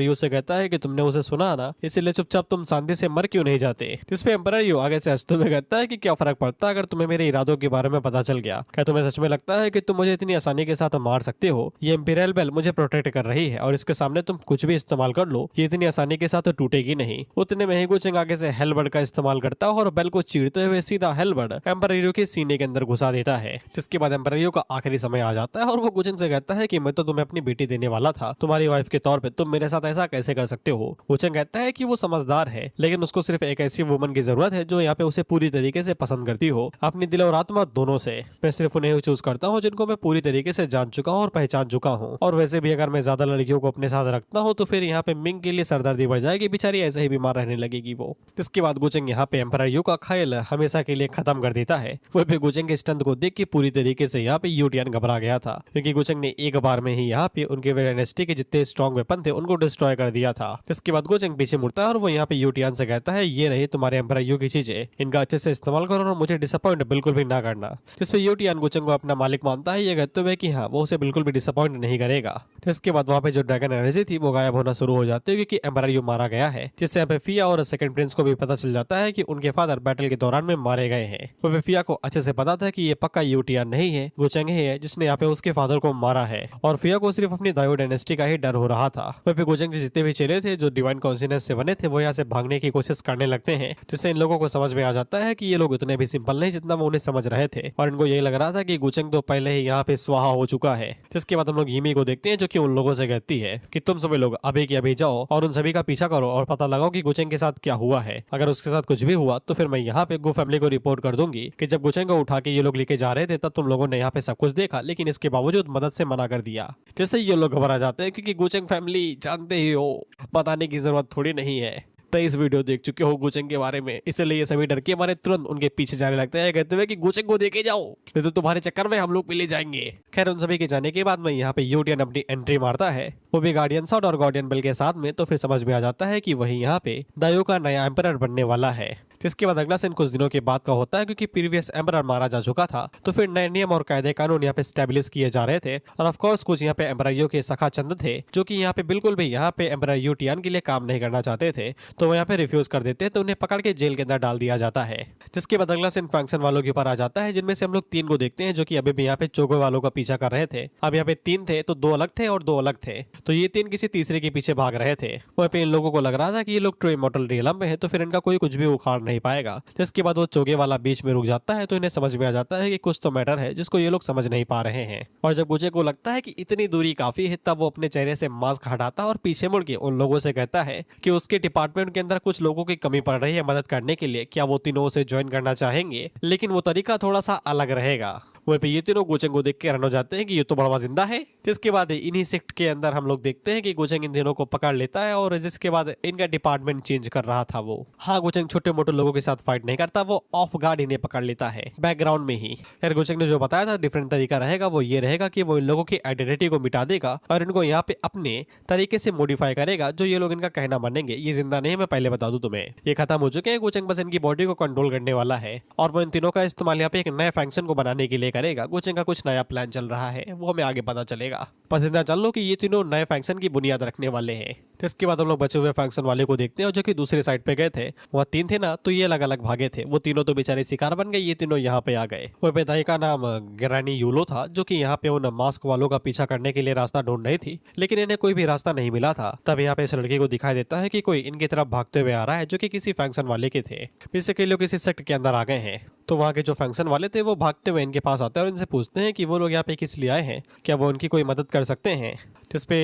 यू से कहता है कि तुमने उसे सुना ना, इसीलिए चुपचाप तुम शांति से मर क्यों नहीं जाते। जिसपे एम्परर यू आगे से हंसते हुए कहता है कि क्या फर्क पड़ता अगर तुम्हें मेरे इरादों के बारे में पता चल गया, क्या तुम्हें सच में लगता है कि तुम मुझे इतनी आसानी के साथ मार सकते हो। ये इंपीरियल बेल मुझे प्रोटेक्ट कर रही है और इसके सामने तुम कुछ भी इस्तेमाल कर लो, ये इतनी आसानी के साथ टूटेगी नहीं। उतने में ही गुचंग आगे से हेलबर्ड का इस्तेमाल करता है और बेल को चीरते हुए सीधा हेलबर्ड एम्परर यू के सीने के अंदर घुसा देता है। जिसके बाद एम्परर यू का आखिरी समय आ जाता है और वो गुचंग से कहता है कि मैं तो तुम्हें अपनी बेटी देने वाला था, तुम्हारी वाइफ के तौर पे तुम मेरे साथ ऐसा कैसे कर सकते हो। गुचंग कहता है कि वो समझदार है, लेकिन उसको सिर्फ एक ऐसी वुमन की जरूरत है जो यहाँ पे उसे पूरी तरीके से पसंद करती हो, अपनी दिल और आत्मा दोनों से। मैं सिर्फ उन्हें चूज करता हूँ जिनको मैं पूरी तरीके से जान चुका हूँ और पहचान चुका हूँ। और वैसे भी अगर मैं ज्यादा लड़कियों को अपने साथ रखता हूँ तो फिर यहाँ पे मिंग के लिए सरदर्दी बढ़ जाएगी, बेचारी ऐसे ही बीमार रहने लगेगी वो। इसके बाद गुचंग यहाँ पे एम्परर यू का ख्याल हमेशा के लिए खत्म कर देता है। वो भी गुचंग के स्ट्रेंथ को देख के पूरी तरीके से यहाँ पे यूटियन घबरा गया था, क्योंकि गुचंग ने एक बार में ही यहाँ पे उनके डायनेस्टी के जितने स्ट्रॉन्ग वेपन थे उनको डिस्ट्रॉय कर दिया था। इसके बाद गुचंग पीछे मुड़ता है और वो यहाँ पे यूटियन से कहता है ये रही तुम्हारे एम्परर यू की चीजें, इनका अच्छे से इस्तेमाल करो और मुझे डिसअपॉइंट बिल्कुल भी ना करना। जिसपे यूटियन गुचंग को अपना मालिक मानता है, ये कहते हुए कि हाँ वो उसे बिल्कुल भी डिसअपॉइंट नहीं करेगा। तो इसके बाद वहाँ पे जो ड्रैगन एनर्जी थी वो गायब होना शुरू हो जाती है क्योंकि एम्परर यू मारा गया है। जिससे यहाँ पे फिया और सेकंड प्रिंस को भी पता चल जाता है कि उनके फादर बैटल के दौरान में मारे गए हैं। वहाँ पे फिया को अच्छे से पता था कि ये पक्का यूटियन नहीं है, गुचंग ही है जिसने यहाँ पे उसके फादर को मारा है। और फिया को सिर्फ अपनी दायो डायनेस्टी का ही डर हो रहा था। वहाँ पे गुचंग के जितने भी चेले थे जो डिवाइन कॉन्शियसनेस से बने थे वो यहाँ से भागने की कोशिश करने लगते हैं, जिससे इन लोगों को समझ में आ जाता है कि ये लोग उतने भी सिंपल नहीं जितना वो उन्हें समझ रहे थे। और इनको यही लग लग रहा था कि गुचेंग तो पहले ही यहाँ पे स्वाहा हो चुका है। जिसके बाद हम लोग यिमी को देखते हैं जो कि उन लोगों से कहती है कि तुम सभी लोग अभी के अभी जाओ और उन सभी का पीछा करो और पता लगाओ कि गुचेंग के साथ क्या हुआ है। अगर उसके साथ कुछ भी हुआ तो फिर मैं यहाँ पे गो फैमिली को रिपोर्ट कर दूंगी कि जब गुचेंग को उठा के ये लोग लेके जा रहे थे तब तुम लोगों ने यहाँ पे सब कुछ देखा, लेकिन इसके बावजूद मदद से मना कर दिया। जैसे ये लोग घबरा जाते हैं क्योंकि गुचेंग फैमिली जानते ही हो, बताने की जरूरत थोड़ी नहीं है, 23 वीडियो देख चुके हो गुचेंग के बारे में, इसलिए ये सभी डर के मारे तुरंत उनके पीछे जाने लगते हैं कहते हुए कि गुचेंग को देके जाओ, नहीं तो तुम्हारे चक्कर में हम लोग भी ले जाएंगे। खैर उन सभी के जाने के बाद में यहाँ पे यूटियन अपनी एंट्री मारता है, वो भी गार्डियन शॉट और गार्डियन बेल के साथ में। तो फिर समझ में आ जाता है कि वही यहाँ पे दायो का नया एम्परर बनने वाला है। जिसके बाद अगला सीन कुछ दिनों के बाद का होता है क्योंकि प्रीवियस एम्परर मारा जा चुका था, तो फिर नए नियम और कायदे कानून यहाँ पे स्टेब्लिश किए जा रहे थे। और ऑफ कोर्स कुछ यहाँ पे एम्परर के सखा चंद थे जो कि यहाँ पे बिल्कुल भी यहाँ पे एम्परर यूटियन के लिए काम नहीं करना चाहते थे, तो वो यहाँ पे रिफ्यूज कर देते, तो उन्हें पकड़ के जेल के अंदर डाल दिया जाता है। जिसके बाद अगला सीन फंक्शन वालों के ऊपर आ जाता है, जिनमें से हम लोग 3 को देखते हैं जो कि अभी भी यहाँ पे चोगो वालों का पीछा कर रहे थे। अब यहाँ पे 3 थे तो 2 अलग थे और 2 अलग थे, तो ये 3 किसी तीसरे के पीछे भाग रहे थे। वहाँ पे इन लोगों को लग रहा था कि ये लोग ट्रू इमॉर्टल रियलम में है, तो फिर इनका कोई कुछ भी उखाड़ नहीं पाएगा। जिसके बाद वो चोगे वाला बीच में रुक जाता है, तो इन्हें समझ में आ जाता है कि कुछ तो मैटर है जिसको ये लोग समझ नहीं पा रहे हैं। और जब गुचे को लगता है कि इतनी दूरी काफी है, तब वो अपने चेहरे से मास्क हटाता और पीछे मुड़ के उन लोगों से कहता है कि उसके डिपार्टमेंट के अंदर कुछ लोगों की कमी पड़ रही है मदद करने के लिए, क्या वो तीनों से ज्वाइन करना चाहेंगे, लेकिन वो तरीका थोड़ा सा अलग रहेगा। वहीं पे ये तीनों गुचेंग को देख के हैरान हो जाते हैं कि ये तो बड़ा जिंदा है। जिसके बाद इन्हीं सेक्ट के अंदर हम लोग देखते हैं कि गुचेंग इन तीनों को पकड़ लेता है और जिसके बाद इनका डिपार्टमेंट चेंज कर रहा था वो। हाँ, गुचेंग छोटे मोटे लोगों के साथ फाइट नहीं करता, वो ऑफ गार्ड इन्हें पकड़ लेता है बैकग्राउंड में ही। यार गुचेंग ने जो बताया था डिफरेंट तरीका रहेगा, वो ये रहेगा कि वो इन लोगों की आइडेंटिटी को मिटा देगा और इनको यहाँ पे अपने तरीके से मॉडिफाई करेगा जो ये लोग इनका कहना मानेंगे। ये जिंदा नहीं है, मैं पहले बता दूं तुम्हें, ये खत्म हो चुके हैं। गुचेंग बस इनकी बॉडी को कंट्रोल करने वाला है और वो इन तीनों का इस्तेमाल यहाँ पे एक नए फंक्शन को बनाने के लिए करेगा। गुचेंग का कुछ नया प्लान चल रहा है, वो हमें आगे पता चलेगा। बस इतना जान लो कि ये तीनों नए फंक्शन की बुनियाद रखने वाले हैं। इसके बाद हम लोग बचे हुए फंक्शन वाले को देखते हैं और जो कि दूसरे साइड पे गए थे, वहाँ 3 थे ना, तो ये अलग अलग भागे थे। वो तीनों तो बेचारे शिकार बन गए, ये तीनों यहाँ पे आ गए। वो बेदाई का नाम ग्रैनी यूलो था जो कि यहाँ पे उन मास्क वालों का पीछा करने के लिए रास्ता ढूंढ रही थी, लेकिन इन्हें कोई भी रास्ता नहीं मिला था। तब यहाँ पे इस लड़की को दिखाई देता है कि कोई इनकी तरफ भागते हुए आ रहा है जो कि किसी फंक्शन वाले के थे। इससे कई लोग किसी सेक्ट के अंदर आ गए हैं, तो वहाँ के जो फंक्शन वाले थे वो भागते हुए इनके पास आते हैं और इनसे पूछते हैं कि वो लोग यहाँ पे किस लिए आए हैं, क्या वो उनकी कोई मदद कर सकते हैं। जिसपे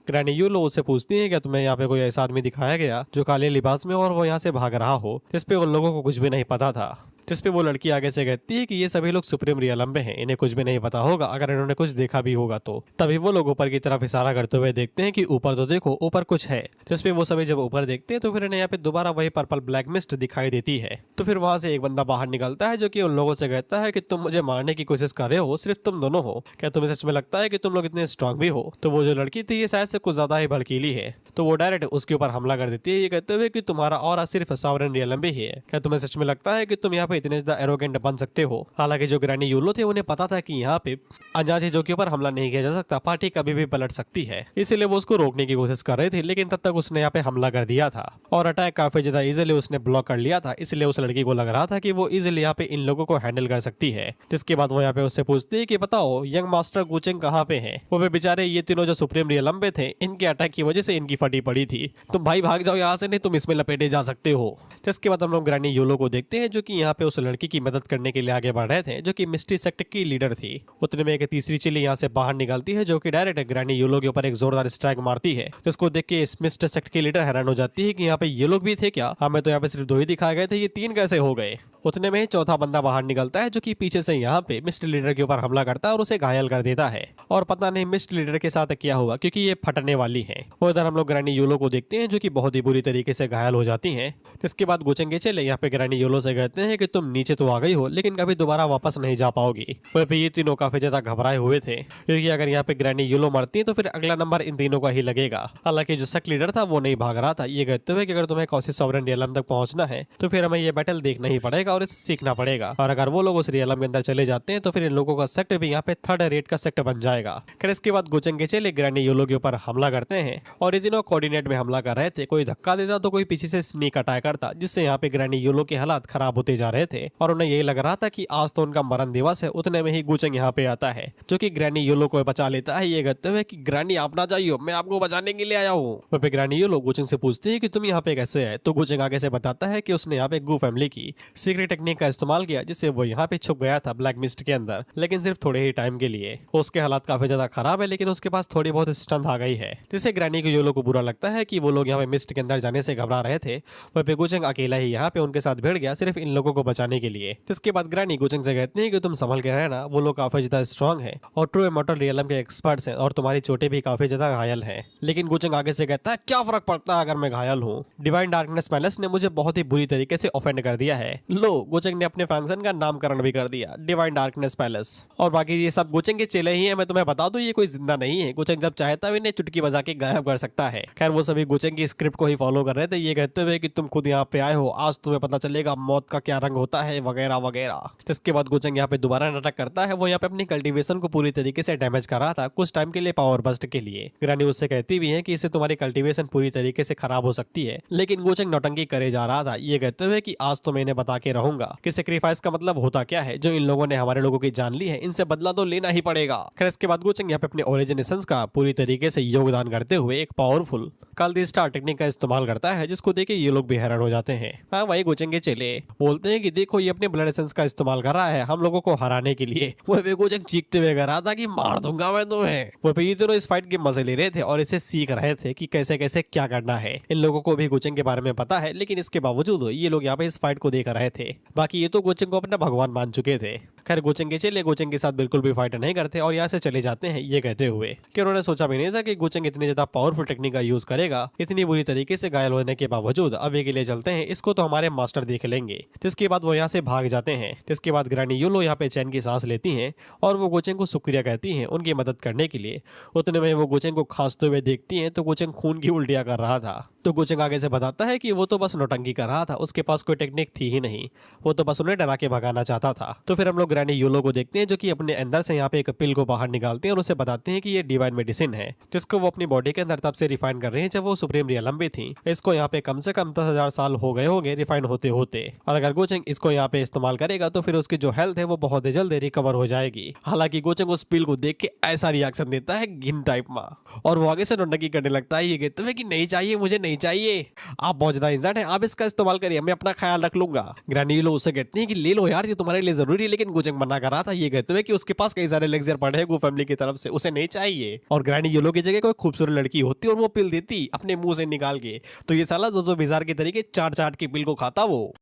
ग्रैनी यूलो उससे पूछती है क्या तुम्हें यहाँ पे कोई ऐसा आदमी दिखाया गया जो काले लिबास में और वो यहाँ से भाग रहा हो। जिसपे उन लोगों को कुछ भी नहीं पता था। जिसपे वो लड़की आगे से कहती है कि ये सभी लोग सुप्रीम रियलम में हैं, इन्हें कुछ भी नहीं पता होगा, अगर इन्होंने कुछ देखा भी होगा तो। तभी वो लोग ऊपर की तरफ इशारा करते हुए देखते हैं कि ऊपर तो देखो, ऊपर कुछ है। जिसपे वो सभी जब ऊपर देखते हैं तो फिर इन्हें यहाँ पे दोबारा वही पर्पल ब्लैक मिस्ट दिखाई देती है। तो फिर वहां से एक बंदा बाहर निकलता है जो कि उन लोगों से कहता है कि तुम मुझे मारने की कोशिश कर रहे हो, सिर्फ तुम दोनों हो, क्या तुम्हें सच में लगता है कि तुम लोग इतने स्ट्रांग भी हो। तो वो जो लड़की थी ये शायद से कुछ ज्यादा ही भड़कीली है, तो वो डायरेक्ट उसके ऊपर हमला कर देती है, ये कहते हुए कि तुम्हारा और सिर्फ सॉवरेन रियलम भी है, क्या तुम्हें सच में लगता है कि तुम यहाँ पे इतने ज्यादा एरोगेंट बन सकते हो। हालांकि जो ग्रैनी यूलो थे उन्हें पता था कि यहाँ पे अनजान चीजों के ऊपर हमला नहीं किया जा सकता, पार्टी कभी भी पलट सकती है, इसीलिए वो उसको रोकने की कोशिश कर रहे थे, लेकिन तब तक उसने यहाँ पे हमला कर दिया था और अटैक काफी ज्यादा इजीली उसने ब्लॉक कर लिया था। इसलिए उस लड़की को लग रहा था कि वो इजीली यहाँ पे इन लोगों को हैंडल कर सकती है। जिसके बाद वो यहाँ पे उससे पूछती है कि बताओ यंग मास्टर गुचेंग कहाँ पे है। वो भी बेचारे ये तीनों जो सुप्रीम रियलम में थे, इनके अटैक की वजह से इनकी फटी पड़ी थी। तुम भाई भाग जाओ यहाँ से, नहीं तुम इसमें लपेटे जा सकते हो। जिसके बाद हम लोग ग्रैनी यूलो को देखते हैं जो कि यहाँ पे उस लड़की की मदद करने के लिए आगे बढ़ रहे थे, जो कि मिस्ट्री सेक्ट की लीडर थी। उतने में एक तीसरी चिली यहाँ से बाहर निकलती है जो कि डायरेक्ट ग्रैनी यूलो के ऊपर एक जोरदार स्ट्राइक मारती है, जिसको देख के इस मिस्ट्री सेक्ट की लीडर हैरान हो जाती है कि यहाँ पे ये लोग भी थे क्या, हमें तो यहाँ पे सिर्फ 2 ही दिखाए गए थे, ये 3 कैसे हो गए। उतने में चौथा बंदा बाहर निकलता है जो कि पीछे से यहाँ पे मिस्टर लीडर के ऊपर हमला करता है और उसे घायल कर देता है। और पता नहीं मिस्टर लीडर के साथ क्या हुआ क्योंकि ये फटने वाली है। उधर हम लोग ग्रैनी यूलो को देखते हैं जो कि बहुत ही बुरी तरीके से घायल हो जाती हैं। जिसके बाद गुचेंगे चले यहाँ पे ग्रैनी यूलो से कहते हैं कि तुम नीचे तो आ गई हो लेकिन कभी दोबारा वापस नहीं जा पाओगी। वहीं पे ये तीनों काफी ज्यादा घबराए हुए थे क्योंकि अगर यहाँ पे ग्रैनी यूलो मरती है तो फिर अगला नंबर इन तीनों का ही लगेगा। हालांकि जो सेक्ट लीडर था वो नहीं भाग रहा था, ये कहते हुए कि अगर तुम्हें कौसी सॉवरेन रियलम तक पहुंचना है तो फिर हमें ये बैटल देखना ही पड़ेगा और इसे सीखना पड़ेगा, और अगर वो लोग उस रियलम के अंदर चले जाते हैं तो फिर इन लोगों का सेक्ट भी यहाँ पे 3rd रेट का सेक्ट बन जाएगा। फिर इसके बाद गुचेंगे चले ग्रैनी यूलो के ऊपर हमला करते हैं और ये तीनों कोऑर्डिनेट में हमला कर रहे थे। कोई धक्का देता तो कोई पीछे से स्नीक अटैक करता, जिससे यहाँ पे ग्रैनी यूलो के हालात खराब होते जा रहे थे और उन्हें यही लग रहा था कि आज तो उनका मरण दिवस है। उतने में ही गुचेंग यहाँ पे आता है जो कि ग्रैनी यूलो को बचा लेता है, ये कहते हुए कि ग्रैनी आप ना जाइए, मैं आपको बचाने के लिए आया हूँ। वहाँ पे ग्रैनी यूलो गुचेंग से पूछती है कि तुम यहाँ पे कैसे आए, तो गुचेंग आगे से बताता है कि उसने यहाँ पे गू फैमिली की सीक्रेट टेक्निक का इस्तेमाल किया जिससे वो यहाँ पे छुप गया था ब्लैक मिस्ट के अंदर, लेकिन सिर्फ थोड़े ही टाइम के लिए। उसके हालात काफी ज्यादा खराब है, लेकिन उसके पास थोड़ी बहुत स्ट्रेंथ आ गई है, जिससे ग्रैनी को योलो को बुरा लगता है कि वो लोग यहाँ पे मिस्ट के अंदर जाने से घबरा रहे थे। वह पे गुचेंग अकेला ही यहाँ पे उनके साथ भिड़ गया सिर्फ इन लोगों को बचाने के लिए। जिसके बाद ग्रैनी गुचेंग से कहते हैं कि तुम संभल के रहना, वो लोग काफी ज्यादा स्ट्रॉन्ग है और ट्रू इमॉर्टल रियलम के एक्सपर्ट्स हैं और तुम्हारी चोटें भी काफी ज्यादा घायल हैं। लेकिन गुचेंग आगे से कहता है क्या फर्क पड़ता है अगर मैं घायल हूँ, डिवाइन डार्कनेस पैलेस ने मुझे बहुत ही बुरी तरीके से ऑफेंड कर दिया है। लो, गुचेंग ने अपने फंक्शन का नामकरण भी कर दिया डिवाइन डार्कनेस पैलेस। और बाकी ये सब गुचेंग के चेले ही हैं, मैं तुम्हें बता दूं ये कोई जिंदा नहीं है। गुचेंग जब चाहता है इन्हें चुटकी बजा के गायब कर सकता है। खैर वो सभी गुचेंग की स्क्रिप्ट को ही फॉलो कर रहे थे, ये कहते हुए कि तुम खुद यहाँ पे आए हो, आज तुम्हें पता चलेगा मौत का क्या रंग होता है वगैरह वगैरह। जिसके बाद गुचेंग यहाँ पे दोबारा नाटक करता है। वो यहाँ पे अपनी कल्टीवेशन को पूरी तरीके से डैमेज कर रहा था कुछ टाइम के लिए पावर बस्ट के लिए। ग्रैनी उससे कहती भी है कि इससे तुम्हारी कल्टीवेशन पूरी तरीके से खराब हो सकती है, लेकिन गुचेंग नौटंकी करे जा रहा था, ये कहते हुए कि आज तो मैं इन्हें बता के रहूंगा कि सेक्रीफाइस का मतलब होता क्या है। जो इन लोगों ने हमारे लोगों की जान ली है, इनसे बदला तो लेना ही पड़ेगा। खैर इसके बाद गुचेंग यहाँ पे अपने ओरिजिन एसेंस का पूरी तरीके से योगदान करते हुए एक powerful call the star technique का इस्तेमाल करता है, जिसको देख के ये लोग भी हैरान हो जाते हैं। हाँ, वही गुचेंग के चेले बोलते हैं कि देखो ये अपने ब्लड एसेंस का इस्तेमाल कर रहा है हम लोगों को हराने के लिए। वो गुचेंग चीखते हुए कह रहा था कि मार दूंगा मैं तुम्हें। वो ये दोनों इस फाइट के मजे ले रहे थे और इसे सीख रहे थे कि कैसे कैसे क्या करना है। इन लोगों को भी गुचेंग के बारे में पता है, लेकिन इसके बावजूद ये लोग यहाँ पे इस फाइट को देख रहे थे। बाकी ये तो गुचेंग को अपना भगवान मान चुके थे। खैर गुचेंग के चेले गुचेंग के साथ बिल्कुल भी फाइट नहीं करते और यहाँ से चले जाते हैं, ये कहते हुए कि उन्होंने सोचा भी नहीं था कि गुचेंग इतनी ज्यादा पावरफुल टेक्निक का यूज करेगा। इतनी बुरी तरीके से घायल होने के बावजूद अभी के लिए चलते हैं, इसको तो हमारे मास्टर देख लेंगे। जिसके बाद वो यहाँ से भाग जाते हैं। जिसके बाद ग्रैनी योलो यहाँ पे चैन की सांस लेती हैं और वो गुचेंग को शुक्रिया कहती हैं उनकी मदद करने के लिए। उतने में वो गुचेंग को खांसते हुए देखती हैं तो गुचेंग खून की उल्टियां कर रहा था। तो गुचेंग आगे से बताता है कि वो तो बस नौटंकी कर रहा था, उसके पास कोई टेक्निक थी ही नहीं, वो तो बस उन्हें डरा के भगाना चाहता था। तो फिर हम लोग ग्रैनी योलो को देखते हैं जो कि अपने अंदर से यहाँ पे एक पिल को बाहर निकालते हैं और उसे बताते हैं कि ये डिवाइन मेडिसिन है, जिसको वो अपनी बॉडी के अंदर तब से रिफाइन कर रहे हैं जब वो सुप्रीम रियलम भी थी। इसको यहाँ पे कम से कम 10,000 साल हो गए होंगे रिफाइन होते होते, और अगर गुचेंग इसको यहाँ पे इस्तेमाल करेगा तो फिर उसकी जो हेल्थ है वो बहुत ही जल्द रिकवर हो जाएगी। हालांकि गुचेंग उस पिल को देख के ऐसा रिएक्शन देता है घिन टाइप में और वो आगे से नौटंकी करने लगता है, ये कहते हुए कि नहीं चाहिए, मुझे नहीं चाहिए, आप बहुत ज्यादा इंसान है, आप इसका इस्तेमाल करिए, मैं अपना ख्याल रख लूंगा। ग्रैनी योलो उससे कहती है कि ले लो यार, ये तुम्हारे लिए जरूरी है, लेकिन गुचेंग मना कर रहा था, ये कहते हुए कि उसके पास कई सारे एलेक्सियर पड़े हैं गू फैमिली की तरफ से, उसे नहीं चाहिए। और ग्रैनी योलो की जगह कोई खूबसूरत लड़की होती और वो पिल देती अपने मुंह से निकाल के, तो ये साला जो बिजार के तरीके चाट चाट के पिल को खाता वो।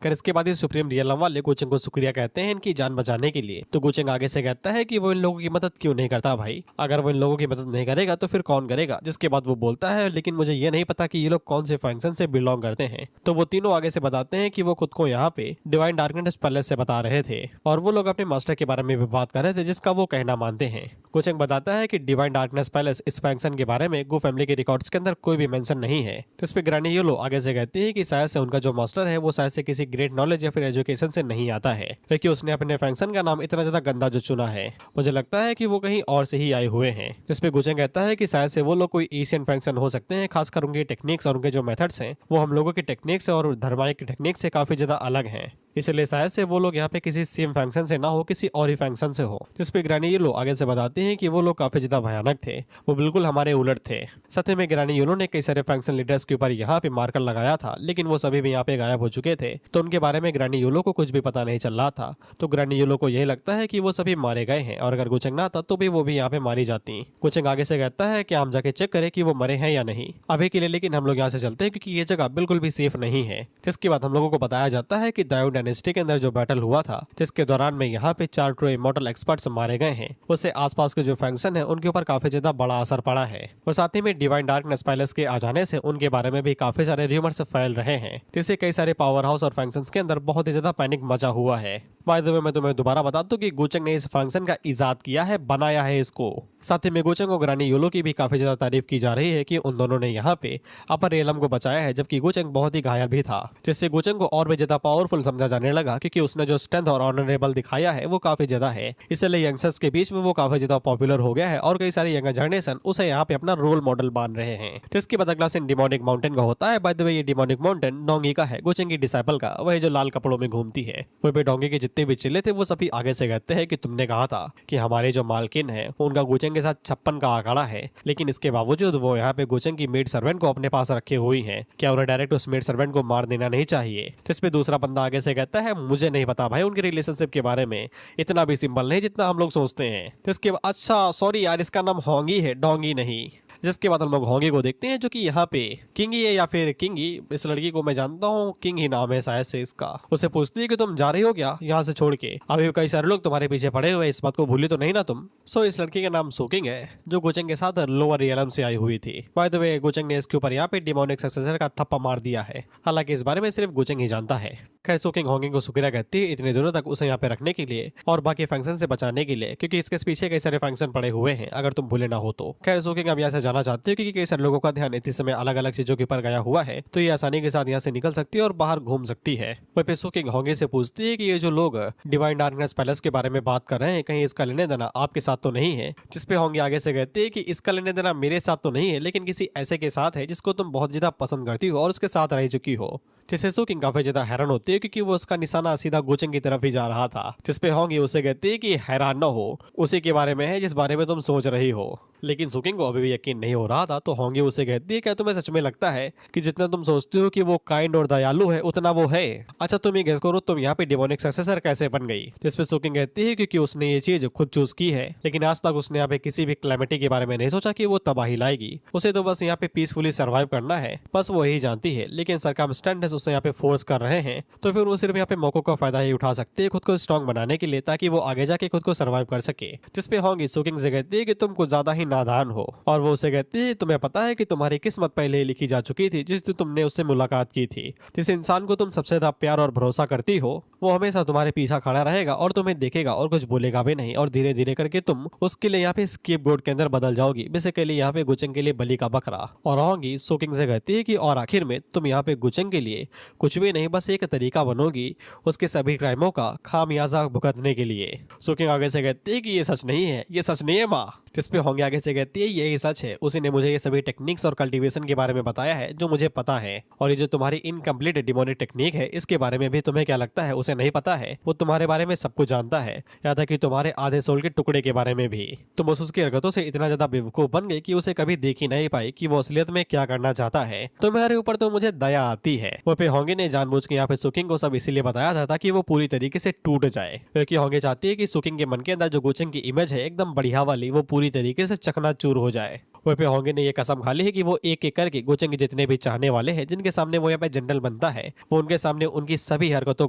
कर इसके बाद ये सुप्रीम रियलम वाले गुचेंग को शुक्रिया कहते हैं इनकी जान बचाने के लिए। तो गुचेंग आगे से कहता है कि वो इन लोगों की मदद क्यों नहीं करता भाई, अगर वो इन लोगों की मदद नहीं करेगा तो फिर कौन करेगा। जिसके बाद वो बोलता है लेकिन मुझे ये नहीं पता कि ये लोग कौन से फंक्शन से बिलोंग करते हैं। तो वो तीनों आगे से बताते हैं कि वो खुद को यहाँ पे डिवाइन डार्कनेस पैलेस से बता रहे थे और वो लोग अपने मास्टर के बारे में भी बात कर रहे थे जिसका वो कहना मानते हैं। गुचेंग बताता है कि डिवाइन डार्कनेस पैलेस इस फंक्शन के बारे में गू फैमिली के रिकॉर्ड्स के अंदर कोई भी मेंशन नहीं है। जिस पे ग्रैनी योलो आगे से कहती है कि शायद से उनका जो मास्टर है वो शायद से किसी ग्रेट नॉलेज या फिर एजुकेशन से नहीं आता है, क्योंकि उसने अपने फंक्शन का नाम इतना ज्यादा गंदा जो चुना है, मुझे लगता है कि वो कहीं और से ही आए हुए हैं। जिसपे गुचेंग कहता है कि शायद से वो लोग कोई एशियन फंक्शन हो सकते हैं, खासकर उनकी टेक्निक्स और उनके जो मेथड्स हैं वो हम लोगों की टेक्निक्स और धर्मायिक टेक्निक से काफी ज्यादा अलग हैं, इसलिए शायद से वो लोग यहाँ पे किसी सेम फंक्शन से ना हो, किसी और ही फंक्शन से हो। जिसपे ग्रैनी योलो आगे से बताते हैं कि वो लोग काफी ज्यादा भयानक थे, वो बिल्कुल हमारे उलट थे। सत्य में ग्रैनी योलो ने कई सारे फंक्शन लीडर्स के ऊपर यहाँ पे मार्कर लगाया था, लेकिन वो सभी भी यहाँ पे गायब हो चुके थे, तो उनके बारे में ग्रैनी योलो को कुछ भी पता नहीं चल रहा था। तो ग्रैनी योलो को यही लगता है कि वो सभी मारे गए हैं और अगर गुचेंग ना था तो भी वो भी यहाँ पे मारी जाती। गुचेंग आगे से कहता है कि हम जाके चेक करें कि वो मरे हैं या नहीं अभी के लिए, लेकिन हम लोग यहाँ से चलते हैं क्योंकि ये जगह बिल्कुल भी सेफ नहीं है। जिसके बाद हम लोगों को बताया जाता है कि दायो डायनेस्टी के अंदर जो बैटल हुआ था, जिसके दौरान में यहाँ पे 4 ट्रू इमॉर्टल एक्सपर्ट्स मारे गए हैं, उससे आसपास के जो फंक्शन है उनके ऊपर काफी ज्यादा बड़ा असर पड़ा है। और साथ ही में डिवाइन डार्कनेस पैलेस के आ जाने से उनके बारे में भी काफी सारे र्यूमर्स फैल रहे हैं, जिससे कई सारे पावर हाउस और फंक्शंस के अंदर बहुत ही ज्यादा पैनिक मचा हुआ है। बाय द वे मैं तुम्हें दोबारा बता दूं कि गुचेंग ने इस फंक्शन का इजाद किया है, बनाया है इसको। साथ ही में गुचेंग और ग्रैनी योलो की भी काफी ज्यादा तारीफ की जा रही है कि उन दोनों ने यहाँ पे अपर रियलम को बचाया है, जबकि गुचेंग बहुत ही घायल भी था, जिससे गुचेंग को और भी ज्यादा पावरफुल समझा जाने लगा क्योंकि उसने जो स्ट्रेंथ और ऑनरेबल दिखाया है वो काफी ज्यादा है, इसलिए यंगस्टर्स के बीच में वो काफी ज्यादा पॉपुलर हो गया है और कई सारे यंगर जनरेशन उसे यहाँ पे अपना रोल मॉडल मान रहे हैं। तो इसके बाद अगला सीन डिमोनिक माउंटेन का होता है। बाय द वे ये डिमोनिक माउंटेन डोंगी का है, गोचेंग की डिसाइपल का, वही जो लाल कपड़ों में घूमती है। वहीं पे डोंगी के जितने भी चिल्ले थे वो सभी आगे से कहते हैं कि तुमने कहा था कि हमारे जो मालकिन है उनका गोचेंग के साथ 56 का आंकड़ा है, लेकिन इसके बावजूद वो यहाँ पे गोचेंग की मेड सर्वेंट को अपने पास रखे हुई है, क्या उन्हें डायरेक्ट उस मेड सर्वेंट को मार देना नहीं चाहिए? जिस पे दूसरा बंदा आगे से कहता है मुझे नहीं पता भाई उनके रिलेशनशिप के बारे में, इतना भी सिंपल नहीं जितना हम लोग सोचते हैं। जिसके बाद अच्छा सॉरी यार इसका नाम होंगी है, डोंगी नहीं। जिसके बाद हम लोग होंगी को देखते हैं जो कि यहाँ पे किंगी है या फिर किंगी, इस लड़की को मैं जानता हूँ, किंग ही नाम है शायद से इसका। उसे पूछती है कि तुम जा रही हो क्या यहाँ से छोड़ के, अभी कई सारे लोग तुम्हारे पीछे पड़े हुए, इस बात को भूली तो नहीं ना तुम? सो इस लड़की का नाम सोकिंग है जो गोचेंग के साथ लोअर रियलम से आई हुई थी। बाय द वे गोचेंग ने इसके ऊपर यहाँ पे डिमोनिक सक्सेसर का थप्पा मार दिया है, हालांकि इस बारे में सिर्फ गोचेंग ही जानता है। खैर सोकिंग होंगिंग को शुक्रिया कहती है इतने दिनों तक उसे यहाँ पे रखने के लिए और बाकी फंक्शन से बचाने के लिए, क्योंकि इसके पीछे कई सारे फंक्शन पड़े हुए हैं अगर तुम भूले ना हो तो। खैर सोकिंग अब यहाँ से जाना चाहती है क्योंकि कई सारे लोगों का ध्यान इतने समय अलग अलग चीजों के ऊपर गया हुआ है, तो ये आसानी के साथ यहाँ से निकल सकती है और बाहर घूम सकती है। वहीं पे सोकिंग होंगी से पूछती है कि ये जो लोग डिवाइन डार्कनेस पैलेस के बारे में बात कर रहे हैं कहीं इसका लेने देना आपके साथ तो नहीं है? जिसपे होंगी आगे से कहती है कि इसका लेने देना मेरे साथ तो नहीं है, लेकिन किसी ऐसे के साथ है जिसको तुम बहुत ज्यादा पसंद करती हो और उसके साथ रह चुकी हो। जिससे सोकिंग काफी ज्यादा हैरान होती है क्योंकि वो उसका निशाना सीधा गोचेंग की तरफ ही जा रहा था। जिसपे होंगी उसे कहती है कि हैरान न हो, उसी के बारे में है जिस बारे में तुम सोच रही हो। लेकिन सोकिंग को अभी भी यकीन नहीं हो रहा था, तो होंगी उसे कहती है क्या तुम्हें सच में लगता है कि जितना तुम सोचती हो कि वो काइंड और दयालु है उतना वो है? अच्छा तुम ये गेस करो तुम यहाँ पे डिमोनिक सक्सेसर कैसे बन गई? जिसपे सोकिंग कहती है क्योंकि उसने ये चीज खुद चूज की है, लेकिन आज तक उसने यहाँ पे किसी भी क्लैमिटी के बारे में नहीं सोचा कि वो तबाही लाएगी। उसे तो बस यहाँ पे पीसफुली सर्वाइव करना है, बस वो यही जानती है। लेकिन सरकमस्टेंसेस उसे यहाँ पे फोर्स कर रहे हैं, तो फिर वो सिर्फ यहाँ पे मौकों का फायदा ही उठा सकती है खुद को स्ट्रॉन्ग बनाने के लिए, ताकि वो आगे जाके खुद को सर्वाइव कर सके। जिसपे होंगी सोकिंग से कहती है कि तुम कुछ ज्यादा ही नादान हो, और वो उसे कहती है तुम्हें पता है कि तुम्हारी किस्मत पहले ही लिखी जा चुकी थी जिस दिन तुमने उससे मुलाकात की थी। जिस इंसान को तुम सबसे ज्यादा प्यार और भरोसा करती हो वो हमेशा तुम्हारे पीछा खड़ा रहेगा और तुम्हें देखेगा और कुछ बोलेगा भी नहीं, और धीरे धीरे करके तुम उसके लिए यहाँ पे स्केपगोट के अंदर बदल जाओगी, बेसिकली यहाँ पे गोचेंग के लिए बलि का बकरा। और होंगी सोकिंग से कहती है कि और आखिर में तुम यहाँ पे गोचेंग के लिए कुछ भी नहीं, बस एक तरीका बनोगी उसके सभी क्राइमों का खामियाजा भुगतने के लिए। सोकिंग आगे से कहती है कि ये सच नहीं है, ये सच नहीं है माँ। जिसपे होंगी आगे से कहती है यही सच है, उसी ने मुझे ये सभी टेक्निक्स और कल्टीवेशन के बारे में बताया है जो मुझे पता है, और ये जो तुम्हारी इनकम्प्लीट डिमोनिक टेक्निक है इसके बारे में भी तुम्हें क्या लगता है उसे नहीं पता है? वो तुम्हारे बारे में सब कुछ जानता है, यहाँ तक कि तुम्हारे आधे सोल के टुकड़े के बारे में भी। तुम बस उसकी हरकतों से इतना ज्यादा बेवकूफ बन गए कि उसे कभी देख ही नहीं पाई कि वो असलियत में क्या करना चाहता है। तुम्हारे ऊपर तो मुझे दया आती है। वो पे होंगी ने जानबूझ के यहाँ पे सुकिंग को सब इसीलिए बताया था ताकि वो पूरी तरीके से टूट जाए, क्योंकि होंगी चाहती है कि सुकिंग के मन के अंदर जो गोचेंग की इमेज है एकदम बढ़िया वाली वो पूरी तरीके से चकनाचूर हो जाए। वहीं पे होंगी ने ये कसम खा ली है कि वो एक एक करके गोचेंग के जितने भी चाहने वाले हैं जिनके सामने वो यहाँ पे जनरल बनता है वो उनके सामने उनकी सभी हरकतों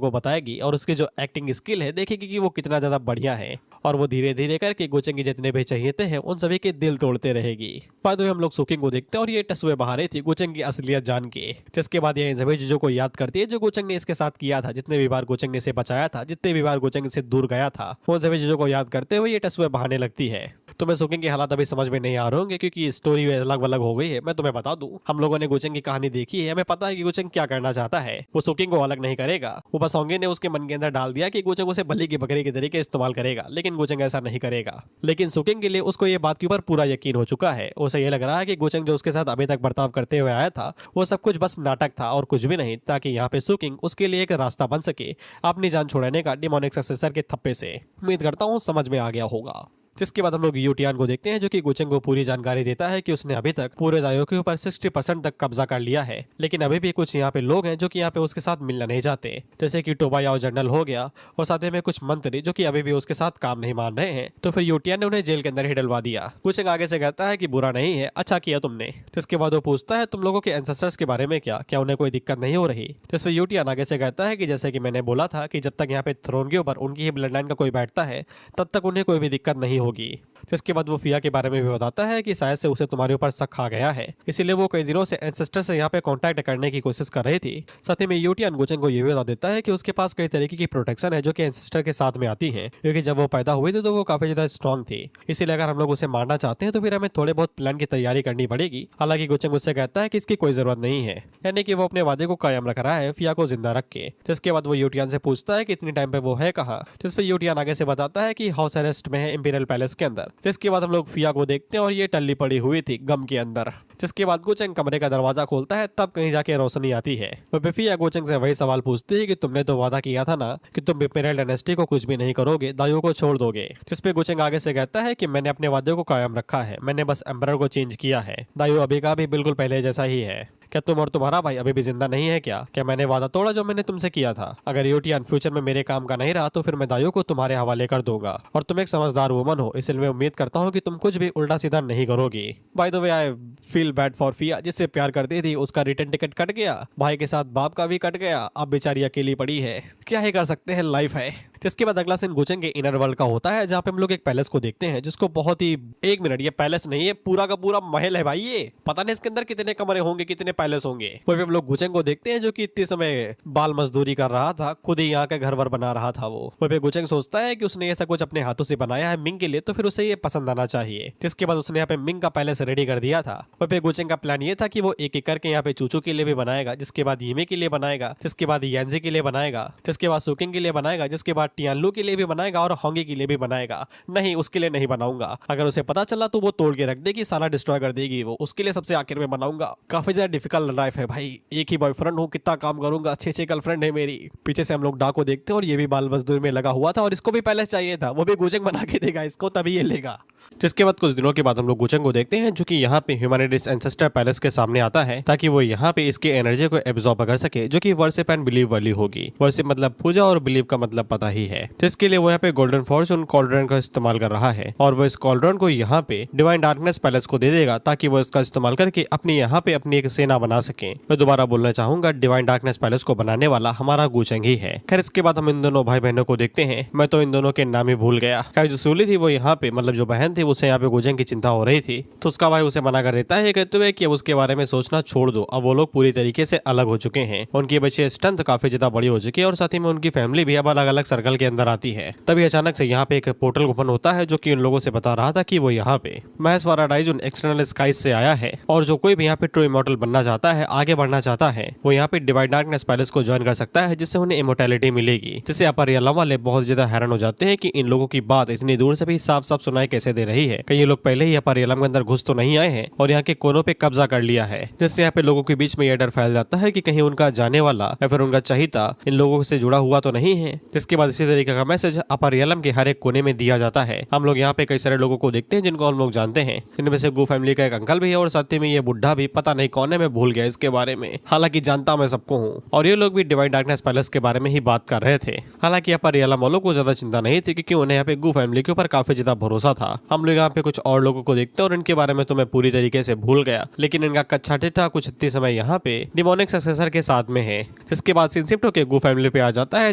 को बताएगी और उसकी जो एक्टिंग स्किल है देखेगी कि वो कितना ज्यादा बढ़िया है, और वो धीरे धीरे करके गोचेंग के जितने भी चाहिए हैं उन सभी के दिल तोड़ते रहेगी। बाद में हम लोग सुकिंग को देखते हैं और ये टसुए बहा रही थी गोचेंग की असलियत जान के। जिसके बाद ये इन सभी चीजों को याद करती है जो गोचेंग ने इसके साथ किया था, जितने भी बार गोचेंग ने इसे बचाया था, जितने भी बार गोचेंग से दूर गया था, उन सभी चीजों को याद करते हुए ये टसुए बहाने लगती है। तुम्हें सुकिंग के हालात अभी समझ में नहीं आ रहे होंगे क्योंकि स्टोरी अलग अलग हो गई है। मैं तुम्हें बता दूं हम लोगों ने गोचेंग की कहानी देखी है, हमें पता है कि गोचेंग क्या करना चाहता है। वो सुकिंग को अलग नहीं करेगा, वो बस होंगे ने उसके मन के अंदर डाल दिया कि गोचेंग उसे बलि की बकरी के तरीके इस्तेमाल करेगा, लेकिन गोचेंग ऐसा नहीं करेगा। लेकिन सुकिंग के लिए उसको ये बात के ऊपर पूरा यकीन हो चुका है। उसे ये लग रहा है कि गोचेंग जो उसके साथ अभी तक बर्ताव करते हुए आया था वो सब कुछ बस नाटक था और कुछ भी नहीं, ताकि यहाँ पे सुकिंग उसके लिए एक रास्ता बन सके अपनी जान छुड़ाने का डिमोनिक सक्सेसर के थप्पे से। उम्मीद करता हूँ समझ में आ गया होगा। जिसके बाद हम लोग यूटियान को देखते हैं जो कि गोचेंग को पूरी जानकारी देता है कि उसने अभी तक पूरे दायो के ऊपर 60% तक कब्जा कर लिया है, लेकिन अभी भी कुछ यहाँ पे लोग हैं जो कि यहाँ पे उसके साथ मिलना नहीं चाहते, जैसे कि टोबायाओ जनरल हो गया और साथ में कुछ मंत्री जो कि अभी भी उसके साथ काम नहीं मान रहे हैं। तो फिर यूटियान ने उन्हें जेल के अंदर ही डलवा दिया। गोचेंग आगे से कहता है कि बुरा नहीं है, अच्छा किया तुमने। जिसके बाद वो पूछता है तुम लोगों के एंसेस्टर्स के बारे में क्या उन्हें कोई दिक्कत नहीं हो रही? जिसपे यूटियान आगे से कहता है कि जैसे कि मैंने बोला था कि जब तक यहाँ पे थ्रोन के ऊपर उनकी ही ब्लड लाइन का कोई बैठता है तब तक उन्हें कोई भी दिक्कत नहीं होगी। जिसके बाद वो फिया के बारे में भी बताता है कि शायद से उसे तुम्हारे ऊपर शक आ गया है, इसीलिए वो कई दिनों से एंसेस्टर से यहाँ पे कांटेक्ट करने की कोशिश कर रही थी। साथ ही में यूटियान गुचेंग को ये भी बता देता है कि उसके पास कई तरीके की प्रोटेक्शन है जो कि एंसेस्टर के साथ में आती है, क्योंकि जब वो पैदा हुई थी तो वो काफी ज्यादा स्ट्रॉन्ग थी। इसीलिए अगर हम लोग उसे मारना चाहते हैं तो फिर हमें थोड़े बहुत प्लान की तैयारी करनी पड़ेगी। हालांकि गुचेंग उससे कहता है कि इसकी कोई जरूरत नहीं है, यानी कि वो अपने वादे को कायम रख रहा है फिया को जिंदा रख के। जिसके बाद वो यूटियान से पूछता है कि इतनी टाइम पे वो है कहाँ, जिस पे यूटियान आगे से बताता है कि हाउस अरेस्ट में है इंपीरियल पैलेस के अंदर। जिसके बाद हम लोग फिया को देखते हैं और ये टल्ली पड़ी हुई थी गम के अंदर। जिसके बाद गुचेंग कमरे का दरवाजा खोलता है, तब कहीं जाके रोशनी आती है। तो फिया गुचेंग से वही सवाल पूछती है कि तुमने तो वादा किया था ना कि तुम इंपीरियल डायनेस्टी को कुछ भी नहीं करोगे, दाइयों को छोड़ दोगे। जिसपे गुचेंग आगे से कहता है कि मैंने अपने वादे को कायम रखा है, मैंने बस एम्परर को चेंज किया है, दाइयो अभी का भी बिल्कुल पहले जैसा ही है। क्या तुम और तुम्हारा भाई अभी भी जिंदा नहीं है क्या मैंने वादा तोड़ा जो मैंने तुमसे किया था? अगर यूटियान फ्यूचर में मेरे काम का नहीं रहा तो फिर मैं दाइयों को तुम्हारे हवाले कर दूंगा। और तुम एक समझदार वुमन हो, इसलिए मैं उम्मीद करता हूँ कि तुम कुछ भी उल्टा सीधा नहीं करोगी। By the way I feel bad for Fiya, जिससे प्यार करती थी, उसका रिटर्न टिकट कट गया, भाई के साथ बाप का भी कट गया, अब बेचारी अकेली पड़ी है। क्या ही कर सकते हैं, लाइफ है। जिसके बाद अगला सीन गुचेंग के इनर वर्ल्ड का होता है, जहाँ पे हम लोग एक पैलेस को देखते हैं जिसको बहुत ही, एक मिनट, ये पैलेस नहीं है, पूरा का पूरा महल है भाई। ये पता नहीं इसके अंदर कितने कमरे होंगे, कितने पैलेस होंगे। वहीं पे हम लोग गुचेंग को देखते हैं जो कि इतने समय बाल मजदूरी कर रहा था, खुद ही यहाँ का घर वर बना रहा था। वो वहीं पे गुचेंग सोचता है कि उसने ऐसा कुछ अपने हाथों से बनाया है मिंग के लिए, तो फिर उसे ये पसंद आना चाहिए। जिसके बाद उसने यहाँ पे मिंग का पैलेस रेडी कर दिया था। वहीं पे गुचेंग का प्लान ये था कि वो एक एक करके यहाँ पे चूचू के लिए भी बनाएगा, जिसके बाद यीमे के लिए बनाएगा, जिसके बाद यांजी के लिए बनाएगा, जिसके बाद सुकिंग के लिए बनाएगा, जिसके बाद टियानलू के लिए भी बनाएगा और होंगी के लिए भी बनाएगा। नहीं, उसके लिए नहीं बनाऊंगा, अगर उसे पता चला तो वो तोड़ के रख देगी, सारा डिस्ट्रॉय कर देगी। वो उसके लिए सबसे आखिर में बनाऊंगा। काफी ज्यादा डिफिकल्ट लाइफ है भाई, एक ही बॉयफ्रेंड हूँ, कितना काम करूंगा, 6 गर्लफ्रेंड है मेरी। पीछे से हम लोग डा को देखते हैं और ये भी बाल मजदूर में लगा हुआ था और इसको भी पैलेस चाहिए था, वो भी गुचेंग बना के देगा इसको, तभी ये लेगा। जिसके बाद कुछ दिनों के बाद हम लोग गुचेंग को देखते हैं जो कि यहाँ पे ह्यूमैनिटीज एंसेस्टर पैलेस के सामने आता है, ताकि वो यहाँ पे इसके एनर्जी को एब्जॉर्ब कर सके, जो कि वर्शिप एंड बिलीव वाली होगी। वर्शिप मतलब पूजा और बिलीव का मतलब पता ही है। जिसके लिए वो यहाँ पे गोल्डन फॉर्चून कॉल्ड्रन का इस्तेमाल कर रहा है और वो इस कॉल्ड्रन को यहाँ पे डिवाइन डार्कनेस पैलेस को दे देगा, ताकि वो इसका इस्तेमाल करके अपनी यहाँ पे अपनी एक सेना बना सके। मैं दोबारा बोलना चाहूंगा, डिवाइन डार्कनेस पैलेस को बनाने वाला हमारा गुचेंग ही है। खैर इसके बाद हम इन दोनों भाई बहनों को देखते हैं। मैं तो इन दोनों के नाम ही भूल गया। खैर जो सूली थी वो यहाँ पे, मतलब जो बहन थी, उसे यहाँ पे गुचेंग की चिंता हो रही थी, तो उसका भाई उसे मना कर देता है, कहते हुए कि अब उसके बारे में सोचना छोड़ दो, अब वो लोग पूरी तरीके से अलग हो चुके हैं, उनकी बच्चे स्ट्रेंथ काफी ज्यादा बड़ी हो चुकी है और साथ ही में उनकी फैमिली भी अब अलग अलग सर्कल के अंदर आती है। तभी अचानक से यहाँ पे एक पोर्टल ओपन होता है जो कि उन लोगों से बता रहा था कि वो यहाँ पे महस वाराडाइज उन एक्सटर्नल स्काइज से आया है और जो कोई भी यहाँ पे ट्रू इमॉर्टल बनना चाहता है, आगे बढ़ना चाहता है, वो यहाँ पे डिवाइन डार्कनेस पैलेस को ज्वाइन कर सकता है, जिससे उन्हें इमोर्टैलिटी मिलेगी। जिससे अपरियलम वाले बहुत ज्यादा हैरान हो जाते हैं कि इन लोगों की बात इतनी दूर से भी साफ साफ सुनाई कैसे दे रही है, कहीं ये लोग पहले ही अपरियलम के अंदर घुस तो नहीं आए हैं और यहाँ के कोनों पे कब्जा कर लिया है। जिससे यहाँ पे लोगों के बीच में यह डर फैल जाता है कि कहीं उनका जाने वाला या फिर उनका चहीता इन लोगों से जुड़ा हुआ तो नहीं है। जिसके बाद इसी तरीके का मैसेज अपरियलम के हर एक कोने में दिया जाता है। हम लोग यहाँ पे कई सारे लोगों को देखते हैं जिनको हम लोग जानते हैं, जिनमें से गू फैमिली का एक अंकल भी है और साथ ही में ये बुढ़ा भी, पता नहीं कौन है, मैं भूल गया इसके बारे में, हालांकि जानता मैं सबको हूँ। और ये लोग भी डिवाइन डार्कनेस पैलेस के बारे में ही बात कर रहे थे। हालांकि अपरियलम वालों को ज्यादा चिंता नहीं थी क्योंकि उन्हें यहाँ पे गू फैमिली के ऊपर काफी ज्यादा भरोसा था। हम लोग यहाँ पे कुछ और लोगों को देखते हैं और इनके बारे में तो मैं पूरी तरीके से भूल गया, लेकिन इनका कच्चा टिट्टा कुछ इतने समय यहाँ पे डिमोनिक सक्सेसर के साथ में है। जिसके बाद सीन शिफ्ट होकर गू फैमिली पे आ जाता है,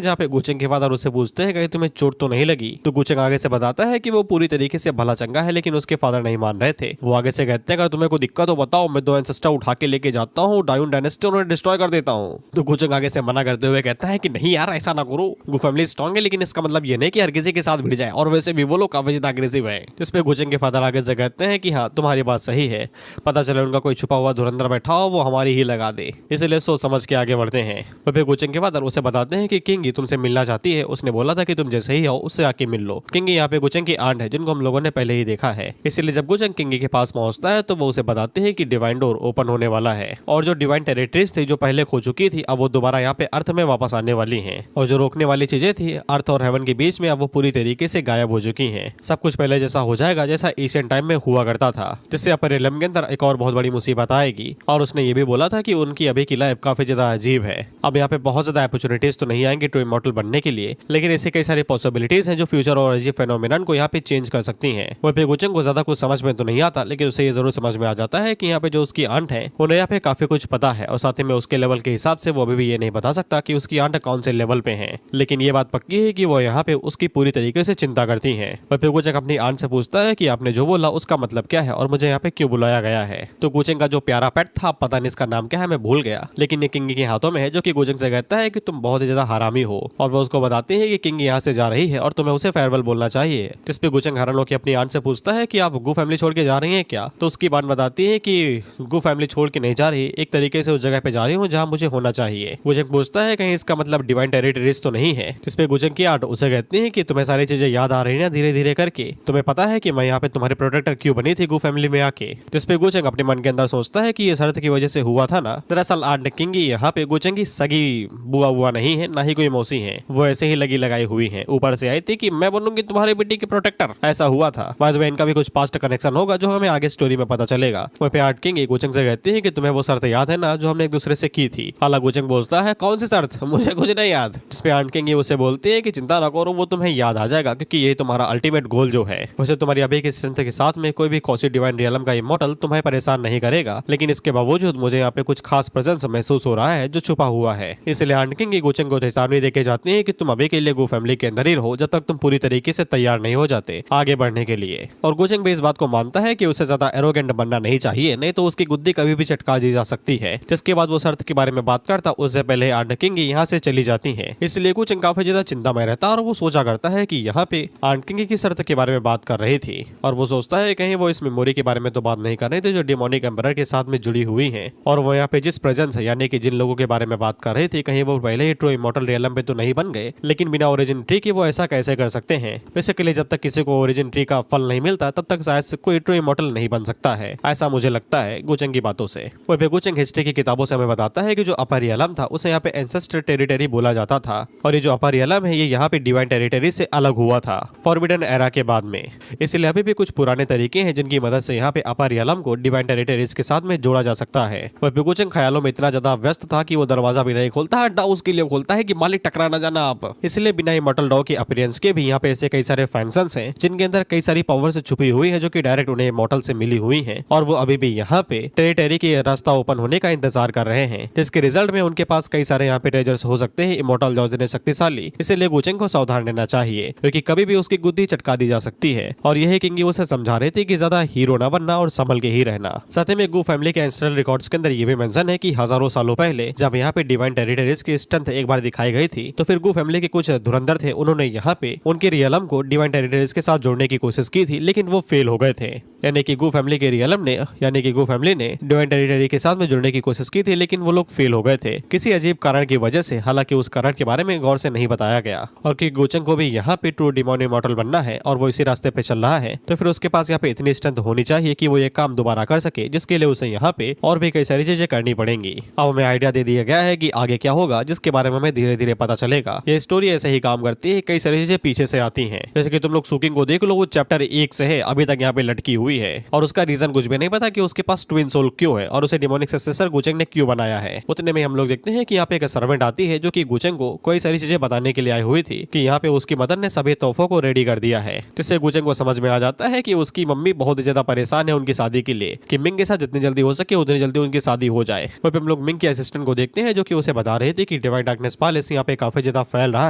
जहाँ पे गुचेंग के फादर उससे पूछते हैं कहीं तुम्हें चोट तो नहीं लगी, तो गुचेंग आगे से बताता है कि वो पूरी तरीके से भला चंगा है, लेकिन उसके फादर नहीं मान रहे थे। वो आगे से कहते हैं अगर तुम्हें कोई दिक्कत हो बताओ, मैं 2 एंसेस्टर उठा के लेके जाता हूँ, डायून डायनेस्टी उन्हें डिस्ट्रॉय कर देता हूँ। तो गुचेंग आगे से मना करते हुए कहता है कि नहीं यार, ऐसा ना करो, गू फैमिली स्ट्रॉन्ग है, लेकिन इसका मतलब ये नहीं कि हर किसी के साथ भिड़ जाए, और वैसे भी वो लोग काफी ज्यादा अग्रेसिव है। जिसपे गुचेंग के फादर आगे से कहते हैं कि हाँ तुम्हारी बात सही है, पता चले उनका कोई छुपा हुआ धुरंधर बैठा हो, वो हमारी ही लगा दे, इसलिए सोच समझ के आगे बढ़ते हैं। तो फिर गुचेंग के फादर उसे बताते हैं कि किंगी तुमसे मिलना चाहती है, उसने बोला था कि तुम जैसे ही हो उससे आके मिल लो। किंगी यहाँ पे गुचेंग की आंट है, जिनको हम लोगों ने पहले ही देखा है, इसलिए जब गुचेंग किंगी के पास पहुंचता है तो वो उसे बताते हैं कि डिवाइन डोर ओपन होने वाला है और जो डिवाइन टेरिटरीज थी जो पहले खो चुकी थी, अब वो दोबारा यहाँ पे अर्थ में वापस आने वाली हैं और जो रोकने वाली चीजें थी अर्थ और हेवन के बीच में, अब वो पूरी तरीके से गायब हो चुकी हैं। सब कुछ पहले जैसा हो जाएगा जैसा एशियन टाइम में हुआ करता था। जिससे अपरियलम के अंदर एक और बहुत बड़ी मुसीबत आएगी और उसने ये भी बोला था कि उनकी अभी की लाइफ काफी ज्यादा अजीब है। अब यहाँ पे बहुत ज्यादा अपॉर्चुनिटीज तो नहीं आएंगी ट्रू इमॉर्टल बनने के लिए, लेकिन ऐसे कई सारी पॉसिबिलिटीज हैं जो फ्यूचर और अजीब फेनोमेनन को यहाँ पे चेंज कर सकती हैं। वहीं पे गुचेंग को ज्यादा कुछ समझ में तो नहीं आता, लेकिन उसे ये जरूर समझ में आ जाता है कि यहाँ पे जो उसकी आंट है उन्हें यहाँ पे काफी कुछ पता है और साथ ही में उसके लेवल के हिसाब से वो अभी भी ये नहीं बता सकता कि उसकी आंट कौन से लेवल पे है, लेकिन ये बात पक्की है कि वो यहाँ पे उसकी पूरी तरीके से चिंता करती है। वहीं पे गुचेंग अपनी आंट से पूछता है कि आपने जो बोला उसका मतलब क्या है और मुझे यहाँ पे क्यों बुलाया गया है। तो गुचेंग का जो प्यारा पेट था, पता नहीं इसका नाम क्या है, मैं भूल गया, लेकिन ये किंगी के हाथों में है, जो कि गुचेंग से कहता है कि तुम बहुत ही ज्यादा हरामी हो। और वो उसको बताते हैं कि किंग यहाँ से जा रही है और तुम्हें उसे फेयरवेल बोलना चाहिए। जिस पे गुचेंग हैरान होकर अपनी आंट से पूछता है कि आप गु फैमिली छोड़ के जा रही हैं क्या। तो उसकी बात बताती है कि गु फैमिली छोड़ के नहीं जा रही, एक तरीके से उस जगह पे जा रही हूँ जहाँ मुझे होना चाहिए। गुचेंग पूछता है कहीं इसका मतलब डिवाइन टेरिटरीज तो नहीं है। जिसपे गुचेंग की आंट उसे कहती है कि तुम्हें सारी चीजें याद आ रही है धीरे धीरे करके, तुम्हें पता है कि मैं यहाँ पे तुम्हारे प्रोटेक्टर क्यों बनी थी गु फैमिली में आके। जिसपे गुचेंग अपने मन के अंदर सोचता है कि ये शर्त की वजह से हुआ था ना। दरअसल आंट किंगी यहाँ पे गुचेंग की सगी बुआ नहीं है, ना ही कोई मौसी है, वो ऐसे ही लगी लगाई हुई है। ऊपर से आई थी कि मैं बनूंगी तुम्हारी बेटी की प्रोटेक्टर, ऐसा हुआ था। बाय द वे इनका भी कुछ पास्ट कनेक्शन होगा जो हमें आगे स्टोरी में पता चलेगा। वहीं पे आंट किंगी गुचेंग से कहती है कि तुम्हें वो शर्त याद है ना जो हमने एक दूसरे से की थी। हालांकि गुचेंग बोलता है कौन सी शर्त, मुझे कुछ नहीं याद। जिसपे आंट किंगी उसे बोलती है कि चिंता न करो, वो तुम्हें याद आ जाएगा, क्योंकि ये तुम्हारा अल्टीमेट गोल जो है। वैसे तुम्हारी अभी की स्ट्रेंथ के साथ में कोई भी कॉसी डिवाइन रियलम का इमॉर्टल तुम्हें परेशान नहीं करेगा, लेकिन इसके बावजूद मुझे यहाँ पे कुछ खास प्रेजेंस महसूस हो रहा है जो छुपा हुआ है। इसलिए आंट किंगी गुचेंग को चेतावनी देके जाती है कि तुम अभी के लिए गु फैमिली के अंदर ही रहो जब तक तुम पूरी तरीके से तैयार नहीं हो जाते आगे बढ़ने के लिए। और गुचेंग भी इस बात को मानता है कि उसे ज्यादा एरोगेंट बनना नहीं चाहिए, नहीं तो उसकी गुद्दी कभी भी चटका दी जा सकती है। जिसके बाद वो शर्त के बारे में बात करता उससे पहले आंट किंगी यहाँ से चली जाती है। इसलिए गुचेंग काफी ज्यादा चिंता में रहता और वो सोचा करता है कि यहाँ पे आंट किंगी की शर्त के बारे में बात कर रही थी, और वो सोचता है कहीं वो इस मेमोरी के बारे में तो बात नहीं कर रही थी जो डिमोनिक एम्परर के साथ में जुड़ी हुई है। और वो यहाँ पे जिस प्रेजेंस यानी कि जिन लोगों के बारे में बात कर रही थी, कहीं वो पहले ही ट्रू इमॉर्टल रियलम पे तो नहीं बन गए, लेकिन बिना ओरिजिन ट्री के वो ऐसा कैसे कर सकते हैं। बेसिकली जब तक किसी को ओरिजिन ट्री का फल नहीं मिलता तब तक शायद कोई ट्रू इमॉर्टल नहीं बन सकता है, ऐसा मुझे लगता है गुचेंग की बातों से। वही पे गुचेंग हिस्ट्री की किताबों से हमें बताता है कि जो अपर रियलम था उसे यहाँ पे एंसेस्टर टेरिटरी बोला जाता था, और ये जो अपर रियलम है ये यहाँ पे डिवाइन टेरिटरी से अलग हुआ था फॉरबिडन एरा के बाद में। इसलिए अभी भी कुछ पुराने तरीके हैं जिनकी मदद से यहाँ पे अपर रियलम को डिवाइन टेरिटरीज के साथ में जोड़ा जा सकता है। वही पे गुचेंग ख्यालों में इतना ज्यादा व्यस्त था कि वो दरवाजा भी नहीं खोलता है, डाउस के लिए खोलता है कि मालिक टकरा ना जाना आप। इसलिए बिना इमॉर्टल डॉ के अपीयरेंस के भी यहाँ पे ऐसे कई सारे फंक्शंस हैं जिनके अंदर कई सारी पावर से छुपी हुई है जो कि डायरेक्ट उन्हें इमॉर्टल से मिली हुई है, और वो अभी भी यहाँ पे टेरिटरी के रास्ता ओपन होने का इंतजार कर रहे हैं, जिसके रिजल्ट में उनके पास कई सारे यहाँ पे ट्रेजर्स हो सकते हैं इमॉर्टल डॉ जितने शक्तिशाली। इसलिए गुचेंग को सावधान रहना चाहिए क्योंकि कभी भी उसकी गुद्दी चटका दी जा सकती है। और यही किंगी उसे समझा रही थी कि ज्यादा हीरो ना बनना और संभल के ही रहना। साथ में गु फैमिली के एंसेस्ट्रल रिकॉर्ड्स के अंदर ये भी मेंशन है कि हजारों सालों पहले जब यहाँ पे डिवाइन टेरिटरीज की स्ट्रेंथ एक बार दिखाई गई थी, तो फिर गु फैमिली के कुछ धुरंधर थे, उन्होंने यहाँ पे उनके रियलम को डिवाइन टेरिटरीज के साथ जोड़ने की कोशिश की थी, लेकिन वो फेल हो गए थे। यानी कि गु फैमिली के रियलम ने यानी कि गु फैमिली ने डिवाइन टेरिटरी के साथ में जुड़ने की कोशिश की थी, लेकिन वो लोग फेल हो गए थे किसी अजीब कारण की वजह से। हालांकि उस कारण के बारे में गौर से नहीं बताया गया। और कि गुचेंग को भी यहाँ पे ट्रू डिमोन इमॉर्टल बनना है और वो इसी रास्ते पे चल रहा है, तो फिर उसके पास यहाँ पे इतनी स्ट्रेंथ होनी चाहिए कि वो ये काम दोबारा कर सके, जिसके लिए उसे यहाँ पे और भी कई सारी चीजें करनी पड़ेंगी। अब हमें आइडिया दे दिया गया है कि आगे क्या होगा, जिसके बारे में हमें धीरे धीरे पता चलेगा। ये स्टोरी ऐसे ही काम करती है, कई सारी चीजें पीछे से आती है। जैसे कि तुम लोग सुकिंग को देख लो, वो चैप्टर 1 से है अभी तक यहाँ पे लटकी हुई है, और उसका रीजन कुछ भी नहीं पता कि उसके पास ट्विन सोल क्यों है और उसे डिमोनिक सक्सेसर गुचेंग ने क्यों बनाया है। उतने में हम लोग देखते हैं कि यहाँ पे एक सर्वेंट आती है जो कि गुचेंग को कोई सारी चीजें बताने के लिए आई हुई थी कि यहाँ पे उसकी मदर ने सभी तोहफों को रेडी कर दिया है, जिससे गुचेंग को समझ में आ जाता है कि उसकी मम्मी बहुत ज्यादा परेशान है उनकी शादी के लिए, कि मिंग के साथ जितनी जल्दी हो सके उतनी जल्दी उनकी शादी हो जाए। वहीं पे हम लोग मिंग के असिस्टेंट को देखते हैं जो कि उसे बता रहे थे कि डिवाइन डार्कनेस पैलेस यहाँ पे काफी ज्यादा फैल रहा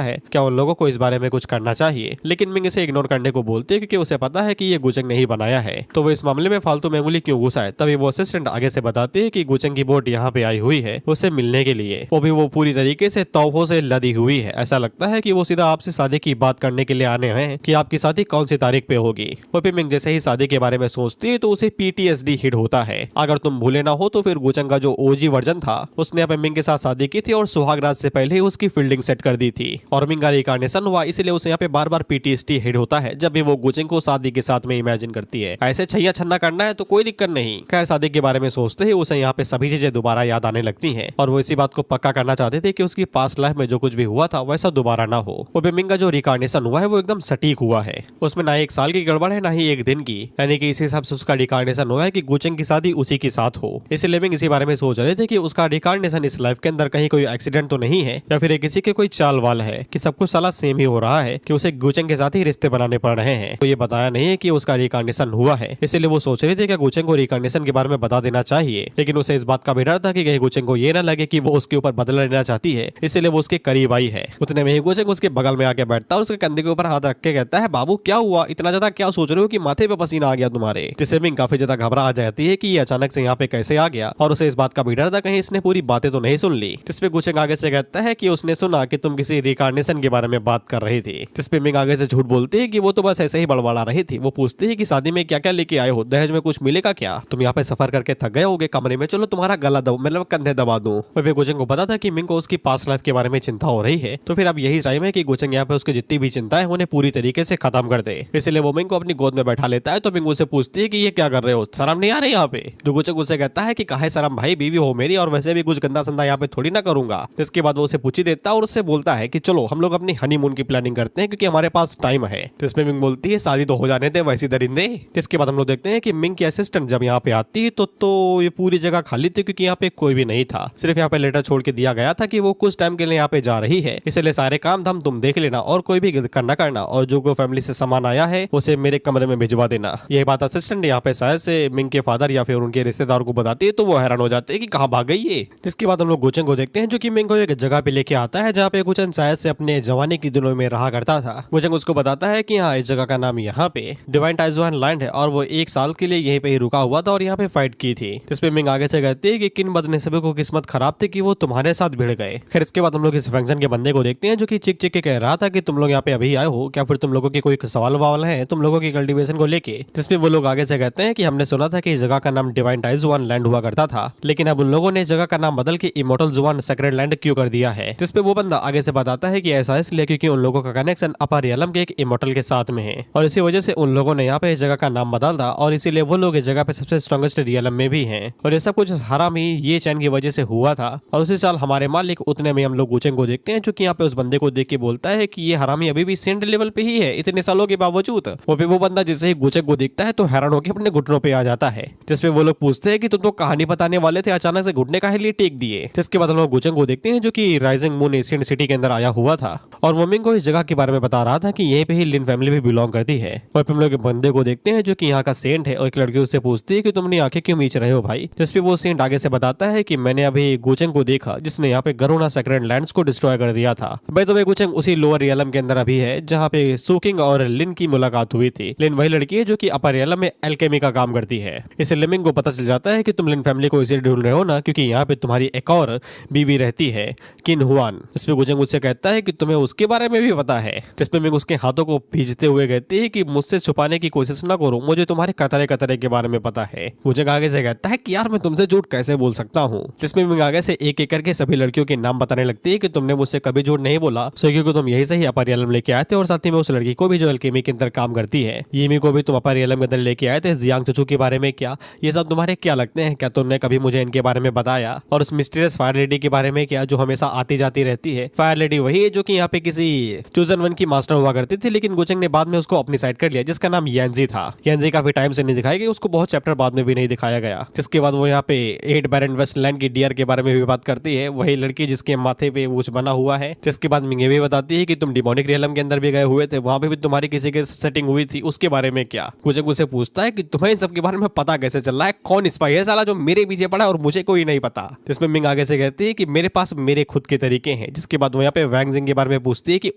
है, क्या उन लोगों को इस बारे में कुछ करना चाहिए। लेकिन मिंग इसे इग्नोर करने को बोलते हैं क्योंकि उसे पता है कि ये गुचेंग ने ही बनाया है, तो वो इस मामले में फालतू में उंगली क्यों घुसाए। तभी वो असिस्टेंट आगे से बताते हैं कि गुचेंग की बोट यहाँ पे आई हुई है उसे मिलने के लिए, वो भी वो पूरी तरीके से तोहफों से लदी हुई है। ऐसा लगता है कि वो सीधा आपसे शादी की बात करने के लिए आने हैं कि आपकी शादी कौन सी तारीख पे होगी। वो भी मिंग जैसे ही शादी के बारे में सोचती है तो उसे PTSD हिट होता है। अगर तुम भूले ना हो तो फिर गुचेंग का जो OG वर्जन था उसने यहाँ पे मिंग के साथ शादी की थी और सुहागरात से पहले ही उसकी फील्डिंग सेट कर दी थी, और मिंग का रिकार्नेशन हुआ, इसलिए उसे यहाँ पे बार बार PTSD हिट होता है जब भी वो गुचेंग को शादी के साथ में इमेजिन करती है। ऐसे छैया छन्ना करना है तो कोई दिक्कत नहीं। खैर शादी के बारे में सोचते ही उसे यहाँ पे सभी चीजें दोबारा याद आने लगती है, और वो इसी बात को पक्का करना चाहते थे कि उसकी पास्ट लाइफ में जो कुछ भी हुआ था वैसा दोबारा ना हो। वो मिंग का जो रिकार्नेशन हुआ है वो एकदम सटीक हुआ है, उसमें ना 1 साल की गड़बड़ है ना ही 1 दिन की, यानी कि इसी हिसाब से उसका रिकार्नेशन हुआ है कि गुचेंग की शादी उसी के साथ हो। इसलिए मिंग इसी बारे में सोच रहे थे कि उसका रिकार्नेशन इस लाइफ के अंदर कहीं कोई एक्सीडेंट तो नहीं है, या फिर किसी के कोई चाल वाल है कि सब कुछ साला सेम ही हो रहा है कि उसे गुचेंग के साथ ही रिश्ते बनाने पड़ रहे हैं। तो ये बताया नहीं है कि उसका रिकार्नेशन हुआ है, इसलिए वो सोच रहे थे कि गुचेंग को रिकार्नेशन के बारे में बता देना चाहिए, लेकिन उसे इस बात का भी डर था कि कहीं गुचेंग को ये ना लगे कि वो उसके ऊपर बदला लेना चाहती है, इसलिए वो उसके करीब आई है। उतने में ही गुचेंग उसके बगल में आके बैठता है और उसके कंधे के ऊपर हाथ रख के कहता है, बाबू क्या हुआ, इतना ज्यादा क्या सोच रहे हो कि माथे पे पसीना आ गया तुम्हारे। जिससे मिंग काफी ज्यादा घबरा आ जाती है कि ये अचानक से यहाँ पे कैसे आ गया, और उसे इस बात का भी डर था कहीं इसने पूरी बातें तो नहीं सुन ली। जिसपे गुचेंग आगे से कहता है कि उसने सुना कि तुम किसी रिकार्नेशन के बारे में बात कर रही थी। जिसपे मिंग आगे से झूठ बोलती है कि वो तो बस ऐसे ही बड़बड़ा रही थी। वो पूछती है कि शादी में क्या क्या लेके आए हो, दहेज में कुछ मिलेगा क्या, तुम यहाँ पे सफर करके थक गए होगे कमरे में, चलो तुम्हारा गला दबा मतलब कंधे दबा दूं। फिर गुचेंग को पता था कि मिंग को उसकी पास्ट लाइफ के बारे में चिंता हो रही है, तो फिर अब यही टाइम है कि गुचेंग यहाँ पे उसकी जितनी भी चिंता है उन्हें पूरी तरीके से खत्म कर दे। इसलिए वो मिंग को अपनी गोद में बैठा लेता है। तो मिंग उसे पूछती है कि ये क्या कर रहे हो, शर्म नहीं आ रही यहाँ पे। तो गुचेंग उसे कहता है कि काहे शर्म भाई, बीवी हो मेरी, और वैसे भी कुछ गंदा संदा यहाँ पे थोड़ी ना करूंगा। इसके बाद वो उसे पूछ ही देता है और उससे बोलता है कि चलो हम लोग अपनी हनीमून की प्लानिंग करते हैं क्योंकि हमारे पास टाइम है। तो इसमें मिंग बोलती है शादी तो हो जाने दे वैसी दरिंदे। जिसके बाद हम लोग देखते हैं कि मिंग की असिस्टेंट जब यहाँ पे आती है तो ये पूरी जगह खाली थी क्योंकि यहाँ पे कोई भी नहीं था। सिर्फ यहाँ पे लेटर छोड़ के दिया गया था कि वो कुछ टाइम के लिए यहाँ पे जा रही है, इसलिए सारे काम धाम तुम देख लेना और कोई भी करना करना, और जो को फैमिली से सामान आया है उसे मेरे कमरे में भिजवा देना। यह बात असिस्टेंट यहाँ पे शायद से मिंग के फादर या फिर उनके रिश्तेदार को बताती है, तो वो हैरान हो जाते हैं कि कहाँ भाग गई ये। जिसके बाद हम लोग गुचेंग को देखते हैं जो कि मिंग को एक जगह पे लेके आता है जहाँ पे गुचेंग शायद से अपने जवानी के दिनों में रहा करता था। गुचेंग उसको बताता है कि हाँ, इस जगह का नाम यहाँ पे डिवाइन टाइजुआन लैंड है और वो 1 साल के लिए यहीं पे ही रुका हुआ था और यहाँ पे फाइट की थी। जिसपे मिंग आगे से कहती है कि किन बदनसीबों को किस्मत खराब थी कि वो तुम्हारे साथ भिड़ गए। खैर इसके बाद हम लोग इस फंक्शन के बंदे को देखते हैं जो कि चिक चिक के कह रहा था कि तुम लोग यहाँ पे अभी आए हो क्या, फिर तुम लोगों के कोई सवाल वाल है तुम लोगों की कल्टीवेशन को लेके। जिसपे वो लोग आगे से कहते हैं कि हमने सुना था कि इस जगह का नाम डिवाइन टाइजुआन लैंड हुआ करता था, लेकिन अब उन लोगों ने इस जगह का नाम बदल के इमोर्टल जुआन सेक्रेड लैंड क्यों कर दिया है। जिसपे वो बंदा आगे से बताता है कि ऐसा इसलिए क्योंकि उन लोगों का कनेक्शन अपर रियलम के एक इमोर्टल के साथ में है और इसी वजह से उन लोगों ने यहाँ पे इस जगह का नाम बदल था और इसीलिए वो लोग इस जगह पे सबसे स्ट्रॉन्गेस्ट रियलम में भी हैं और ये सब कुछ हराम ही ये चैन की वजह से हुआ था। और उसी साल हमारे मालिक उतने में हम लोग गुचेंग को देखते हैं जो कि यहाँ पे उस बंदे को देख के बोलता है कि ये हरामी अभी भी सेंट लेवल पे ही है इतने सालों के बावजूद। वो बंदा जैसे ही गुचेंग को देखता है तो हैरान होकर अपने घुटनों पे आ जाता है। जिसपे वो लोग पूछते हैं कि तुम तो कहानी बताने वाले थे, अचानक से घुटने का लिए टेक दिए। जिसके बाद हम लोग गुचेंग को देखते हैं जो कि राइजिंग मून एशियन सिटी के अंदर आया हुआ था और वो मिंग को इस जगह के बारे में बता रहा था कि यहीं पे ही लिन फैमिली भी बिलोंग करती है। और फिर हम लोग बंदे को देखते हैं जो कि यहाँ का सेंट है और एक लड़की उससे पूछती है कि तुम अपनी आंखें क्यों मीच रहे हो भाई। जिसपे वो सेंट आगे से बताता है कि मैंने अभी गुचेंग को देखा जिसने यहाँ पे गरुणा सेक्रेड लैंड्स को डिस्ट्रॉय कर दिया था। भाई तो गुचेंग उसी लोअर रियलम के अंदर अभी है जहाँ पे सुकिंग और लिन की मुलाकात हुई थी। लिन वही लड़की है जो कि अपर रियलम में एल्केमी का काम करती है। इसे लिमिंग को पता चल जाता है कि तुम लिन फैमिली को इसीलिए ढूंढ रहे हो ना क्योंकि यहाँ पे तुम्हारी एक और बीवी रहती है किन हुआन। इसपे गुचेंग उससे कहता है कि तुम्हें उसके बारे में भी पता है। जिसपे मिंग उसके हाथों को भींचते हुए कहती है कि मुझसे छुपाने की कोशिश ना करो, मुझे तुम्हारे कतरे कतरे के बारे में पता है। गुचेंग आगे से कहता है कि यार मैं तुमसे झूठ कैसे बोल सकता हूँ। जिसमें मिंग आगे से एक एक करके सभी लड़कियों के नाम बताने लगती है कि तुमने मुझसे कभी झूठ नहीं बोला, क्योंकि तुम यही से ही अपर रियलम लेके आए थे और साथ ही में उस लड़की को भी जो एल्केमी के अंदर काम करती है यीमी को भी तुम अपर रियलम के अंदर लेके आए थे जियांग चुचू के बारे में। क्या ये सब तुम्हारे क्या लगते हैं, क्या तुमने कभी मुझे इनके बारे में बताया? और उस मिस्टीरियस फायर लेडी के बारे में क्या जो हमेशा आती जाती रहती है? फायर लेडी वही है जो कि यहाँ पे किसी चूजन वन की मास्टर हुआ करती थी, लेकिन गुचेंग ने बाद में उसको अपनी साइड कर लिया जिसका नाम येंजी था। येंजी काफी टाइम से नहीं दिखाई गई, उसको बहुत चैप्टर बाद में भी नहीं दिखाया गया। जिसके बाद वो यहाँ पे 8 बैरन वेस्टलैंड की डियर के बारे में भी बात करती है, वही लड़की जिसके माथे पे कुछ बना हुआ है। जिसके बाद मिंग भी बताती है कि तुम डिमोनिक रियलम के अंदर भी गए हुए थे, वहां पे भी तुम्हारी किसी के सेटिंग हुई थी, उसके बारे में क्या? गुचेंग उसे पूछता है कि तुम्हें इन सब के बारे में पता कैसे चल रहा है, कौन स्पाई है साला जो मेरे पीछे पड़ा है और मुझे कोई नहीं पता। जिसमें मिंग आगे से कहती है कि मेरे पास मेरे खुद के तरीके हैं। जिसके बाद वो यहाँ पे वैंग जिंग के बारे में पूछती है कि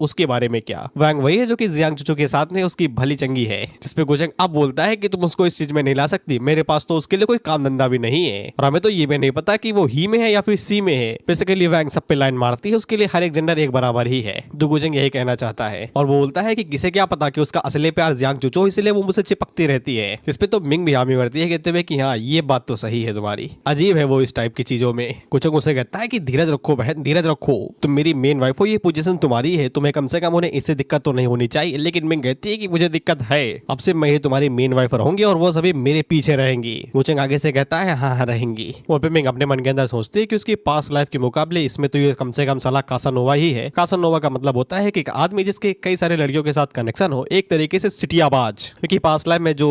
उसके बारे में क्या? वैंग वही है जो कि जियांग चुचू के साथ में उसकी भली चंगी है। जिसपे गुचेंग अब बोलता है कि तुम उसको इस चीज में नहीं ला सकती, मेरे पास तो उसके लिए कोई काम धंधा भी नहीं है और हमें तो ये भी नहीं पता कि वो ही में है या फिर सी में है। बेसिकली वैंग सब पे लाइन मारती है, उसके लिए हर एक जेंडर एक बराबर ही है। गुचेंग यही कहना चाहता है और वो बोलता है कि किसे क्या पता कि उसका असली प्यार जियांग चुचू, इसलिए वो मुझसे चिपकती रहती है। इस पे तो मिंग भी हामी करती है कहते हुए कि हाँ ये बात तो सही है तुम्हारी। अजीब है वो इस टाइप की चीजों में। गुचेंग उसे कहता है कि धीरज रखो बहन, धीरज रखो, तुम मेरी मेन वाइफ हो, ये पोजीशन तुम्हारी है, तुम्हें कम से कम उन्हें इससे दिक्कत तो नहीं होनी चाहिए। लेकिन मिंग कहती है कि मुझे दिक्कत है, अब से मैं ही तुम्हारी मेन वाइफ रहूंगी और वो सभी मेरे पीछे रहेंगी। गुचेंग आगे से कहता है हाँ रहेंगी। और फिर मिंग अपने मन के अंदर सोचती है कि उसकी पास्ट लाइफ के मुकाबले इसमें तो ये कम से कम साला कासानोवा ही है। कासानोवा का मतलब होता है कि एक आदमी जिसके कई सारे लड़कियों के साथ कनेक्शन हो, एक तरीके से सिटियाबाज। क्योंकि पास्ट लाइफ में जो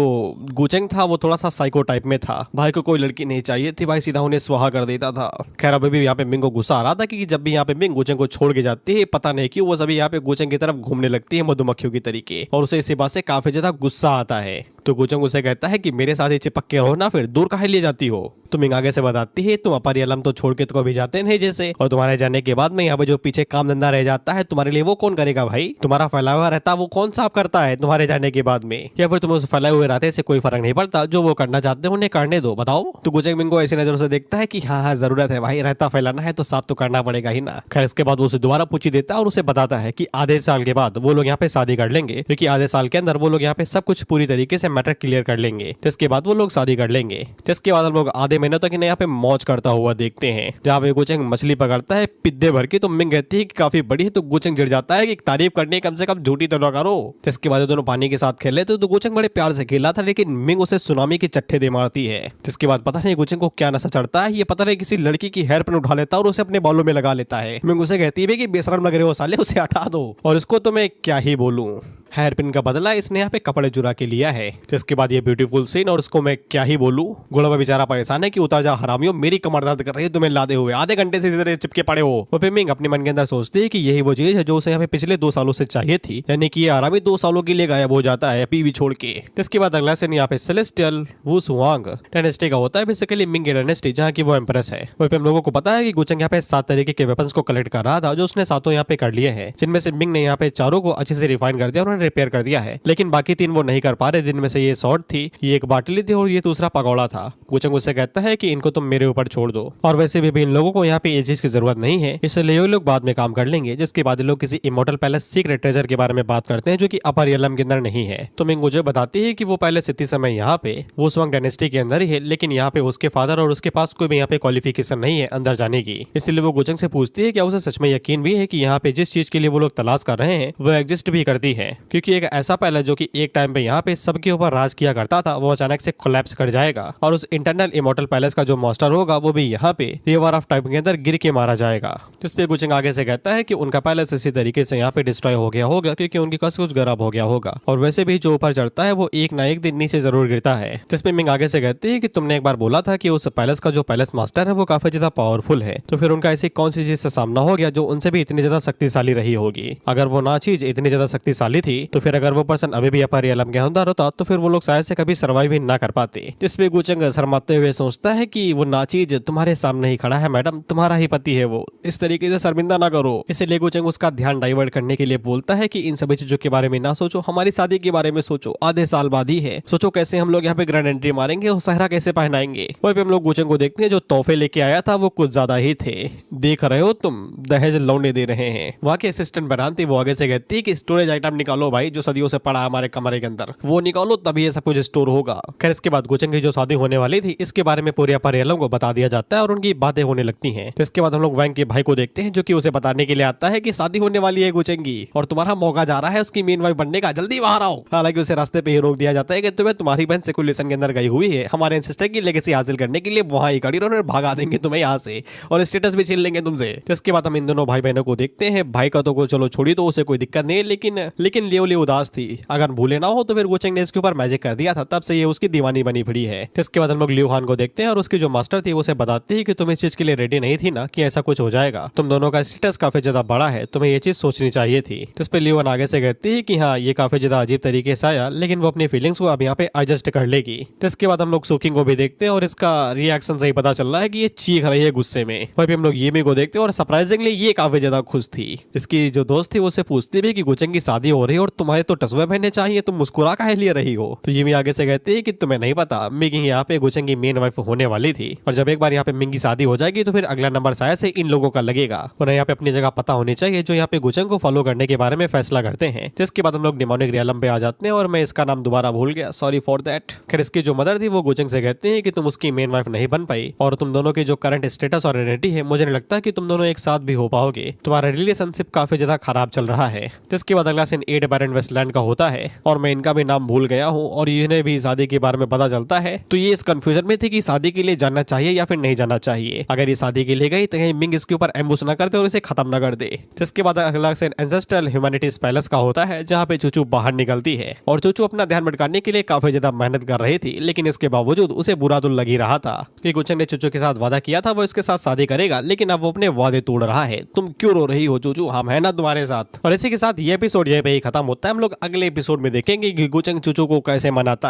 गुचेंग था वो थोड़ा सा साइको टाइप में था, भाई को कोई लड़की नहीं चाहिए थी, भाई सीधा उन्हें स्वाहा कर देता था। खैर अभी भी यहाँ पे मिंग को गुस्सा आ रहा था कि जब भी यहाँ पे मिंग गुचेंग को छोड़ के जाती है, पता नहीं क्यों वो सभी यहाँ पे गुचेंग की तरफ घूमने लगती है मधुमक्खियों की तरीके, और उसे इसी बात से काफी ज्यादा गुस्सा आता है। तो गुचंग उसे कहता है कि मेरे साथ ही चिपक के रहो ना, फिर दूर काहे ले जाती हो। तो मिंग आगे से बताती है तुम अपर यलम तो छोड़ के तो कभी जाते नहीं जैसे, और तुम्हारे जाने के बाद में यहाँ पे जो पीछे काम धंधा रह जाता है तुम्हारे लिए वो कौन करेगा भाई? तुम्हारा फैला हुआ रहता वो कौन साफ करता है तुम्हारे जाने के बाद में? या फिर तुम्हें उस फैलाए हुए रहते से कोई फर्क नहीं पड़ता, जो वो करना चाहते हैं उन्हें करने दो, बताओ। तो गुचंग मिंग को ऐसी नजरों से देखता है कि हाँ जरूरत है भाई, रहता फैलाना है तो साफ तो करना पड़ेगा ही ना। खैर इसके बाद वो उसे दोबारा पूछी देता है और उसे बताता है कि आधे साल के बाद वो लोग यहाँ पे शादी कर लेंगे, क्योंकि आधे साल के अंदर वो लोग यहाँ पे सब कुछ पूरी तरीके से मैटर क्लियर कर लेंगे, जिसके बाद वो लोग शादी कर लेंगे। जिसके बाद हम लोग आधे महीने तक इन्हें यहाँ पे मौज करता हुआ देखते हैं, जहाँ पे गुचंग मछली पकड़ता है पिद्दे भर की। तो मिंग कहती है कि काफी बड़ी है, तो गुचंग चिढ़ जाता है कि तारीफ करनी कम से कम झूठी तो ना करो। जिसके बाद दोनों पानी के साथ खेले तो गुचंग बड़े प्यार से खेला था, लेकिन मिंग उसे सुनामी के चट्टे दे मारती है। जिसके बाद पता नहीं गुचंग को क्या नशा चढ़ता है, ये पता नहीं किसी लड़की की हेयर पिन उठा लेता है और उसे अपने बालों में लगा लेता है। मिंग उसे कहती है कि बेशरम लग रहे हो साले, उसे हटा दो। और इसको तो मैं क्या ही बोलूं, हेयर पिन का बदला इसने यहाँ पे कपड़े चुरा के लिया है। जिसके बाद ये ब्यूटीफुल सीन, और इसको मैं क्या ही बोलूं, गुलाबा बेचारा परेशान है कि उतर जा हरामियों, मेरी कमर दर्द कर रही है तुम्हें लादे हुए, आधे घंटे से इस तरह चिपके पड़े हो। वो मिंग अपने मन के अंदर सोचती है कि यही वो चीज है जो उसे यहाँ पे पिछले 2 सालों से चाहिए थी, यानी कि ये हरामी 2 सालों के लिए गायब हो जाता है पीवी छोड़ के। इसके बाद अगला सीन यहाँ पे सेलेस्टियल वुसुआंग डायनेस्टी का होता है, बेसिकली मिंग की डायनेस्टी जहाँ की वो एम्प्रेस है। वहीं पे हम लोगों को पता है कि गुचंग यहाँ पे 7 तरीके के वेपन्स को कलेक्ट कर रहा था, जो उसने 7 यहाँ पे कर लिए हैं, जिनमें से मिंग ने यहाँ पे 4 को अच्छे से रिफाइन कर दिया और उन्हें रिपेयर कर दिया है, लेकिन बाकी 3 वो नहीं कर पा रहे, जिनमें से ये शॉर्ट थी, ये एक बाटली थी और ये दूसरा पकौड़ा था। गुचंग उससे कहता है कि इनको तुम मेरे ऊपर छोड़ दो, और वैसे भी इन लोगों को यहाँ पे ये चीज की जरूरत नहीं है, इसलिए ये लोग बाद में काम कर लेंगे। जिसके बाद लोग किसी इमोर्टल पैलेस सीक्रेट ट्रेजर के बारे में बात करते हैं, जो कि अपर यलम के अंदर नहीं है। तो मिंग मुझे बताती है कि वो पहले इतनी समय यहाँ पे वुसुआंग डायनेस्टी के अंदर ही है, लेकिन यहाँ पे उसके फादर और उसके पास कोई भी यहाँ पे क्वालिफिकेशन नहीं है अंदर जाने की। इसलिए वो गुचंग से पूछती है क्या उसे सच में यकीन भी है कि यहाँ पे जिस चीज के लिए वो लोग तलाश कर रहे हैं वो एग्जिस्ट भी करती है, क्योंकि एक ऐसा पैलेस जो कि एक टाइम पे यहाँ पे सबके ऊपर राज किया करता था, वो अचानक से कोलैप्स कर जाएगा, और उस इंटरनल इमोर्टल पैलेस का जो मास्टर होगा वो भी यहाँ पे रिवर ऑफ टाइम के अंदर गिर के मारा जाएगा। जिसपे गुचंग आगे से कहता है कि उनका पैलेस इसी तरीके से यहाँ पे डिस्ट्रॉय हो गया होगा, क्योंकि उनकी कस कुछ खराब हो गया होगा, और वैसे भी जो ऊपर चढ़ता है वो एक ना एक दिन नीचे जरूर गिरता है। जिसपे मिंग आगे से कहती है कि तुमने एक बार बोला था कि उस पैलेस का जो पैलेस मास्टर है वो काफी ज्यादा पावरफुल है, तो फिर उनका ऐसी कौन सी चीज से सामना हो गया जो उनसे भी इतनी ज्यादा शक्तिशाली रही होगी? अगर वो ना चीज इतनी ज्यादा शक्तिशाली थी तो फिर अगर वो पर्सन अभी भी अपर यलम के अंदर होता तो फिर वो लोग शायद से कभी सर्वाइव ही ना कर पाते। जिसपे गुचंग शर्माते हुए सोचता है कि वो ना चीज तुम्हारे सामने ही खड़ा है मैडम, तुम्हारा ही पति है वो, इस तरीके से शर्मिंदा ना करो। इसलिए गुचंग उसका ध्यान डाइवर्ट करने के लिए बोलता है कि इन सभी चीजों के बारे में ना सोचो, हमारी शादी के बारे में सोचो, आधे साल बाद ही है, सोचो कैसे हम लोग यहाँ पे ग्रैंड एंट्री मारेंगे और सहरा कैसे पहनाएंगे। वहीं पे हम लोग गुचंग को देखते हैं, जो तोहफे लेके आया था वो कुछ ज्यादा ही थे, देख रहे हो तुम, दहेज लौंडे दे रहे हैं। वहाँ के असिस्टेंट बरान थी, वो आगे से कहती है कि स्टोरेज आइटम निकालो भाई, जो सदियों से पड़ा हमारे कमरे के अंदर, वो निकालो तभी ये सब कुछ स्टोर होगा। खैर इसके बाद गुचंग की जो शादी होने वाली थी इसके बारे में पूरे अपर यलम को बता दिया जाता है और उनकी बातें होने लगती हैं। तो इसके बाद हम लोग वैंग के भाई को देखते हैं, जो कि उसे बताने के लिए आता है कि शादी होने वाली है गुचंग की और तुम्हारा मौका जा रहा है उसकी मेन वाइफ बनने का, जल्दी बाहर आओ। हालांकि उसे रास्ते पे ही रोक दिया जाता है कि तुम्हें तुम्हारी बहन सेकुलेशन के अंदर गई हुई है हमारे एंसेस्टर की लेगेसी हासिल करने के लिए, वहां ही खड़ी रहो, भगा देंगे तुम्हें यहाँ से और स्टेटस भी छीन लेंगे तुमसे। इसके बाद हम इन दोनों भाई बहनों को देखते हैं। भाई का तो चलो छोड़ी तो उसे कोई दिक्कत नहीं, लेकिन लियो उदास थी, अगर भूले ना हो तो फिर गुचंग ने इसके ऊपर मैजिक कर दिया था, तब से ये उसकी दीवानी बनी पड़ी है। इसके बाद हम लोग लियो हान को देखते हैं और उसकी जो मास्टर थी उसे बताती है कि तुम इस चीज के लिए रेडी नहीं थी ना कि ऐसा कुछ हो जाएगा, तुम दोनों का स्टेटस काफी ज्यादा बड़ा है, तुम्हें ये चीज सोचनी चाहिए थी। जिस पे लियो हान आगे से कहती है कि हाँ ये काफी ज्यादा अजीब तरीके से आया, लेकिन वो अपनी फीलिंग्स को अब यहाँ पे एडजस्ट कर लेगी। इसके बाद हम लोग सुकिंग को भी देखते हैं और इसका रिएक्शन से ही पता चल रहा है कि ये चीख रही है गुस्से में। वहीं पे हम लोग येमी को देखते हैं और सरप्राइजिंगली ये काफी ज्यादा खुश थी। इसकी जो दोस्त थी वो उससे पूछती भी कि गुचंग की शादी हो रही है और तुम्हारे तो टसवे पहनने चाहिए, तुम मुस्कुरा काहे लिए रही हो? तो येमी आगे से कहती है कि तुम्हें नहीं पता मिंग यहाँ पे गुचंग की मेन वाइफ होने वाली थी, और जब एक बार यहाँ पे मिंग की शादी हो जाएगी तो फिर अगला नंबर शायद से इन लोगों का लगेगा। उन्हें यहाँ पे अपनी जगह पता होनी चाहिए जो यहाँ पे गुचंग को फॉलो करने के बारे में फैसला करते हैं। जिसके बाद हम लोग डेमोनिक रियलम पे आ जाते हैं और मैं इसका नाम दोबारा भूल गया, सॉरी फॉर दैट। खैर इसकी जो मदर थी वो गुचंग से कहते हैं कि तुम उसकी मेन वाइफ नहीं बन पाई और तुम दोनों की जो करंट स्टेटस और आइडेंटिटी है मुझे नहीं लगता कि तुम दोनों एक साथ भी हो पाओगे, तुम्हारा रिलेशनशिप काफी ज्यादा खराब चल रहा है। जिसके बाद अगला सीन 8 बैरन वेस्टलैंड का होता है और मैं इनका भी नाम भूल गया हूँ और इन्हें भी शादी के बारे में पता चलता है, तो ये इस कंफ्यूजन में थे कि शादी के लिए जाना चाहिए या फिर नहीं जाना चाहिए। अगर ये शादी के लिए गई तो कहीं मिंग इसके ऊपर एम्बुश ना करते और इसे खत्म न कर दे। जिसके बाद अगला सीन एंसेस्ट्रल ह्यूमैनिटीज पैलेस का होता है, जहाँ पे चूचू बाहर निकलती है और चूचू अपना ध्यान भटकाने के लिए काफी ज्यादा मेहनत कर रही थी, लेकिन इसके बावजूद उसे बुरा तो लग ही रहा था कि गुचंग ने चूचू के साथ वादा किया था वो इसके साथ शादी करेगा, लेकिन अब वो अपने वादे तोड़ रहा है। तुम क्यों रो रही हो चूचू, हम है ना तुम्हारे साथ। और इसी के साथ ये एपिसोड यहीं पे ही खत्म होता है। हम लोग अगले एपिसोड में देखेंगे कि गुचंग चूचू को कैसे मनाता है।